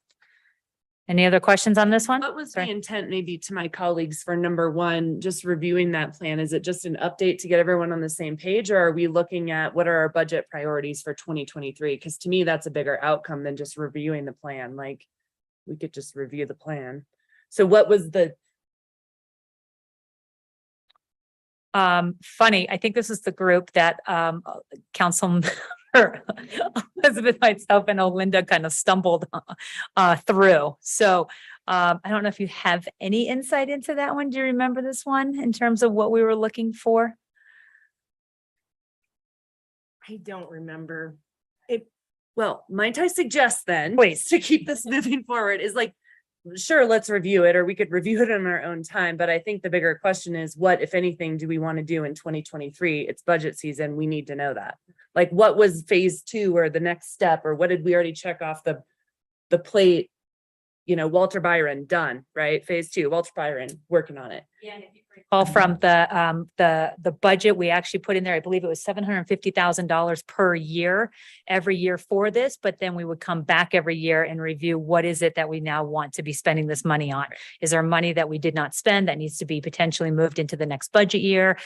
Any other questions on this one? What was the Sorry. intent maybe to my colleagues for number one, just reviewing that plan? Is it just an update to get everyone on the same page, or are we looking at what are our budget priorities for 2023? Because to me, that's a bigger outcome than just reviewing the plan. Like, we could just review the plan. So what was the Funny, I think this is the group that Councilmember Elizabeth, myself, and Olinda kind of stumbled through. So I don't know if you have any insight into that one. Do you remember this one in terms of what we were looking for? I don't remember. Well, might I suggest then, Please. to keep this moving forward, is like, sure, let's review it, or we could review it on our own time. But I think the bigger question is, what, if anything, do we want to do in 2023? It's budget season. We need to know that. Like, what was phase 2 or the next step, or what did we already check off the plate? You know, Walter Byron, done, right? Phase 2, Walter Byron, working on it. Yeah, and if you recall from the budget, we actually put in there, I believe it was $750,000 per year, every year for this, but then we would come back every year and review what is it that we now want to be spending this money on? Is there money that we did not spend that needs to be potentially moved into the next budget year?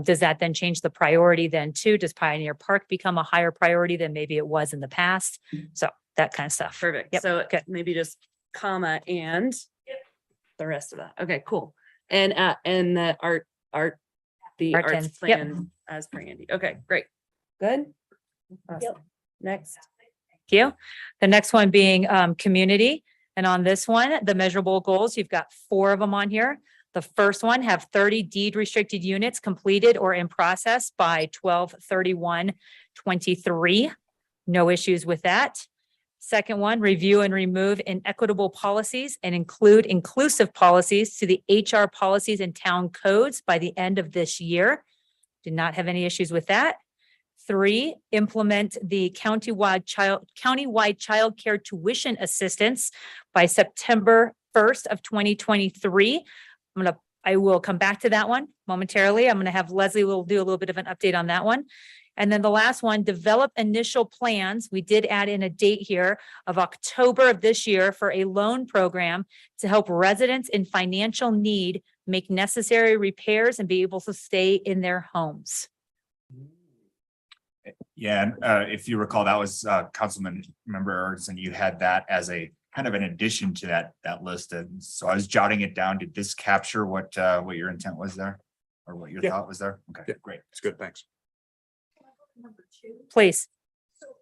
Does that then change the priority then too? Does Pioneer Park become a higher priority than maybe it was in the past? So that kind of stuff. Perfect. Yep, So good. maybe just comma and the rest of that. Okay, cool. And the art, the Art arts 10, yep. plan as per Andy. Okay, great. Good. Awesome. Next. Thank you. The next one being community. And on this one, the measurable goals, you've got 4 of them on here. The first one, have 30 deed restricted units completed or in process by 12/31/23. No issues with that. Second one, review and remove inequitable policies and include inclusive policies to the HR policies and town codes by the end of this year. Did not have any issues with that. 3, implement the countywide childcare tuition assistance by September 1st of 2023. I will come back to that one momentarily. I'm going to have Leslie will do a little bit of an update on that one. And then the last one, develop initial plans. We did add in a date here of October of this year for a loan program to help residents in financial need make necessary repairs and be able to stay in their homes. Yeah, and if you recall, that was Councilman Member Erickson, you had that as a kind of an addition to that list. And so I was jotting it down. Did this capture what your intent was there? Or what your Yeah. thought was there? Okay, Yeah. great. It's good, thanks. Number 2. Please. So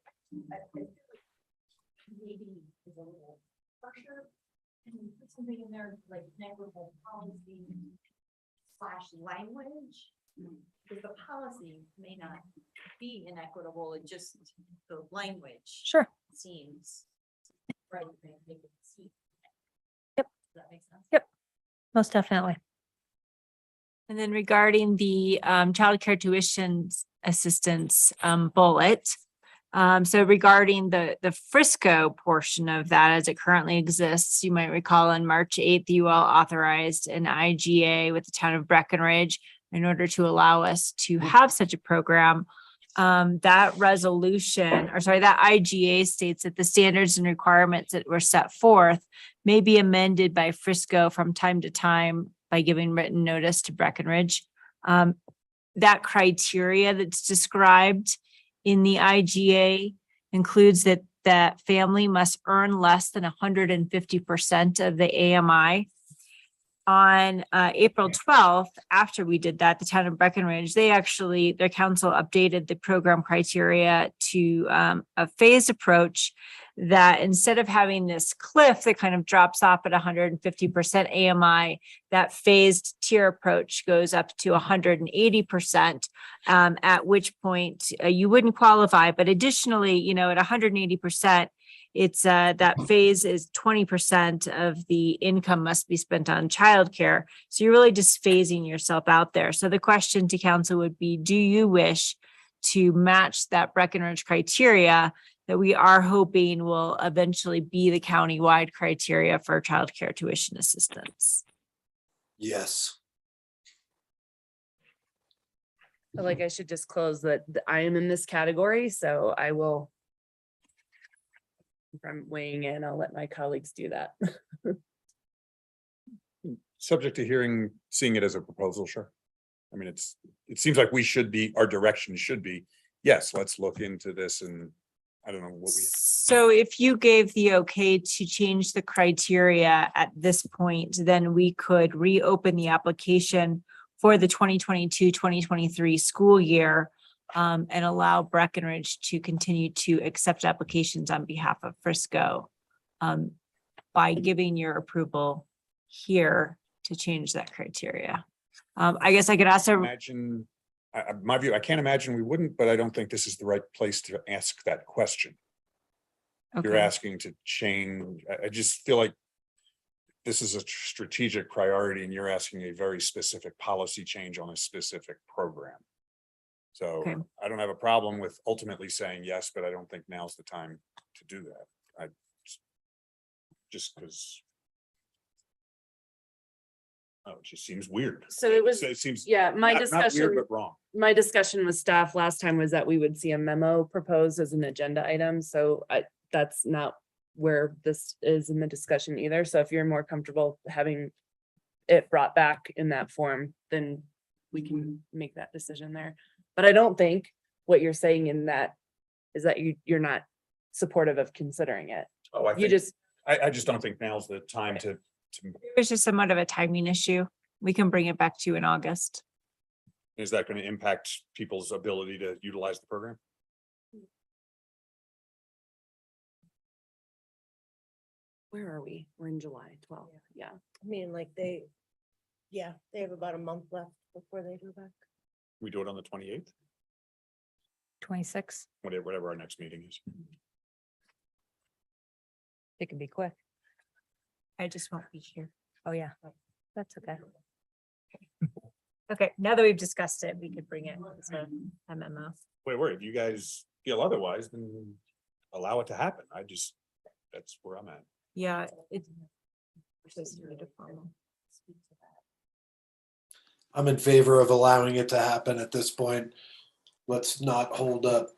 I feel like maybe is a little pressure. Can we put something in there like equitable policy / language? Because the policy may not be inequitable, it just the language Sure. seems right. Make it seem Yep, most definitely. And then regarding the childcare tuition assistance bullet. So regarding the Frisco portion of that as it currently exists, you might recall on March 8th, you all authorized an IGA with the town of Breckenridge in order to allow us to have such a program. That resolution, or sorry, that IGA states that the standards and requirements that were set forth may be amended by Frisco from time to time by giving written notice to Breckenridge. That criteria that's described in the IGA includes that family must earn less than 150% of the AMI. On April 12th, after we did that, the town of Breckenridge, their council updated the program criteria to a phased approach that instead of having this cliff that kind of drops off at 150% AMI, that phased tier approach goes up to 180%, at which point you wouldn't qualify. But additionally, at 180%, it's that phase is 20% of the income must be spent on childcare. So you're really just phasing yourself out there. So the question to council would be, do you wish to match that Breckenridge criteria that we are hoping will eventually be the countywide criteria for childcare tuition assistance? Yes. I feel like I should disclose that I am in this category, so I will. If I'm weighing in, I'll let my colleagues do that. Subject to seeing it as a proposal, sure. I mean, it seems like our direction should be, yes, let's look into this, and I don't know what we. So if you gave the okay to change the criteria at this point, then we could reopen the application for the 2022-2023 school year and allow Breckenridge to continue to accept applications on behalf of Frisco by giving your approval here to change that criteria. I guess I could also Imagine, my view, I can't imagine we wouldn't, but I don't think this is the right place to ask that question. You're okay. asking to change, I just feel like this is a strategic priority and you're asking a very specific policy change on a specific program. So Okay. I don't have a problem with ultimately saying yes, but I don't think now's the time to do that. Just because. Oh, it just seems weird. So it was, It seems. yeah, my not discussion. weird, but wrong. My discussion with staff last time was that we would see a memo proposed as an agenda item, so that's not where this is in the discussion either. So if you're more comfortable having it brought back in that form, then we can make that decision there. But I don't think what you're saying in that is that you're not supportive of considering it. Oh, I You think, just, I just don't think now's the time to, It's just somewhat of a timing issue. We can bring it back to you in August. is that going to impact people's ability to utilize the program? where are we? We're in July 12th. Yeah. I mean, like they have about a month left before they go back. We do it on the 28th, 26. whatever our next meeting is. It can be quick. I just won't be here. Oh, yeah, that's okay. Okay, now that we've discussed it, we could bring it as a memo. Wait, if you guys feel otherwise, then allow it to happen. That's where I'm at. Yeah, it. Just need to follow. I'm in favor of allowing it to happen at this point. Let's not hold up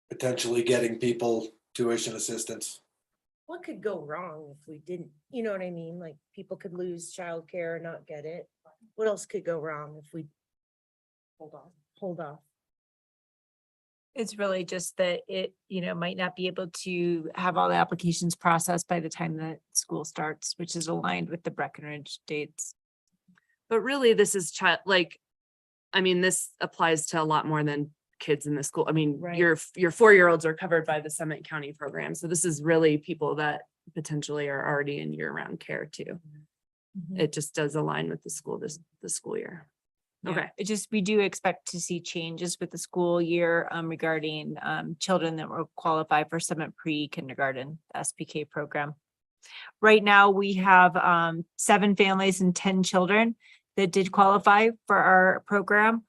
potentially getting people tuition assistance. What could go wrong if we didn't, you know what I mean? Like people could lose childcare, not get it. What else could go wrong if we hold off? It's really just that it, might not be able to have all the applications processed by the time that school starts, which is aligned with the Breckenridge dates. But really, this is this applies to a lot more than kids in the school. I mean, Right. your 4-year-olds are covered by the Summit County program. So this is really people that potentially are already in year-round care too. It just does align with the school year. Yeah, Okay. it just, we do expect to see changes with the school year regarding children that will qualify for Summit pre-kindergarten SPK program. Right now, we have 7 families and 10 children that did qualify for our program.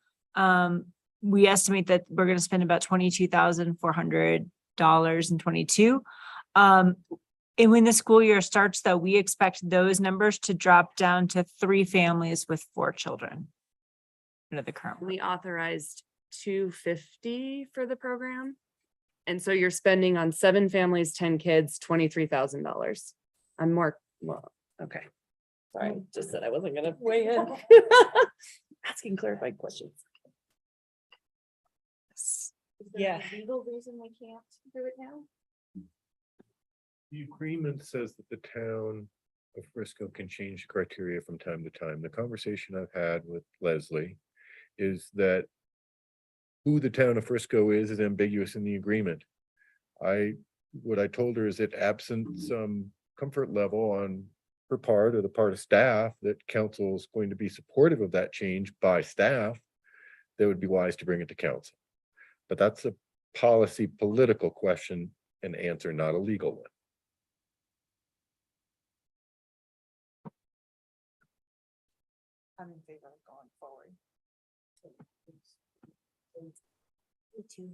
We estimate that we're going to spend about $22,400 in 22. And when the school year starts, though, we expect those numbers to drop down to 3 families with 4 children. Under the current. We authorized 250 for the program. And so you're spending on 7 families, 10 kids, $23,000. I'm more, well, okay. Sorry, just said I wasn't gonna weigh in. Asking clarifying questions. Yeah. Legal reason we can't do it now? The agreement says that the town of Frisco can change the criteria from time to time. The conversation I've had with Leslie is that who the town of Frisco is ambiguous in the agreement. What I told her is that absent some comfort level on her part or the part of staff that council is going to be supportive of that change by staff, that would be wise to bring it to council. But that's a policy political question and answer, not a legal one. I'm in favor of going forward. Me too.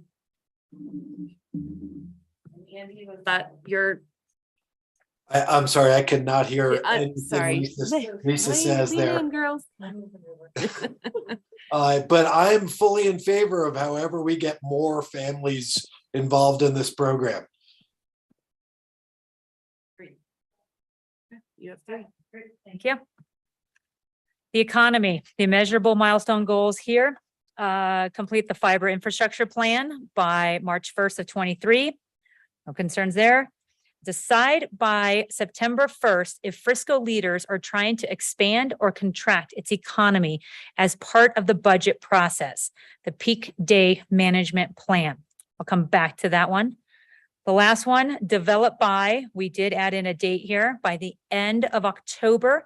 Andy, was that your? I'm sorry, I cannot hear. I'm anything sorry. Lisa says Lean there. in, girls. But I'm fully in favor of however we get more families involved in this program. You have 3. Thank you. The economy, the measurable milestone goals here, complete the fiber infrastructure plan by March 1st of 23. No concerns there. Decide by September 1st if Frisco leaders are trying to expand or contract its economy as part of the budget process, the peak day management plan. I'll come back to that one. The last one, developed by, we did add in a date here, by the end of October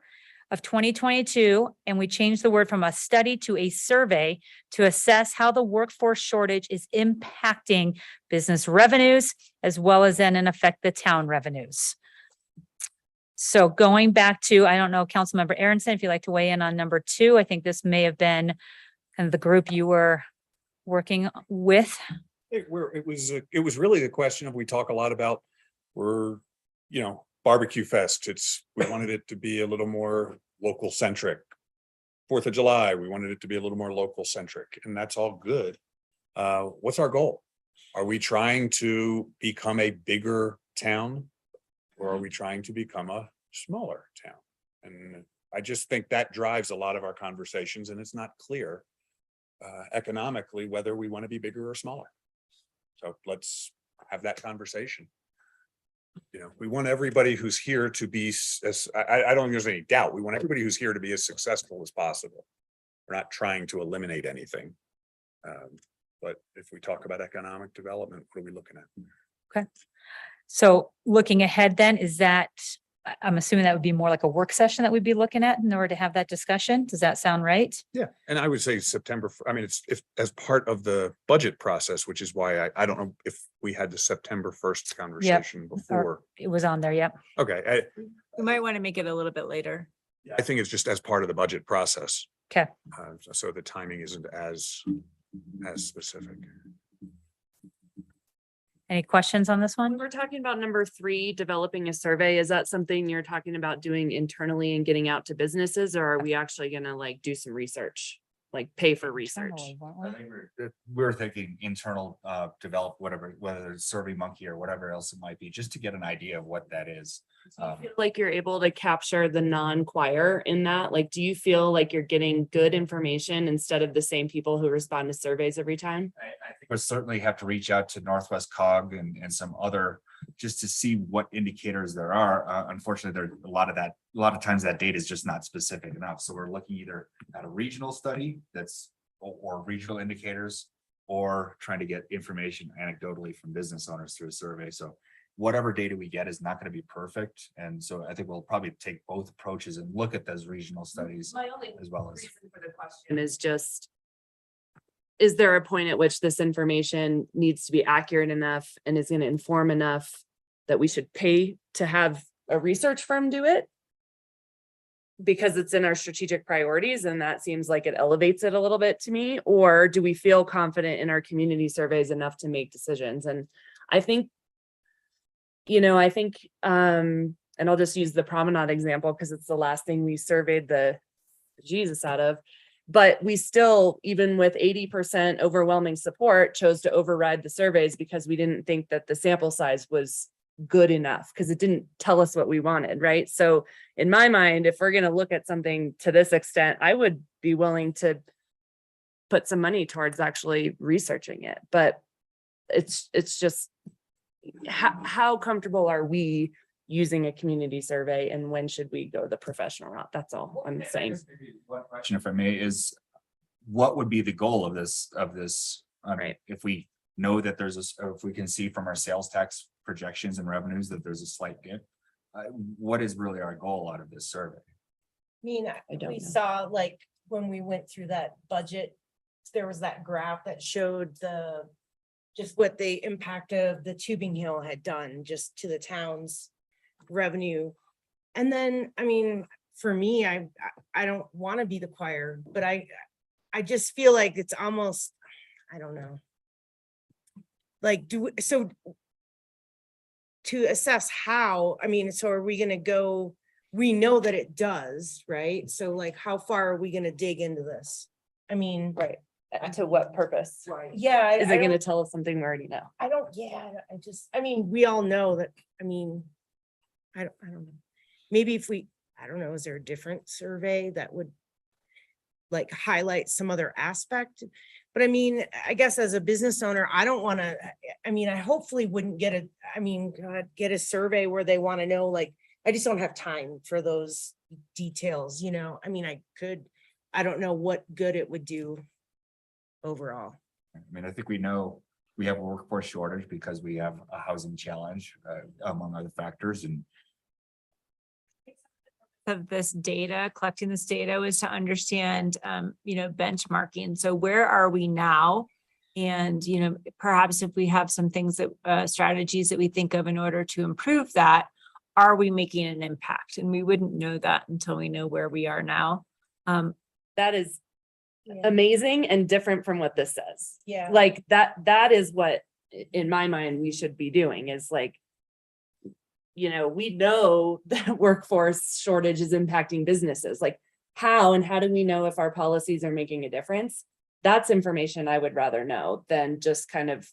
of 2022, and we changed the word from a study to a survey to assess how the workforce shortage is impacting business revenues, as well as then in effect the town revenues. So going back to, I don't know, Councilmember Aronson, if you'd like to weigh in on number 2, I think this may have been kind of the group you were working with. It was really the question of, we talk a lot about, barbecue fest. We wanted it to be a little more local centric. 4th of July, we wanted it to be a little more local centric, and that's all good. What's our goal? Are we trying to become a bigger town, or are we trying to become a smaller town? And I just think that drives a lot of our conversations, and it's not clear economically whether we want to be bigger or smaller. So let's have that conversation. We want everybody who's here to be, I don't think there's any doubt, we want everybody who's here to be as successful as possible. We're not trying to eliminate anything. But if we talk about economic development, what are we looking at? Okay. So looking ahead then, is that, I'm assuming that would be more like a work session that we'd be looking at in order to have that discussion. Does that sound right? Yeah, and I would say September, it's as part of the budget process, which is why I don't know if we had the September 1st conversation before. It was on there, yep. Okay, We might want to make it a little bit later. I think it's just as part of the budget process. Okay. So the timing isn't as specific. Any questions on this When one? we're talking about number 3, developing a survey, is that something you're talking about doing internally and getting out to businesses, or are we actually gonna do some research? Like pay for research? Internally, weren't we? I think we're thinking internal, develop whatever, whether it's SurveyMonkey or whatever else it might be, just to get an idea of what that is. Do you feel like you're able to capture the non-choir in that? Like, do you feel like you're getting good information instead of the same people who respond to surveys every time? I think we certainly have to reach out to Northwest Cog and some other, just to see what indicators there are. Unfortunately, there a lot of times that data is just not specific enough. So we're looking either at a regional study or regional indicators, or trying to get information anecdotally from business owners through a survey. So whatever data we get is not going to be perfect. And so I think we'll probably take both approaches and look at those regional studies My only as well as. reason for the question is just, is there a point at which this information needs to be accurate enough and is going to inform enough that we should pay to have a research firm do it because it's in our strategic priorities and that seems like it elevates it a little bit to me? Or do we feel confident in our community surveys enough to make decisions? And I think, and I'll just use the Promenade example because it's the last thing we surveyed the Jesus out of. But we still, even with 80% overwhelming support, chose to override the surveys because we didn't think that the sample size was good enough because it didn't tell us what we wanted, right? So in my mind, if we're going to look at something to this extent, I would be willing to put some money towards actually researching it. But it's just how comfortable are we using a community survey and when should we go the professional route? That's all I'm saying. One question, if I may, is what would be the goal of this? Right. If we know that if we can see from our sales tax projections and revenues that there's a slight dip, what is really our goal out of this survey? I mean, don't we know. saw like when we went through that budget, there was that graph that showed just what the impact of the Tubing Hill had done just to the town's revenue. And then, I mean, for me, I don't want to be the choir, but I just feel like it's almost, I don't know. Like, so to assess how, I mean, so are we going to go, we know that it does, right? So like, how far are we going to dig into this? I mean, Right. To what purpose? yeah. Is I it going to don't- tell us something we already know? I mean, we all know that, I mean, I don't know. Maybe if I don't know, is there a different survey that would like highlight some other aspect? But I mean, I guess as a business owner, I don't want to, I mean, I hopefully wouldn't get a survey where they want to know, like, I just don't have time for those details, I mean, I don't know what good it would do overall. I mean, I think we know we have a workforce shortage because we have a housing challenge, among other factors, and of this data, collecting this data was to understand, benchmarking. So where are we now? And, perhaps if we have some things that, strategies that we think of in order to improve that, are we making an impact? And we wouldn't know that until we know where we are now. That is amazing and different from what this says. Yeah. Like that is what, in my mind, we should be doing is like, we know that workforce shortage is impacting businesses. Like how do we know if our policies are making a difference? That's information I would rather know than just kind of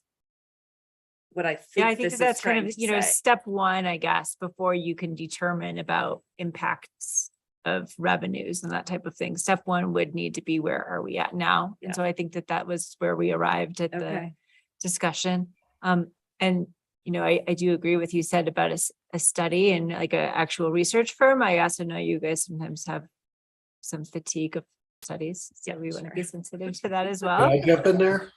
what I think. Yeah, I think this that's is kind trying of, to say. step one, I guess, before you can determine about impacts of revenues and that type of thing. Step one would need to be, where are we at now? Yeah. And so I think that was where we arrived at the Okay. discussion. And, I do agree with you said about a study and like an actual research firm. I also know you guys sometimes have some fatigue of studies. So we want to be sensitive to that as Can well. I jump in there?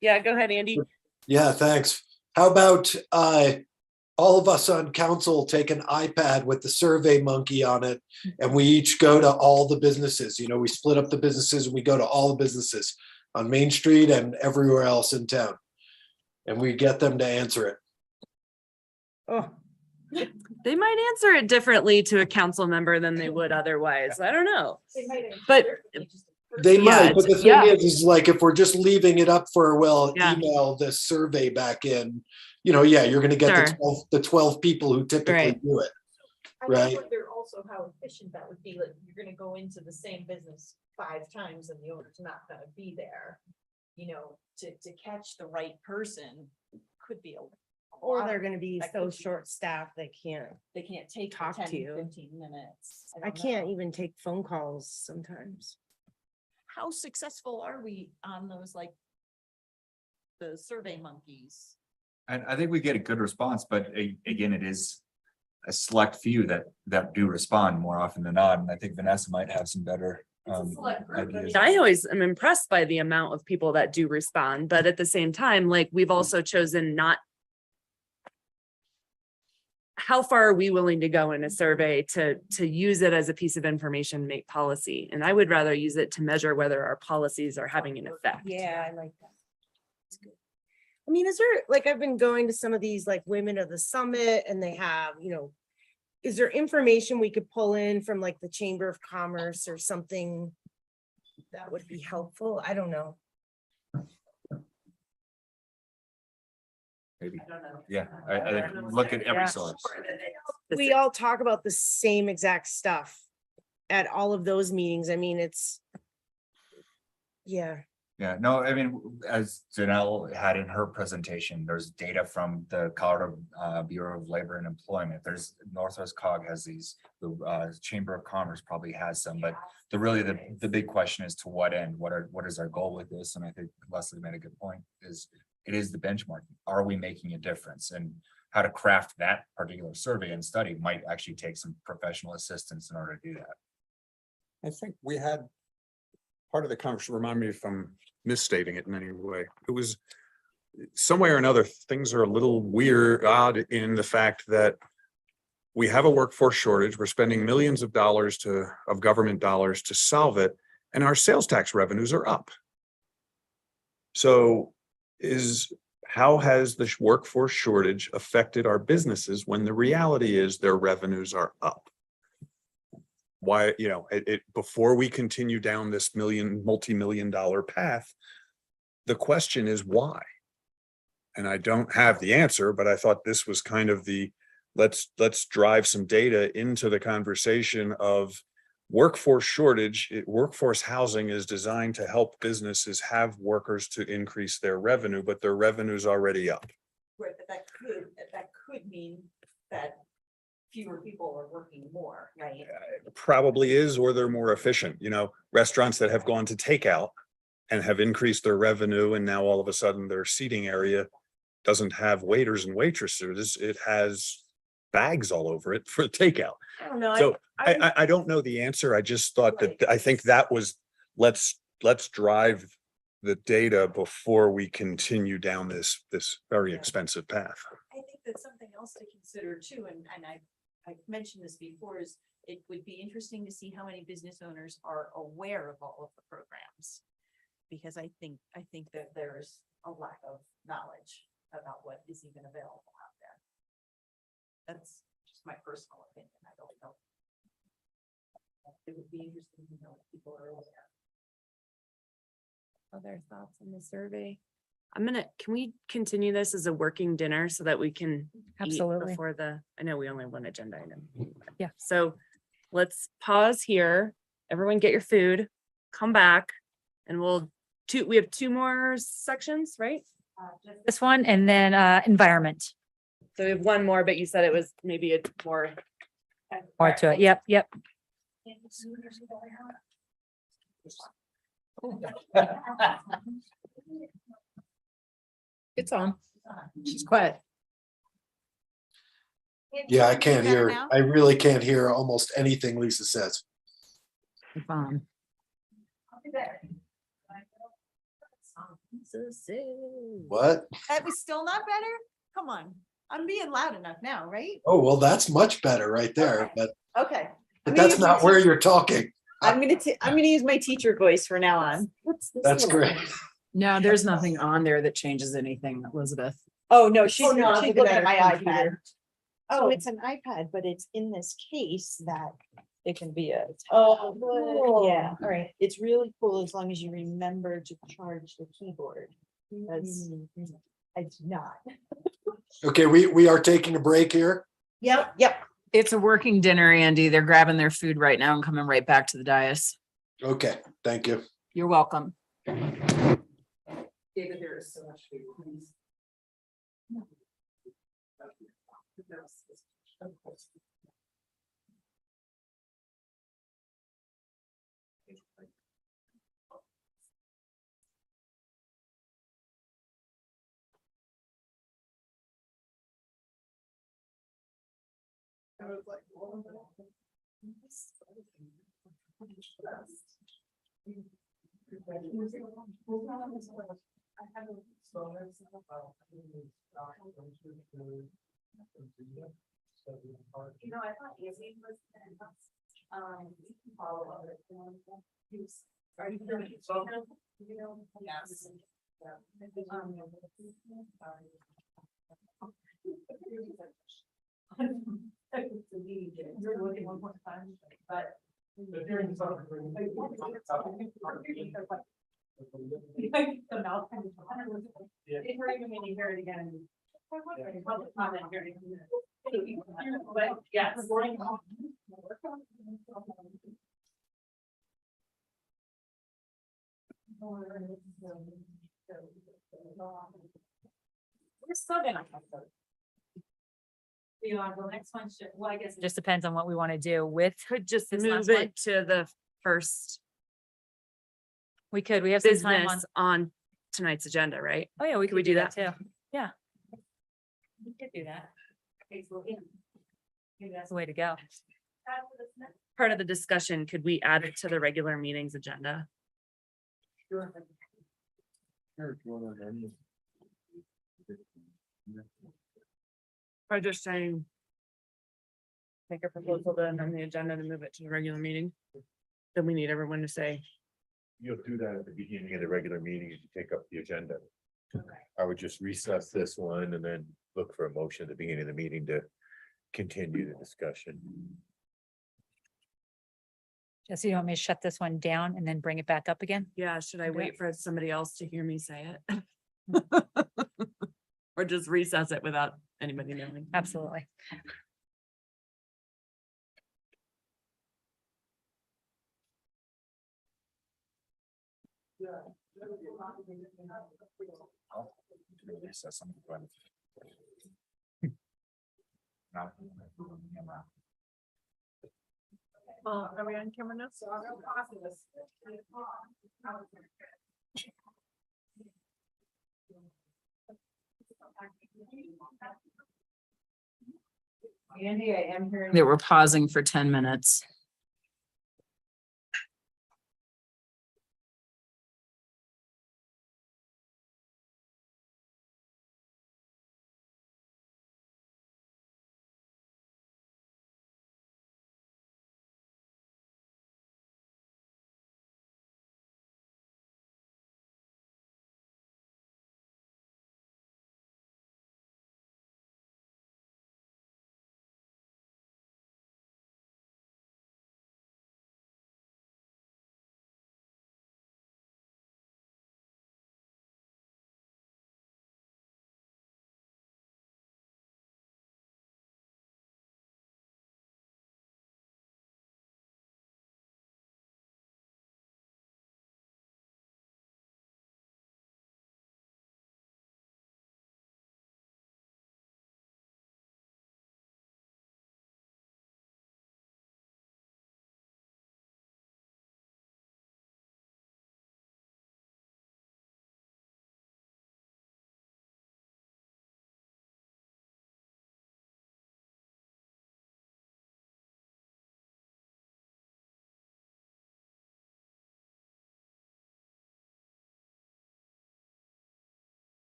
Yeah, go ahead, Andy. Yeah, thanks. How about all of us on council take an iPad with the Survey Monkey on it, and we each go to all the businesses. We split up the businesses and we go to all the businesses on Main Street and everywhere else in town. And we get them to answer it. Oh, They might answer it differently to a council member than they would otherwise. I don't know. But They Yeah, might, but the thing yeah. is like, if we're just leaving it up for, Yeah. email this survey back in, you're gonna get Sure. the 12 people who typically Right. do it. I Right. wonder also how efficient that would be, like, you're gonna go into the same business 5 times and the owner's not gonna be there. To catch the right person could be or they're gonna be that so could be- short-staffed, they can't take the talk to 10, you. 15 minutes. I don't can't know. even take phone calls sometimes. How successful are we on those, like, the Survey Monkeys? And I think we get a good response, but again, it is a select few that do respond more often than not. And I think Vanessa might have some better ideas. I always am impressed by the amount of people that do respond, but at the same time, like we've also chosen not. How far are we willing to go in a survey to use it as a piece of information, to make policy? And I would rather use it to measure whether our policies are having an effect. Yeah, I like that. That's good. I mean, is there, like, I've been going to some of these like Women of the Summit and they have, is there information we could pull in from like the Chamber of Commerce or something that would be helpful? I don't know. Maybe, yeah, I think look at every source. We all talk about the same exact stuff at all of those meetings. I mean, it's, yeah. Yeah, no, I mean, as Janelle had in her presentation, there's data from the Colorado Bureau of Labor and Employment. There's Northwest Cog has these, the Chamber of Commerce probably has some, but the big question is to what end? What is our goal with this? And I think Leslie made a good point, is it is the benchmarking. Are we making a difference? And how to craft that particular survey and study might actually take some professional assistance in order to do that. I think we had part of the conversation, remind me if I'm misstating it in any way. It was some way or another, things are a little weird, odd in the fact that we have a workforce shortage. We're spending millions of dollars of government dollars to solve it, and our sales tax revenues are up. So how has the workforce shortage affected our businesses when the reality is their revenues are up? Why, before we continue down this multi-million dollar path, the question is why? And I don't have the answer, but I thought this was kind of let's drive some data into the conversation of workforce shortage. Workforce housing is designed to help businesses have workers to increase their revenue, but their revenue's already up. Right, but that could mean that fewer people are working more, right? Probably is, or they're more efficient. Restaurants that have gone to takeout and have increased their revenue, and now all of a sudden their seating area doesn't have waiters and waitresses. It has bags all over it for takeout. I don't know. So I don't know the answer. I just thought that, I think that was, let's drive the data before we continue down this very expensive path. I think that's something else to consider too, and I've mentioned this before, is it would be interesting to see how many business owners are aware of all of the programs. Because I think that there's a lack of knowledge about what is even available out there. That's just my personal opinion. I don't know. It would be interesting to know if people are aware. Other thoughts on the survey? Can we continue this as a working dinner so that we can eat Absolutely. before I know we only have one agenda item. Yeah. So let's pause here. Everyone get your food, come back, and we have two more sections, right? This one and then environment. So we have one more, but you said it was maybe a more. More to it. Yep. It's on. She's quiet. Yeah, I can't hear, I really can't hear almost anything Lisa says. It's on. What? That was still not better? Come on, I'm being loud enough now, right? Oh, well, that's much better right there, but Okay. that's not where you're talking. I'm gonna use my teacher voice from now on. That's great. No, there's nothing on there that changes anything, Elizabeth. Oh, no, she's no, I'm she's looking looking at at my her iPad. computer. Oh, it's an iPad, but it's in this case that it can be a. Oh, cool. Yeah, all right. It's really cool as long as you remember to charge the keyboard. That's, I do not. Okay, we are taking a break here. Yep. It's a working dinner, Andy. They're grabbing their food right now and coming right back to the dais. Okay, thank you. You're welcome. David, there is so much food, please. I thought Izzy was. You can follow up. Are you gonna be spoken? Yes. You're looking 1.5, but. The mouth kind of- If we're even gonna hear it again. Public comment hearing. But yes. We're still gonna have to. You want the next one, should, well, I guess. Just depends on what we want to do with, Could just This move last one? it to the first we have some time on. business on tonight's agenda, right? Oh, yeah, we Could could we do do that too. Yeah. We could do that. Maybe that's the way to go. Part of the discussion, could we add it to the regular meetings agenda? Or just saying. Make a proposal to amend the agenda to move it to the regular meeting. Then we need everyone to say, You'll do that at the beginning of the regular meeting as you take up the agenda. I would just recess this one and then look for a motion at the beginning of the meeting to continue the discussion. Jesse, you want me to shut this one down and then bring it back up again? yeah, should I Do it. wait for somebody else to hear me say it? Or just recess it without anybody knowing? Absolutely. Recess, I'm going Not- Are we on camera now? Andy, I am hearing that we're pausing for 10 minutes.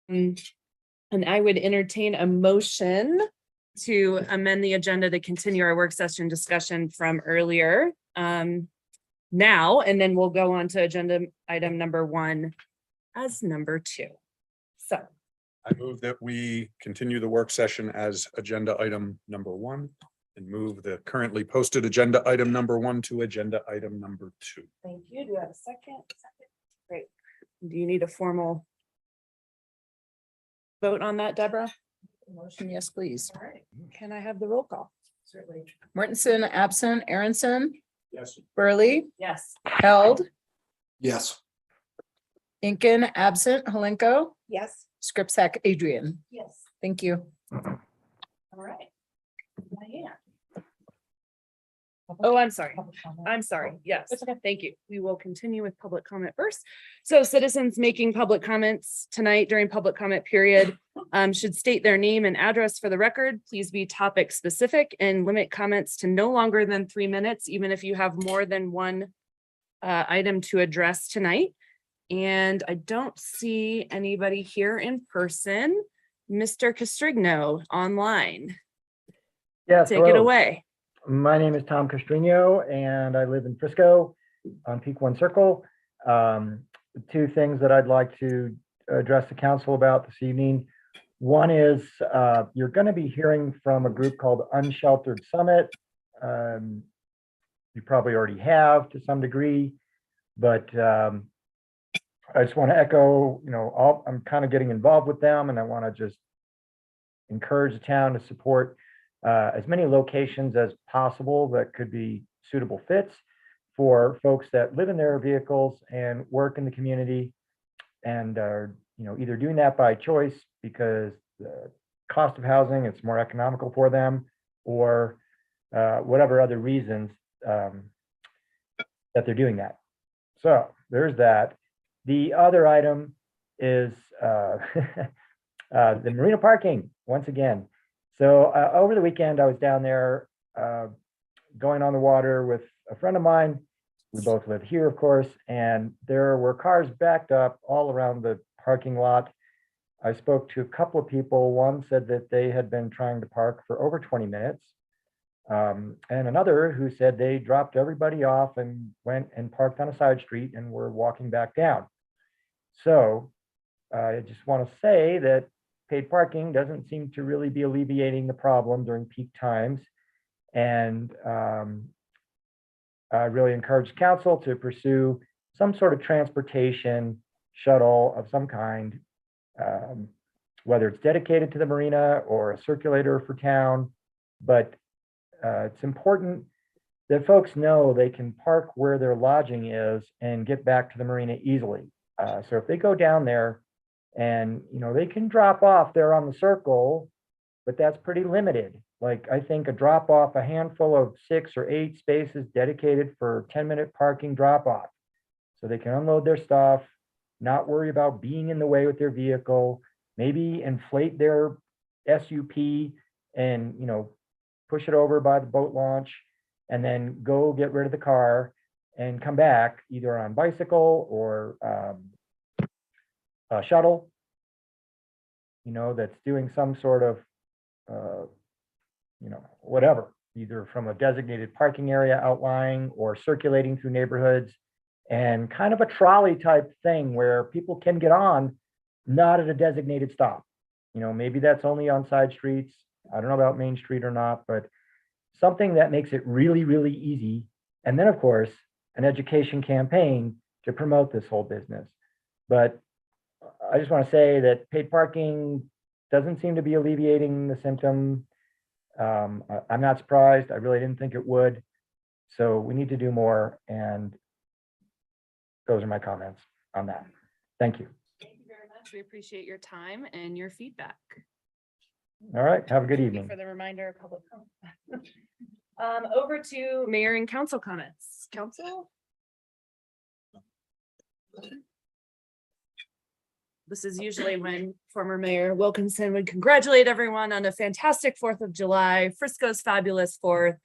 And I would entertain a motion to amend the agenda to continue our work session discussion from earlier. Now, and then we'll go on to agenda item number 1 as number 2. So I move that we continue the work session as agenda item number 1 and move the currently posted agenda item number 1 to agenda item number 2. thank you. Do you have a second? Great. Do you need a formal vote on that, Deborah? Motion, yes, please. All right. Can I have the roll call? Certainly. Mortensen, absent. Aronson, Yes. Burley, Yes. Held, Yes. Incan, absent. Holenko, Yes. Scripsack, Adrian. Yes. Thank you. All right. Diane. Oh, I'm sorry. I'm sorry. Yes. Thank you. We will continue with public comment first. So citizens making public comments tonight during public comment period should state their name and address for the record. Please be topic specific and limit comments to no longer than 3 minutes, even if you have more than one item to address tonight. And I don't see anybody here in person. Mr. Castrigno online. Yes, Take it hello. away. My name is Tom Castrino and I live in Frisco on Peak One Circle. 2 things that I'd like to address the council about this evening. One is you're going to be hearing from a group called Unsheltered Summit. You probably already have to some degree, but I just want to echo, I'm kind of getting involved with them and I want to just encourage the town to support as many locations as possible that could be suitable fits for folks that live in their vehicles and work in the community and are, either doing that by choice because the cost of housing, it's more economical for them, or whatever other reasons that they're doing that. So there's that. The other item is the marina parking once again. So over the weekend, I was down there going on the water with a friend of mine. We both live here, of course, and there were cars backed up all around the parking lot. I spoke to a couple of people. One said that they had been trying to park for over 20 minutes. And another who said they dropped everybody off and went and parked on a side street and were walking back down. So I just want to say that paid parking doesn't seem to really be alleviating the problem during peak times. And I really encourage council to pursue some sort of transportation shuttle of some kind, whether it's dedicated to the marina or a circulator for town. But it's important that folks know they can park where their lodging is and get back to the marina easily. So if they go down there, and, they can drop off there on the circle, but that's pretty limited. Like, I think a drop off, a handful of 6 or 8 spaces dedicated for 10-minute parking drop off. So they can unload their stuff, not worry about being in the way with their vehicle, maybe inflate their SUP and, push it over by the boat launch and then go get rid of the car and come back either on bicycle or a shuttle, that's doing some sort of, whatever, either from a designated parking area outlying or circulating through neighborhoods, and kind of a trolley type thing where people can get on, not at a designated stop. Maybe that's only on side streets. I don't know about Main Street or not, but something that makes it really, really easy. And then, of course, an education campaign to promote this whole business. But I just want to say that paid parking doesn't seem to be alleviating the symptom. I'm not surprised. I really didn't think it would. So we need to do more. And those are my comments on that. Thank you. Thank you very much. We appreciate your time and your feedback. All right. Have a good Thank you evening. for the reminder of public comment. Over to mayor and council comments. Council? This is usually when former Mayor Wilkinson would congratulate everyone on a fantastic 4th of July, Frisco's fabulous 4th.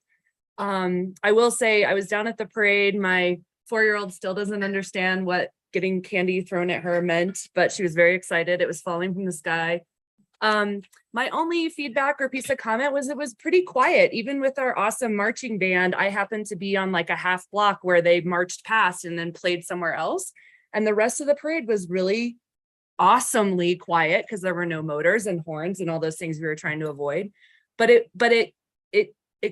I will say I was down at the parade. My 4-year-old still doesn't understand what getting candy thrown at her meant, but she was very excited. It was falling from the sky. My only feedback or piece of comment was it was pretty quiet, even with our awesome marching band. I happened to be on like a half block where they marched past and then played somewhere else. And the rest of the parade was really awesomely quiet because there were no motors and horns and all those things we were trying to avoid. But it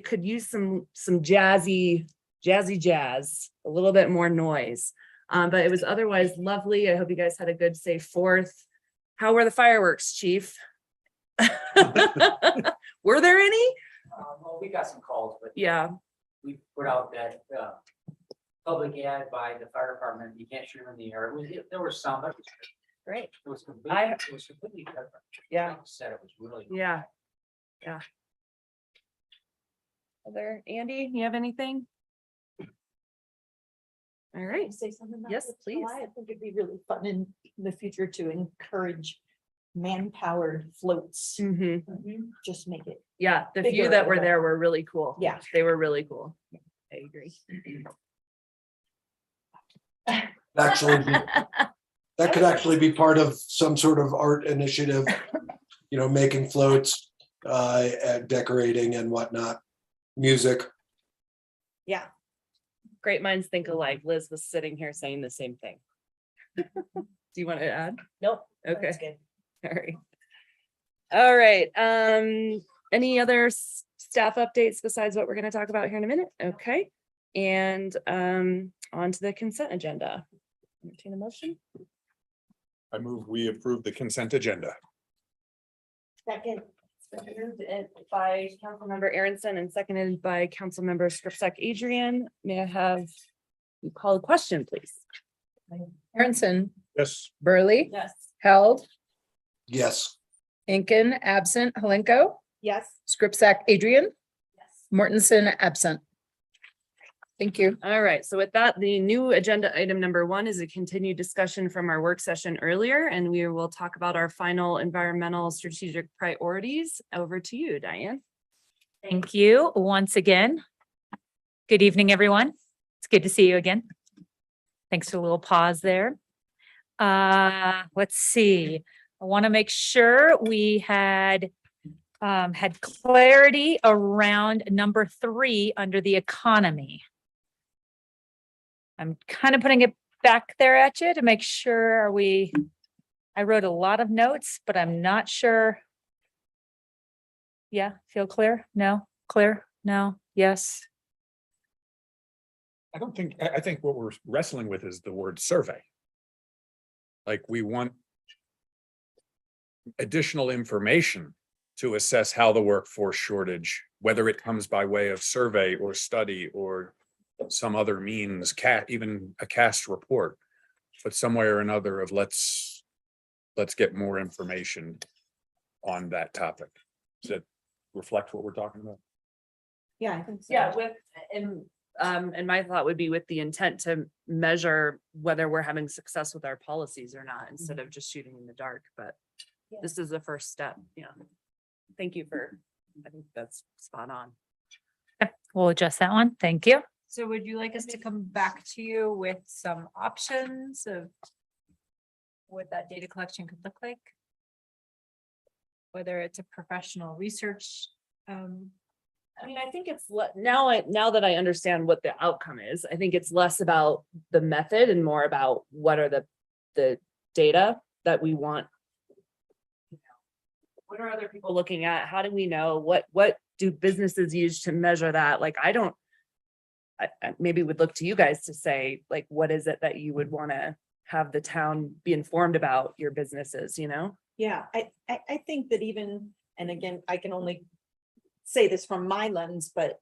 could use some jazzy jazz, a little bit more noise. But it was otherwise lovely. I hope you guys had a good, safe 4th. How were the fireworks, Chief? Were there any? Well, we got some calls, but Yeah. we put out that public ad by the fire department. You can't shoot them in the air. There was some. That was Great. It was completely. I- It was completely different. Yeah. Like I said, it was really. Yeah. Other, Andy, you have anything? All right. Say something about Yes, this please. July? I think it'd be really fun in the future to encourage man-powered floats. Just make it. Yeah, the few Bigger that were event. there were really cool. Yeah. They were really cool. I agree. Actually, that could actually be part of some sort of art initiative, making floats, and decorating and whatnot, music. Yeah. Great minds think alike. Liz was sitting here saying the same thing. Do you want to add? Nope. Okay. that's good. All right. Any other staff updates besides what we're going to talk about here in a minute? Okay. And on to the consent agenda. Entertain a motion. I move we approve the consent agenda. Second. Moved by Councilmember Aronson and seconded by Councilmember Scripsack Adrian. May I have you call a question, please? Aronson, Yes. Burley, Yes. Held, Yes. Incan, absent, Halenko, Yes. Scripsack, Adrian, Yes. Mortensen, absent. Thank you. All right, so with that, the new agenda item number 1 is a continued discussion from our work session earlier, and we will talk about our final environmental strategic priorities. Over to you, Diane. Thank you once again. Good evening, everyone. It's good to see you again. Thanks for a little pause there. Let's see. I want to make sure we had clarity around number 3 under the economy. I'm kind of putting it back there at you to make sure I wrote a lot of notes, but I'm not sure. Yeah, feel clear? No, clear? No, yes. I think what we're wrestling with is the word survey. Like we want additional information to assess how the workforce shortage, whether it comes by way of survey or study or some other means, even a cast report, but some way or another of let's get more information on that topic. Does that reflect what we're talking about? Yeah, I think so. Yeah, and my thought would be with the intent to measure whether we're having success with our policies or not, instead of just shooting in the dark, but Yeah. this is the first step. Yeah. Thank you I think that's spot on. We'll adjust that one. Thank you. So would you like us to come back to you with some options of what that data collection could look like? Whether it's a professional research, I mean, I think it's now that I understand what the outcome is, I think it's less about the method and more about what are the data that we want. What are other people looking at? How do we know? What do businesses use to measure that? Like, I maybe would look to you guys to say, like, what is it that you would want to have the town be informed about your businesses, Yeah, I think that even, and again, I can only say this from my lens, but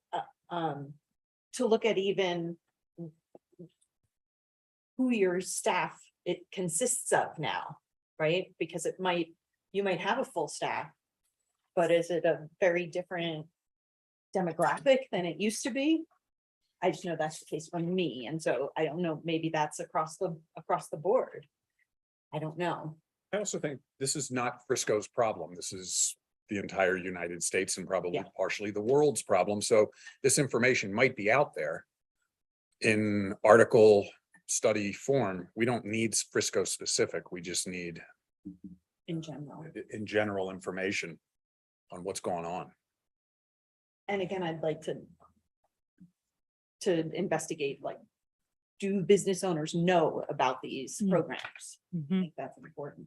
to look at even who your staff it consists of now, right? Because you might have a full staff, but is it a very different demographic than it used to be? I just know that's the case for me, and so I don't know, maybe that's across the board. I don't know. I also think this is not Frisco's problem. This is the entire United States and probably Yeah. partially the world's problem. So this information might be out there in article study form, we don't need Frisco specific. We just need In general. in general information on what's going on. And again, I'd like to investigate, like, do business owners know about these programs? I think that's important.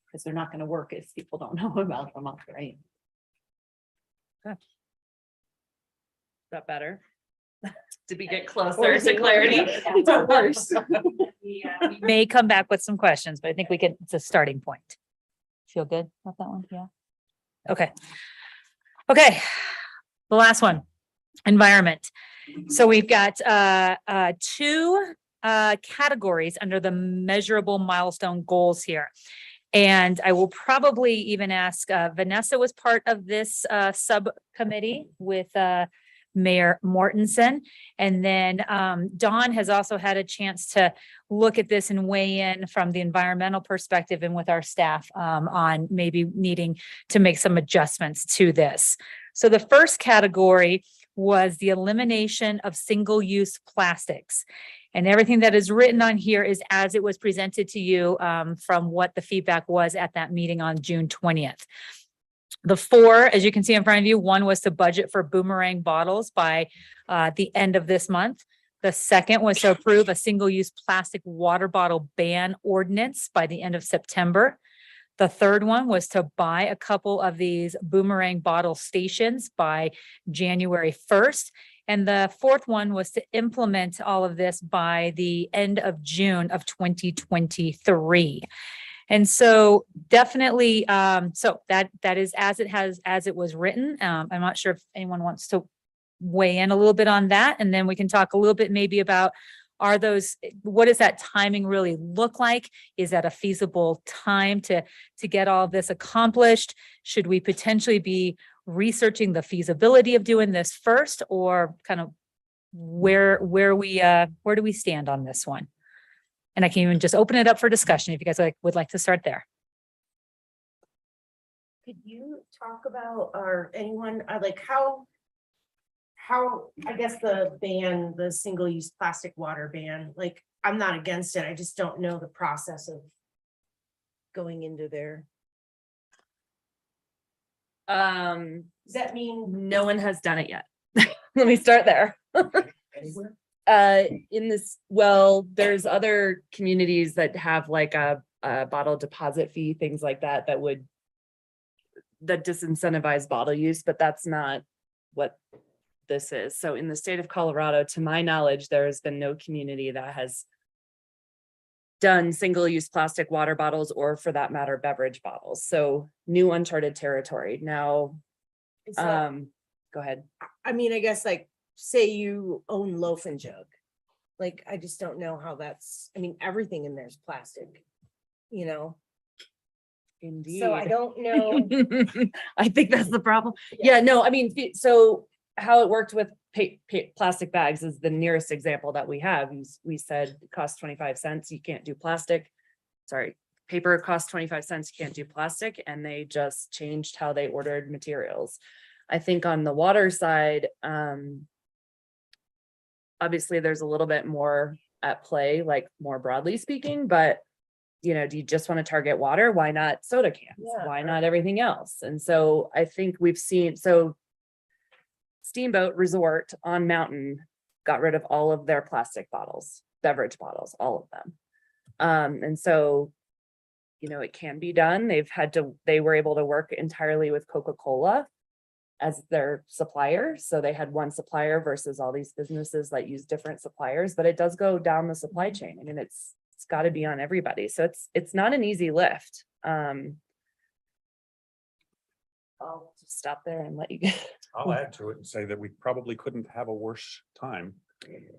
Because they're not gonna work if people don't know about them, right? Is that better? Did we get closer to clarity? It's worse. We may come back with some questions, but I think we can, it's a starting point. Feel good about that one? Yeah. Okay. Okay. The last one, environment. So we've got two categories under the measurable milestone goals here. And I will probably even ask, Vanessa was part of this subcommittee with Mayor Mortensen. And then Dawn has also had a chance to look at this and weigh in from the environmental perspective and with our staff on maybe needing to make some adjustments to this. So the first category was the elimination of single-use plastics. And everything that is written on here is as it was presented to you from what the feedback was at that meeting on June 20th. The four, as you can see in front of you, one was to budget for boomerang bottles by the end of this month. The second was to approve a single-use plastic water bottle ban ordinance by the end of September. The third one was to buy a couple of these boomerang bottle stations by January 1st. And the fourth one was to implement all of this by the end of June of 2023. And so definitely, so that is as it was written. I'm not sure if anyone wants to weigh in a little bit on that. And then we can talk a little bit maybe about what does that timing really look like? Is that a feasible time to get all of this accomplished? Should we potentially be researching the feasibility of doing this first, or kind of where do we stand on this one? And I can even just open it up for discussion if you guys would like to start there. Could you talk about, or anyone, like how, I guess the single-use plastic water ban, like, I'm not against it. I just don't know the process of going into there. Does that mean? No one has done it yet. Let me start there. In this, well, there's other communities that have like a bottle deposit fee, things like that, that disincentivize bottle use, but that's not what this is. So in the state of Colorado, to my knowledge, there has been no community that has done single-use plastic water bottles, or for that matter, beverage bottles. So new uncharted territory. Now, go ahead. I mean, I guess, like, say you own Loaf and Jug. Like, I just don't know how that's, I mean, everything in there is plastic, you know? Indeed. So I don't know. I think that's the problem. Yeah, no, I mean, so how it worked with plastic bags is the nearest example that we have. We said it costs 25 cents, you can't do plastic. Sorry, paper costs 25 cents, you can't do plastic, and they just changed how they ordered materials. I think on the water side, obviously there's a little bit more at play, like more broadly speaking, but you know, do you just want to target water? Why not soda cans? Yeah. Why not everything else? And so I think we've seen, so Steamboat Resort on Mountain got rid of all of their plastic bottles, beverage bottles, all of them. And so, you know, it can be done. They were able to work entirely with Coca-Cola as their supplier. So they had one supplier versus all these businesses that use different suppliers, but it does go down the supply chain. I mean, it's got to be on everybody. So it's not an easy lift. I'll just stop there and let you go. I'll add to it and say that we probably couldn't have a worse time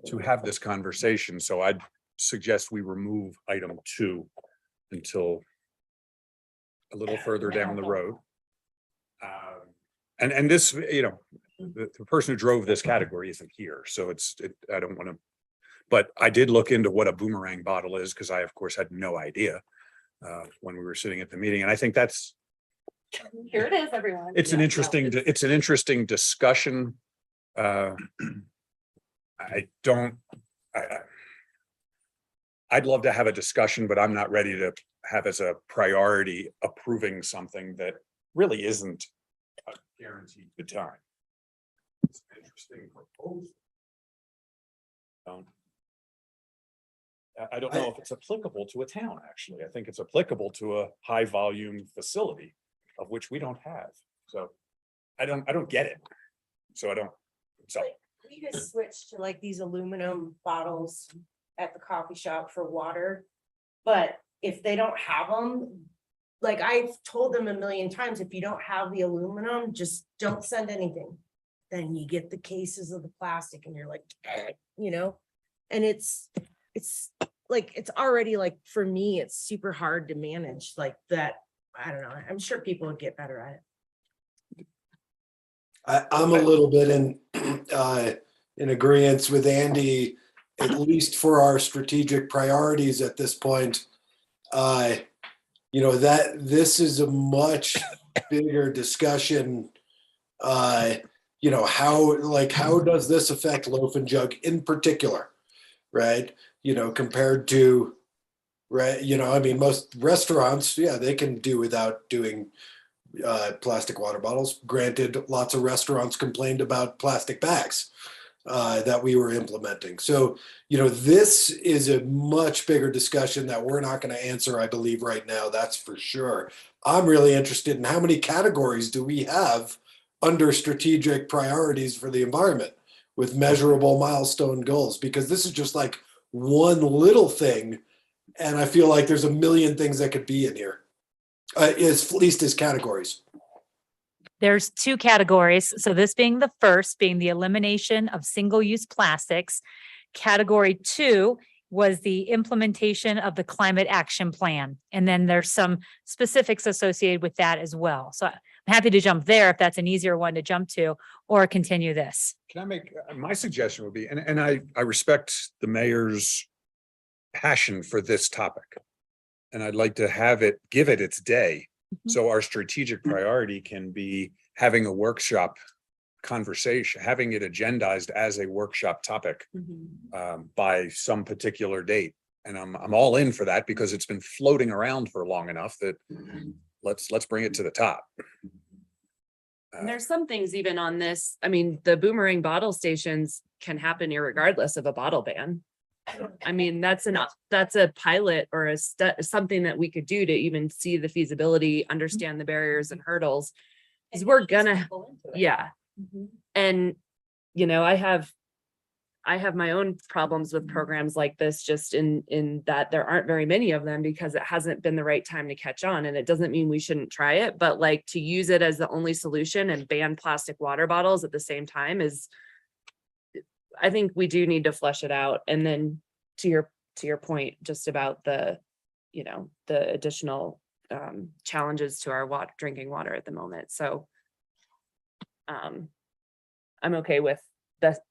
to have this conversation. So I'd suggest we remove item 2 until a little further down the road. And this, you know, the person who drove this category isn't here, so I don't want to, but I did look into what a boomerang bottle is, because I, of course, had no idea when we were sitting at the meeting, and I think that's, Here it is, everyone. it's an interesting discussion. I'd love to have a discussion, but I'm not ready to have as a priority approving something that really isn't a guaranteed good time. It's an interesting proposal. I don't know if it's applicable to a town, actually. I think it's applicable to a high volume facility of which we don't have. So I don't get it. So I don't, so. We just switched to like these aluminum bottles at the coffee shop for water. But if they don't have them, like I've told them a million times, if you don't have the aluminum, just don't send anything. Then you get the cases of the plastic and you're like, you know, and it's like, it's already like, for me, it's super hard to manage like that. I don't know. I'm sure people would get better at it. I'm a little bit in agreement with Andy, at least for our strategic priorities at this point. You know, that this is a much bigger discussion. You know, how does this affect Loaf and Jug in particular, right? You know, compared to, right, you know, I mean, most restaurants, yeah, they can do without doing plastic water bottles. Granted, lots of restaurants complained about plastic bags that we were implementing. So, you know, this is a much bigger discussion that we're not going to answer, I believe, right now. That's for sure. I'm really interested in how many categories do we have under strategic priorities for the environment with measurable milestone goals, because this is just like one little thing. And I feel like there's a million things that could be in here, at least as categories. There's two categories. So this being the first, being the elimination of single-use plastics. Category 2 was the implementation of the climate action plan. And then there's some specifics associated with that as well. So I'm happy to jump there if that's an easier one to jump to, or continue this. Can I make, my suggestion would be, and I respect the mayor's passion for this topic. And I'd like to have it, give it its day. So our strategic priority can be having a workshop conversation, having it agendized as a workshop topic by some particular date. And I'm all in for that because it's been floating around for long enough that let's bring it to the top. And there's some things even on this, I mean, the boomerang bottle stations can happen irregardless of a bottle ban. I mean, that's a pilot or something that we could do to even see the feasibility, understand the barriers and hurdles. Because we're gonna, yeah. And, you know, I have my own problems with programs like this, just in that there aren't very many of them because it hasn't been the right time to catch on. And it doesn't mean we shouldn't try it, but like to use it as the only solution and ban plastic water bottles at the same time is, I think we do need to flesh it out. And then to your point, just about the, you know, the additional challenges to our drinking water at the moment. So I'm okay with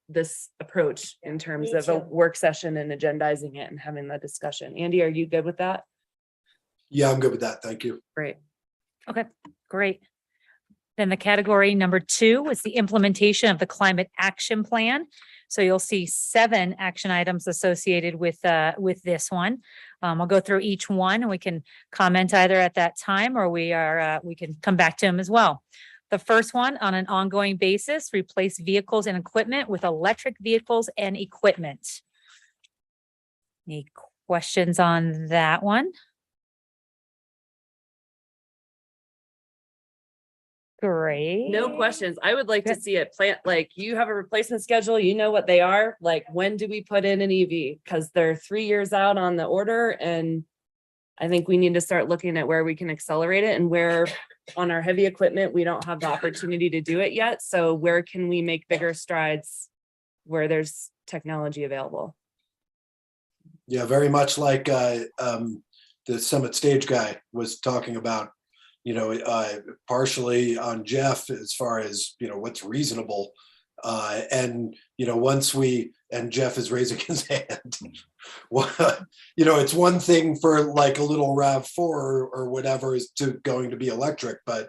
this approach in terms of a work session and agendizing it and having the discussion. Andy, are you good with that? Yeah, I'm good with that. Thank you. Great. Okay, great. Then the category number 2 was the implementation of the climate action plan. So you'll see 7 action items associated with this one. I'll go through each one and we can comment either at that time or we can come back to them as well. The first one, on an ongoing basis, replace vehicles and equipment with electric vehicles and equipment. Any questions on that one? Great. No questions. I would like to see it plant, like you have a replacement schedule, you know what they are, like when do we put in an EV? Because they're 3 years out on the order and I think we need to start looking at where we can accelerate it and where on our heavy equipment, we don't have the opportunity to do it yet. So where can we make bigger strides where there's technology available? Yeah, very much like the Summit Stage guy was talking about, you know, partially on Jeff as far as, you know, what's reasonable. And, you know, and Jeff is raising his hand. You know, it's one thing for like a little RAV4 or whatever is going to be electric, but,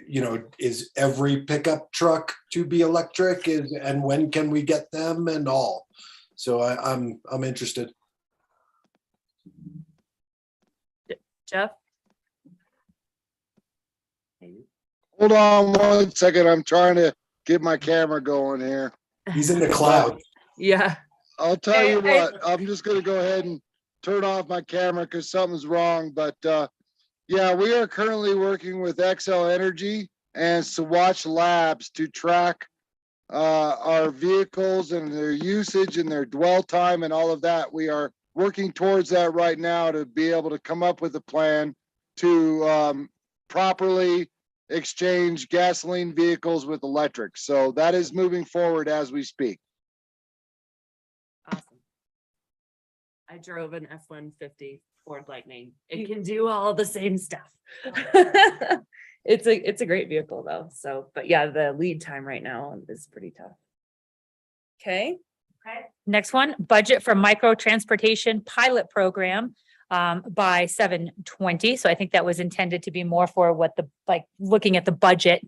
you know, is every pickup truck to be electric and when can we get them and all? So I'm interested. Jeff? Hold on 1 second. I'm trying to get my camera going here. He's in the cloud. Yeah. I'll tell you what, I'm just gonna go ahead and turn off my camera because something's wrong, but yeah, we are currently working with XL Energy and Swatch Labs to track our vehicles and their usage and their dwell time and all of that. We are working towards that right now to be able to come up with a plan to properly exchange gasoline vehicles with electric. So that is moving forward as we speak. Awesome. I drove an F-150 Ford Lightning. It can do all the same stuff. It's a great vehicle though. So, but yeah, the lead time right now is pretty tough. Okay. Okay. Next one, budget for micro transportation pilot program by 720. So I think that was intended to be more for what looking at the budget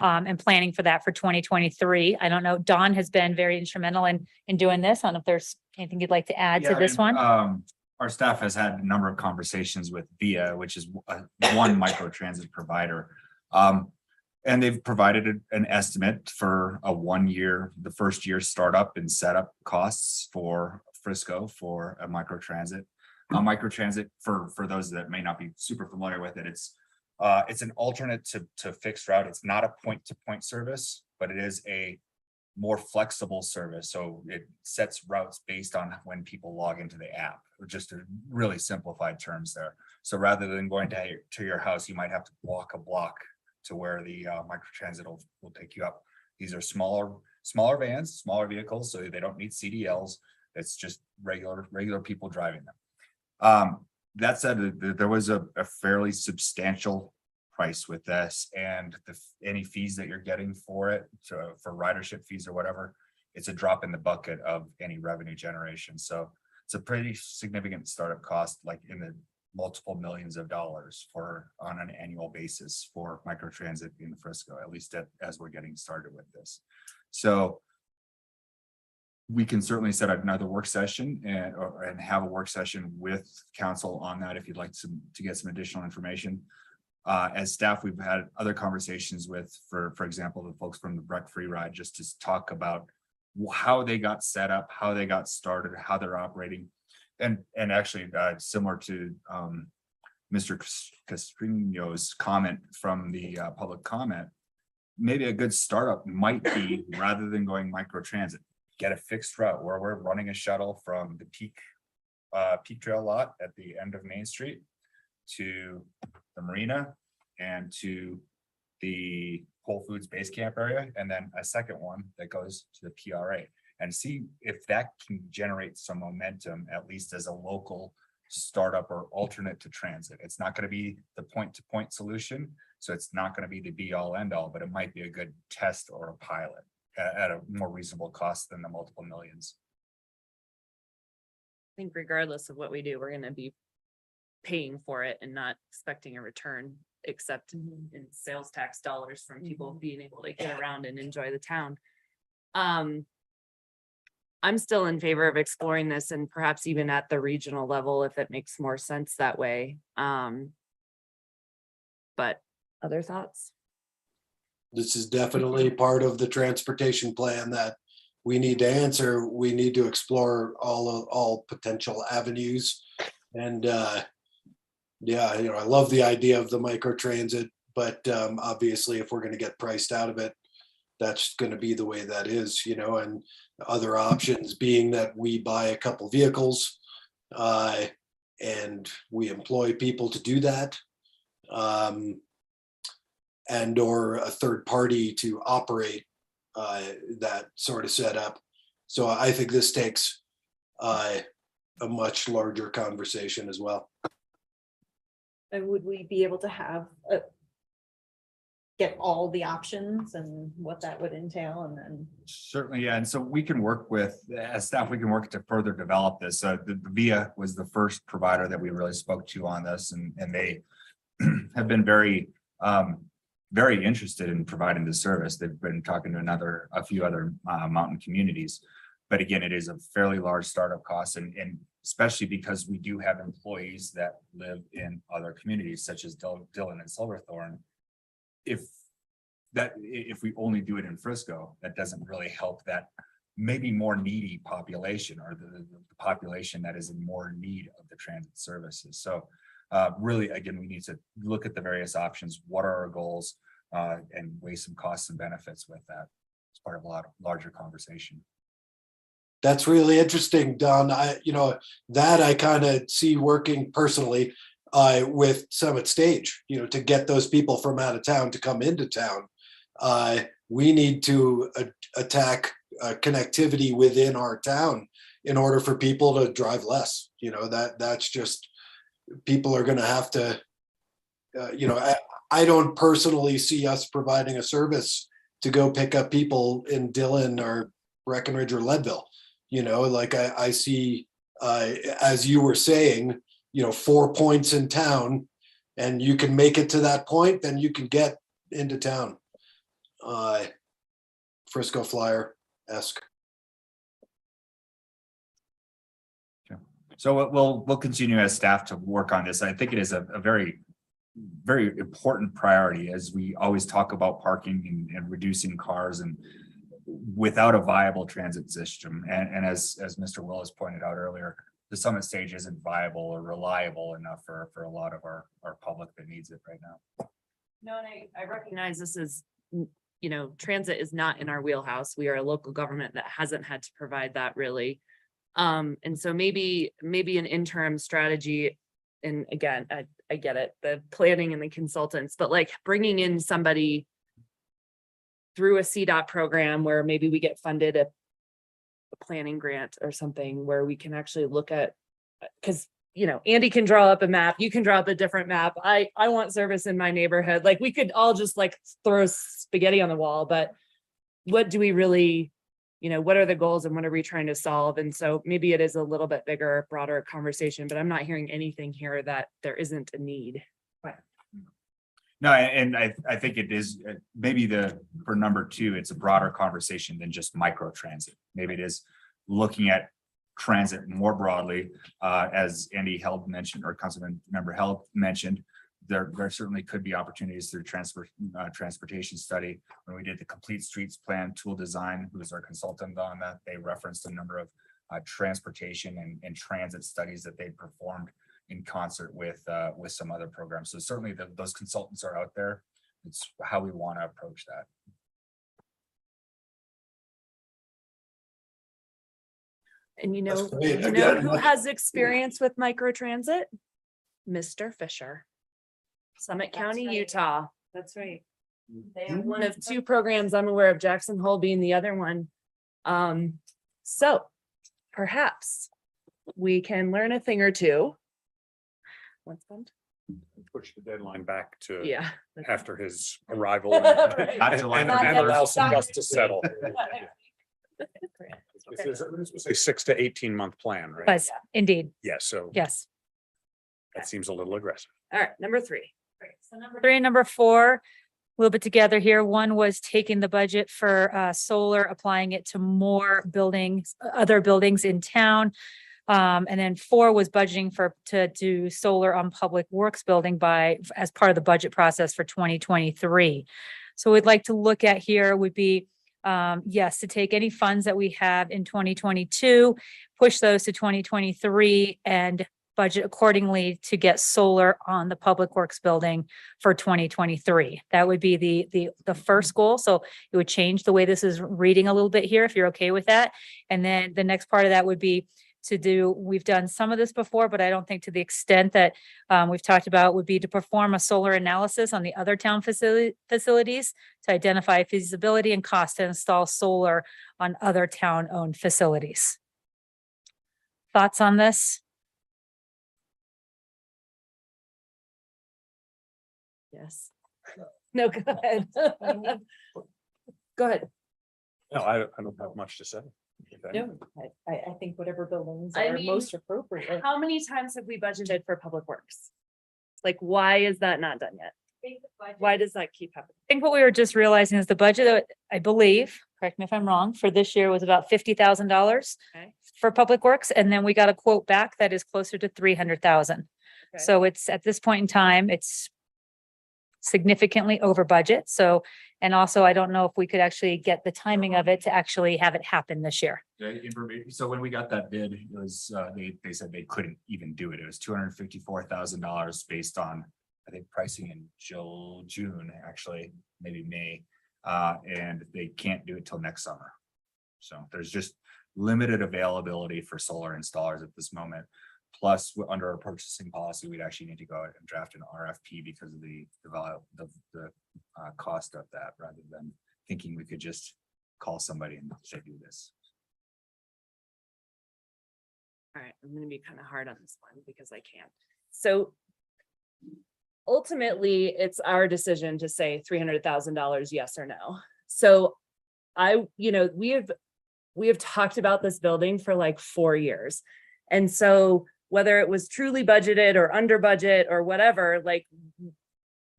and planning for that for 2023. I don't know. Don has been very instrumental in doing this. I don't know if there's anything you'd like to add to this one. Our staff has had a number of conversations with VIA, which is one micro transit provider. And they've provided an estimate for a 1 year, the first year startup and setup costs for Frisco for a micro transit. Micro transit, for those that may not be super familiar with it, it's an alternate to fixed route. It's not a point-to-point service, but it is a more flexible service. So it sets routes based on when people log into the app, just a really simplified terms there. So rather than going to your house, you might have to walk a block to where the microtransit will take you up. These are smaller vans, smaller vehicles, so they don't need CDLs. It's just regular people driving them. That said, there was a fairly substantial price with this, and any fees that you're getting for it, for ridership fees or whatever, it's a drop in the bucket of any revenue generation. So it's a pretty significant startup cost, like in the multiple millions of dollars on an annual basis for microtransit in Frisco, at least as we're getting started with this. So we can certainly set up another work session and have a work session with council on that if you'd like to get some additional information. As staff, we've had other conversations with, for example, the folks from the Breck Free Ride, just to talk about how they got set up, how they got started, how they're operating. And actually similar to Mr. Castrino's comment from the public comment, maybe a good startup might be, rather than going micro transit, get a fixed route where we're running a shuttle from the Peak Trail lot at the end of Main Street to the marina and to the Whole Foods base camp area, and then a second one that goes to the PRA, and see if that can generate some momentum, at least as a local startup or alternate to transit. It's not going to be the point-to-point solution, so it's not going to be the be-all end-all, but it might be a good test or a pilot at a more reasonable cost than the multiple millions. I think regardless of what we do, we're going to be paying for it and not expecting a return, except in sales tax dollars from people being able to get around and enjoy the town. I'm still in favor of exploring this, and perhaps even at the regional level, if it makes more sense that way. But other thoughts? This is definitely part of the transportation plan that we need to answer. We need to explore all potential avenues. And yeah, I love the idea of the micro transit, but obviously if we're going to get priced out of it, that's going to be the way that is, and other options being that we buy a couple vehicles and we employ people to do that, and or a third party to operate that sort of setup. So I think this takes a much larger conversation as well. And would we be able to have get all the options and what that would entail, and then? Certainly, yeah. And so we can work with, as staff, we can work to further develop this. The VIA was the first provider that we really spoke to on this, and they have been very interested in providing this service. They've been talking to a few other mountain communities. But again, it is a fairly large startup cost, and especially because we do have employees that live in other communities such as Dillon and Silverthorne. If we only do it in Frisco, that doesn't really help that maybe more needy population, or the population that is in more need of the transit services. So really, again, we need to look at the various options. What are our goals, and weigh some costs and benefits with that. It's part of a larger conversation. That's really interesting, Don. That I kind of see working personally with Summit Stage, to get those people from out of town to come into town. We need to attack connectivity within our town in order for people to drive less. That's just, people are going to have to, I don't personally see us providing a service to go pick up people in Dillon or Breckenridge or Leadville. I see, as you were saying, 4 points in town, and you can make it to that point, then you can get into town. Frisco Flyer-esque. So we'll continue as staff to work on this. I think it is a very, very important priority, as we always talk about parking and reducing cars, and without a viable transit system. And as Mr. Willis pointed out earlier, the Summit Stage isn't viable or reliable enough for a lot of our public that needs it right now. No, and I recognize this is, transit is not in our wheelhouse. We are a local government that hasn't had to provide that really. And so maybe an interim strategy, and again, I get it, the planning and the consultants, but like bringing in somebody through a CDOT program where maybe we get funded a planning grant or something where we can actually look at, because Andy can draw up a map, you can draw up a different map. I want service in my neighborhood. Like we could all just like throw spaghetti on the wall, but what do we really, what are the goals and what are we trying to solve? And so maybe it is a little bit bigger, broader conversation, but I'm not hearing anything here that there isn't a need. No, and I think it is maybe for number 2, it's a broader conversation than just micro transit. Maybe it is looking at transit more broadly, as Andy Held mentioned, or Councilman Member Held mentioned. There certainly could be opportunities through transportation study. When we did the complete streets plan, Tool Design, who was our consultant on that, they referenced a number of transportation and transit studies that they performed in concert with some other programs. So certainly those consultants are out there. It's how we want to approach that. And That's great. who Again, has experience with microtransit? Mr. Fisher. Summit County, right. Utah. That's right. They have one of 2 programs I'm aware of, Jackson Hole being the other one. So perhaps we can learn a thing or two. What's fun? Push the deadline back to Yeah. after his arrival. Right. Not July And 31st. allow some dust to settle. Great. This was a 6 to 18 month plan, right? Was indeed, Yeah, so yes. that seems a little aggressive. All right, number 3. So number 3 and number 4, a little bit together here. One was taking the budget for solar, applying it to more buildings, other buildings in town. And then 4 was budgeting to do solar on Public Works building as part of the budget process for 2023. So we'd like to look at here would be, yes, to take any funds that we have in 2022, push those to 2023 and budget accordingly to get solar on the Public Works building for 2023. That would be the first goal. So it would change the way this is reading a little bit here, if you're okay with that. And then the next part of that would be we've done some of this before, but I don't think to the extent that we've talked about, would be to perform a solar analysis on the other town facilities to identify feasibility and cost to install solar on other town-owned facilities. Thoughts on this? Yes. No, go ahead. Go ahead. No, I don't have much to say. No, I think whatever buildings I are mean, most appropriate. How many times have we budgeted for Public Works? Like, why is that not done yet? Why does that keep happening? I think what we were just realizing is the budget, I believe, correct me if I'm wrong, for this year was about $50,000 Okay. for Public Works, and then we got a quote back that is closer to 300,000. Okay. So it's, at this point in time, it's significantly over budget. So, and also I don't know if we could actually get the timing of it to actually have it happen this year. So when we got that bid, it was, they said they couldn't even do it. It was $254,000 based on, I think, pricing in June, actually, maybe May. And they can't do it till next summer. So there's just limited availability for solar installers at this moment. Plus, under our purchasing policy, we'd actually need to go and draft an RFP because of the cost of that, rather than thinking we could just call somebody and say, do this. All right, I'm gonna be kind of hard on this one because I can't. So ultimately, it's our decision to say $300,000, yes or no. So we have talked about this building for like 4 years. And so whether it was truly budgeted or under budget or whatever, like,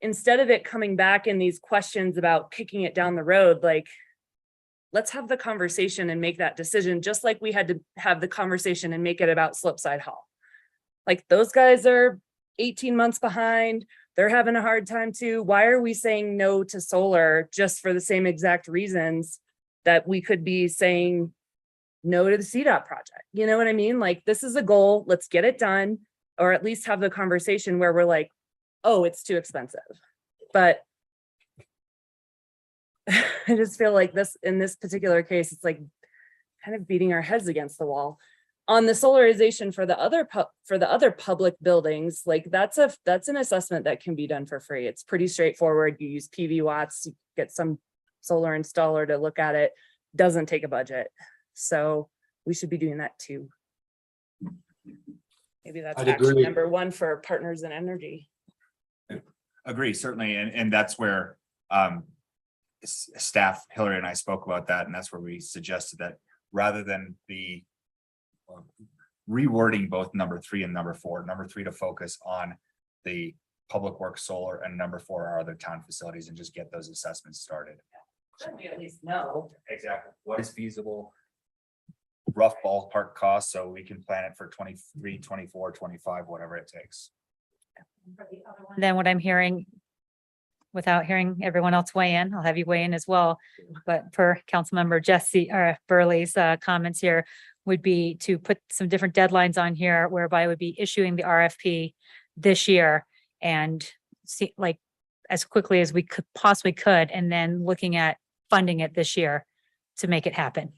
instead of it coming back in these questions about kicking it down the road, like, let's have the conversation and make that decision, just like we had to have the conversation and make it about Slopeside Hall. Like, those guys are 18 months behind. They're having a hard time too. Why are we saying no to solar just for the same exact reasons that we could be saying no to the CDOT project? You know what I mean? Like, this is a goal, let's get it done, or at least have the conversation where we're like, oh, it's too expensive. But I just feel like in this particular case, it's like kind of beating our heads against the wall. On the solarization for the other public buildings, like, that's an assessment that can be done for free. It's pretty straightforward. You use PV watts, you get some solar installer to look at it, doesn't take a budget. So we should be doing that too. Maybe that's I'd action agree. number one for Partners in Energy. Agree, certainly, and that's where staff, Hillary and I spoke about that, and that's where we suggested that rather than the rewording both number 3 and number 4, number 3 to focus on the public works solar, and number 4 are other town facilities, and just get those assessments started. Then we at least know. Exactly. What is feasible? Rough ballpark cost, so we can plan it for 23, 24, 25, whatever it takes. Then what I'm hearing, without hearing everyone else weigh in, I'll have you weigh in as well. But per Councilmember Jesse or Burley's comments here, would be to put some different deadlines on here whereby it would be issuing the RFP this year and see, like, as quickly as we could possibly could, and then looking at funding it this year to make it happen.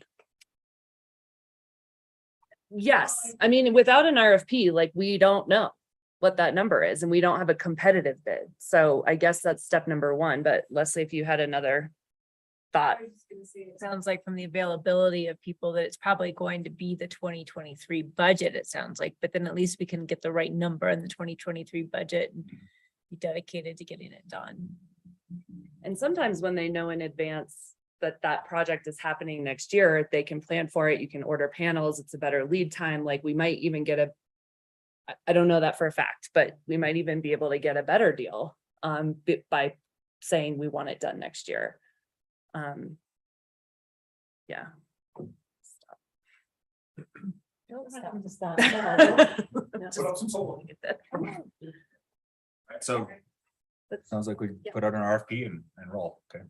Yes, I mean, without an RFP, like, we don't know what that number is, and we don't have a competitive bid. So I guess that's step number one, but Leslie, if you had another thought. It sounds like from the availability of people that it's probably going to be the 2023 budget, it sounds like, but then at least we can get the right number in the 2023 budget and be dedicated to getting it done. And sometimes when they know in advance that that project is happening next year, they can plan for it. You can order panels. It's a better lead time. Like, we might even get I don't know that for a fact, but we might even be able to get a better deal by saying we want it done next year. Yeah. So sounds like we put out an RFP and roll. Okay.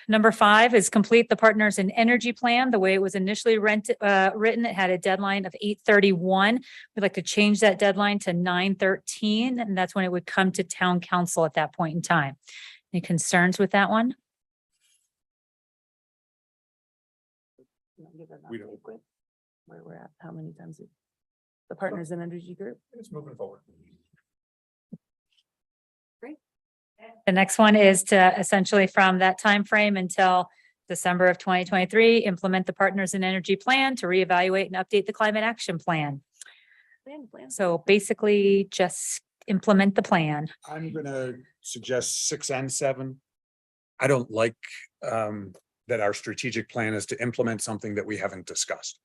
Number 5 is complete the Partners in Energy plan. The way it was initially written, it had a deadline of 8/31. We'd like to change that deadline to 9/13, and that's when it would come to town council at that point in time. Any concerns with that one? We don't. Where we're at, how many times the Partners in Energy group? It's moving forward. The next one is to essentially from that time frame until December of 2023, implement the Partners in Energy plan to reevaluate and update the climate action plan. So basically just implement the plan. I'm gonna suggest 6 and 7. I don't like that our strategic plan is to implement something that we haven't discussed.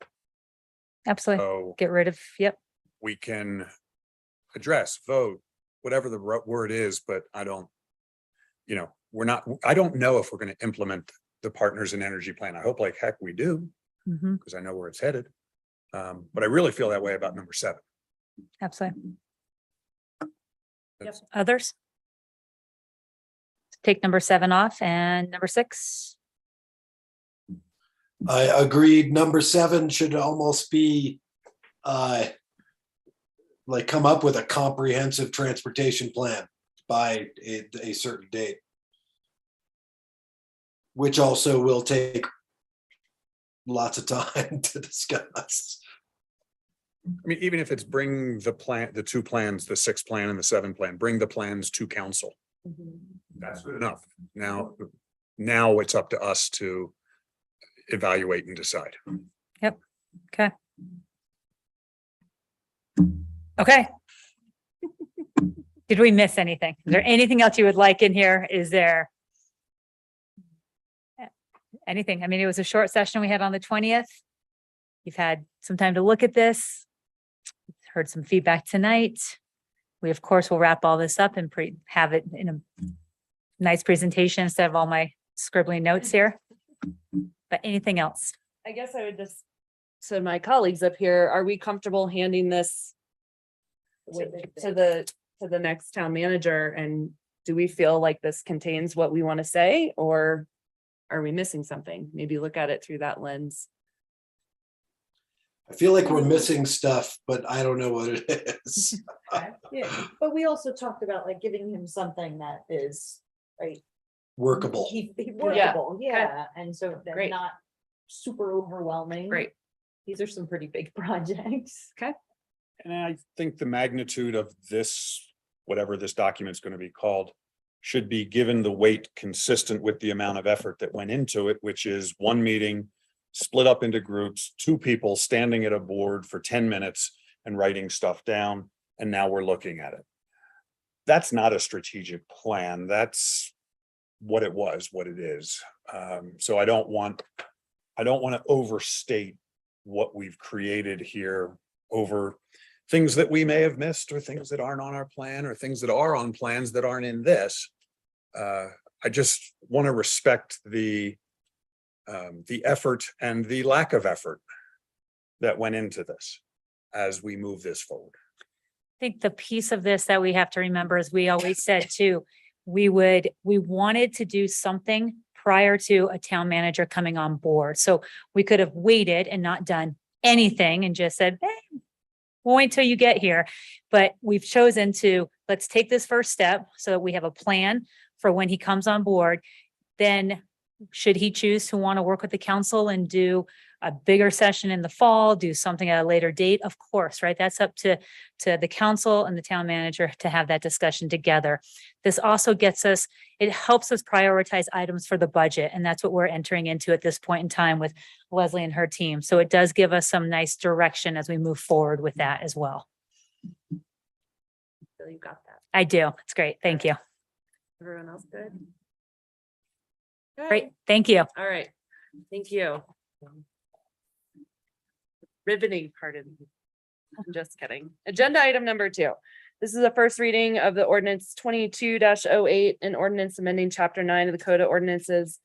Absolutely. So Get rid of, yep. we can address, vote, whatever the word is, but I don't, we're not, I don't know if we're going to implement the Partners in Energy plan. I hope like heck we do, Mhm, because I know where it's headed. But I really feel that way about number 7. absolutely. That's- Others? Take number 7 off and number 6. I agreed. Number 7 should almost be like come up with a comprehensive transportation plan by a certain date. Which also will take lots of time to discuss. I mean, even if it's bring the plan, the 2 plans, the 6 plan and the 7 plan, bring the plans to council. That's good enough. Now it's up to us to evaluate and decide. Yep, okay. Okay. Did we miss anything? Is there anything else you would like in here? Is there anything? I mean, it was a short session we had on the 20th. You've had some time to look at this. Heard some feedback tonight. We, of course, will wrap all this up and have it in a nice presentation instead of all my scribbling notes here. But anything else? I guess I would just, so my colleagues up here, are we comfortable handing this to the next town manager? And do we feel like this contains what we want to say, or are we missing something? Maybe look at it through that lens. I feel like we're missing stuff, but I don't know what it is. Yeah, but we also talked about like giving him something that is, right? Workable. Workable, yeah, and so they're Great. not super overwhelming. Great. These are some pretty big projects. Okay. And I think the magnitude of this, whatever this document's going to be called, should be given the weight consistent with the amount of effort that went into it, which is 1 meeting, split up into groups, 2 people standing at a board for 10 minutes and writing stuff down. And now we're looking at it. That's not a strategic plan. That's what it was, what it is. So I don't want to overstate what we've created here over things that we may have missed, or things that aren't on our plan, or things that are on plans that aren't in this. I just want to respect the effort and the lack of effort that went into this as we move this forward. I think the piece of this that we have to remember, as we always said too, we wanted to do something prior to a town manager coming on board. So we could have waited and not done anything and just said, hey, we'll wait till you get here. But we've chosen to, let's take this first step so that we have a plan for when he comes on board. Then should he choose to want to work with the council and do a bigger session in the fall, do something at a later date, of course, right? That's up to the council and the town manager to have that discussion together. This also gets us, it helps us prioritize items for the budget. And that's what we're entering into at this point in time with Leslie and her team. So it does give us some nice direction as we move forward with that as well. So you got that. I do. It's great. Thank you. Everyone else good? Great. Thank you. All right. Thank you. Riveting part of it. I'm just kidding. Agenda item number 2. This is a first reading of the ordinance 22-08, an ordinance amending chapter 9 of the Code of Ordinances,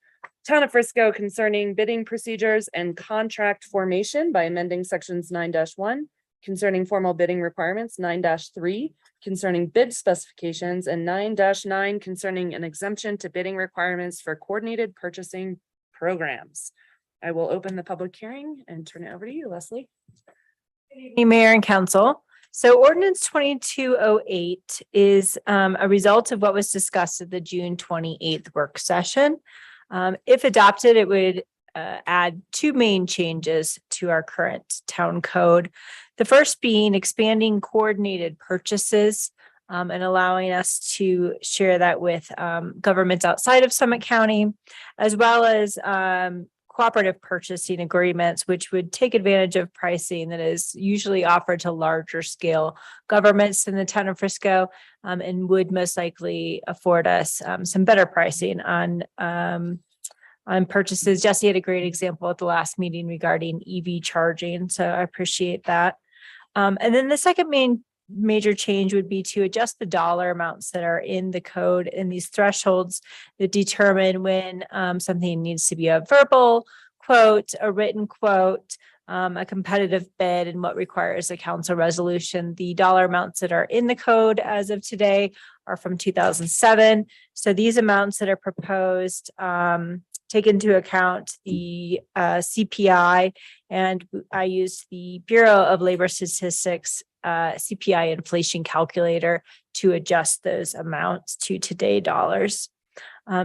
Town of Frisco, concerning bidding procedures and contract formation by amending sections 9-1 concerning formal bidding requirements, 9-3 concerning bid specifications, and 9-9 concerning an exemption to bidding requirements for coordinated purchasing programs. I will open the public hearing and turn it over to you, Leslie. Good evening, Mayor and Council. So ordinance 2208 is a result of what was discussed at the June 28th work session. If adopted, it would add 2 main changes to our current town code. The first being expanding coordinated purchases and allowing us to share that with governments outside of Summit County, as well as cooperative purchasing agreements, which would take advantage of pricing that is usually offered to larger scale governments in the town of Frisco, and would most likely afford us some better pricing on purchases. Jesse had a great example at the last meeting regarding EV charging, so I appreciate that. And then the second main major change would be to adjust the dollar amounts that are in the code and these thresholds that determine when something needs to be a verbal quote, a written quote, a competitive bid, and what requires a council resolution. The dollar amounts that are in the code as of today are from 2007. So these amounts that are proposed take into account the CPI, and I used the Bureau of Labor Statistics CPI inflation calculator to adjust those amounts to today dollars.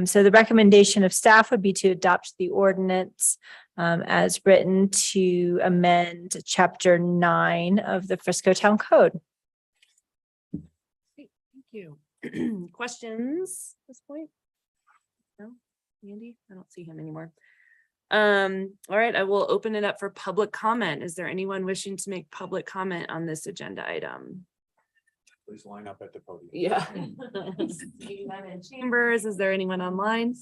So the recommendation of staff would be to adopt the ordinance as written to amend chapter 9 of the Frisco Town Code. Great, thank you. Questions at this point? No, Andy? I don't see him anymore. All right, I will open it up for public comment. Is there anyone wishing to make public comment on this agenda item? Please line up at the podium. Yeah. Seeing none in chambers, is there anyone online?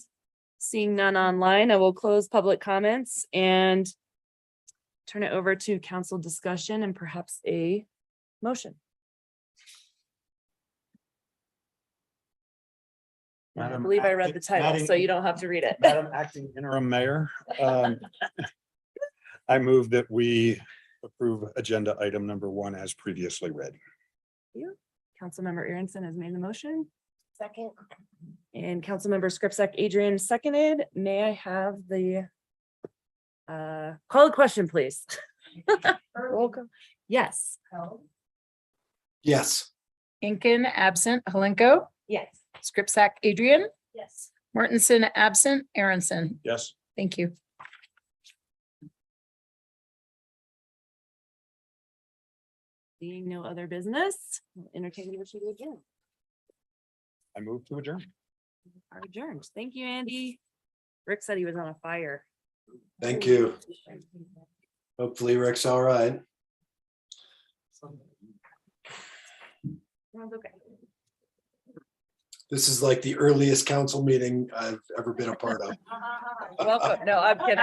Seeing none online, I will close public comments and turn it over to council discussion and perhaps a motion. I Madam believe I read the Acting- title, so Madam- you don't have to read it. Madam Acting Interim Mayor, I move that we approve agenda item number 1 as previously read. Councilmember Aronson has made the motion Second. and Councilmember Scripsack Adrian seconded. May I have the call a question, please? Roll call. Yes. Yes. Incan absent, Halenko, Yes. Scripsack Adrian, Yes. Martinson absent, Aronson. Yes. Thank you. Seeing no other business, we'll entertain the motion to adjourn. I move to adjourn. Are adjourned. Thank you, Andy. Rick said he was on a fire. Thank you. Hopefully Rick's all right. Sounds okay. This is like the earliest council meeting I've ever been a part of. Welcome. No, I'm kidding.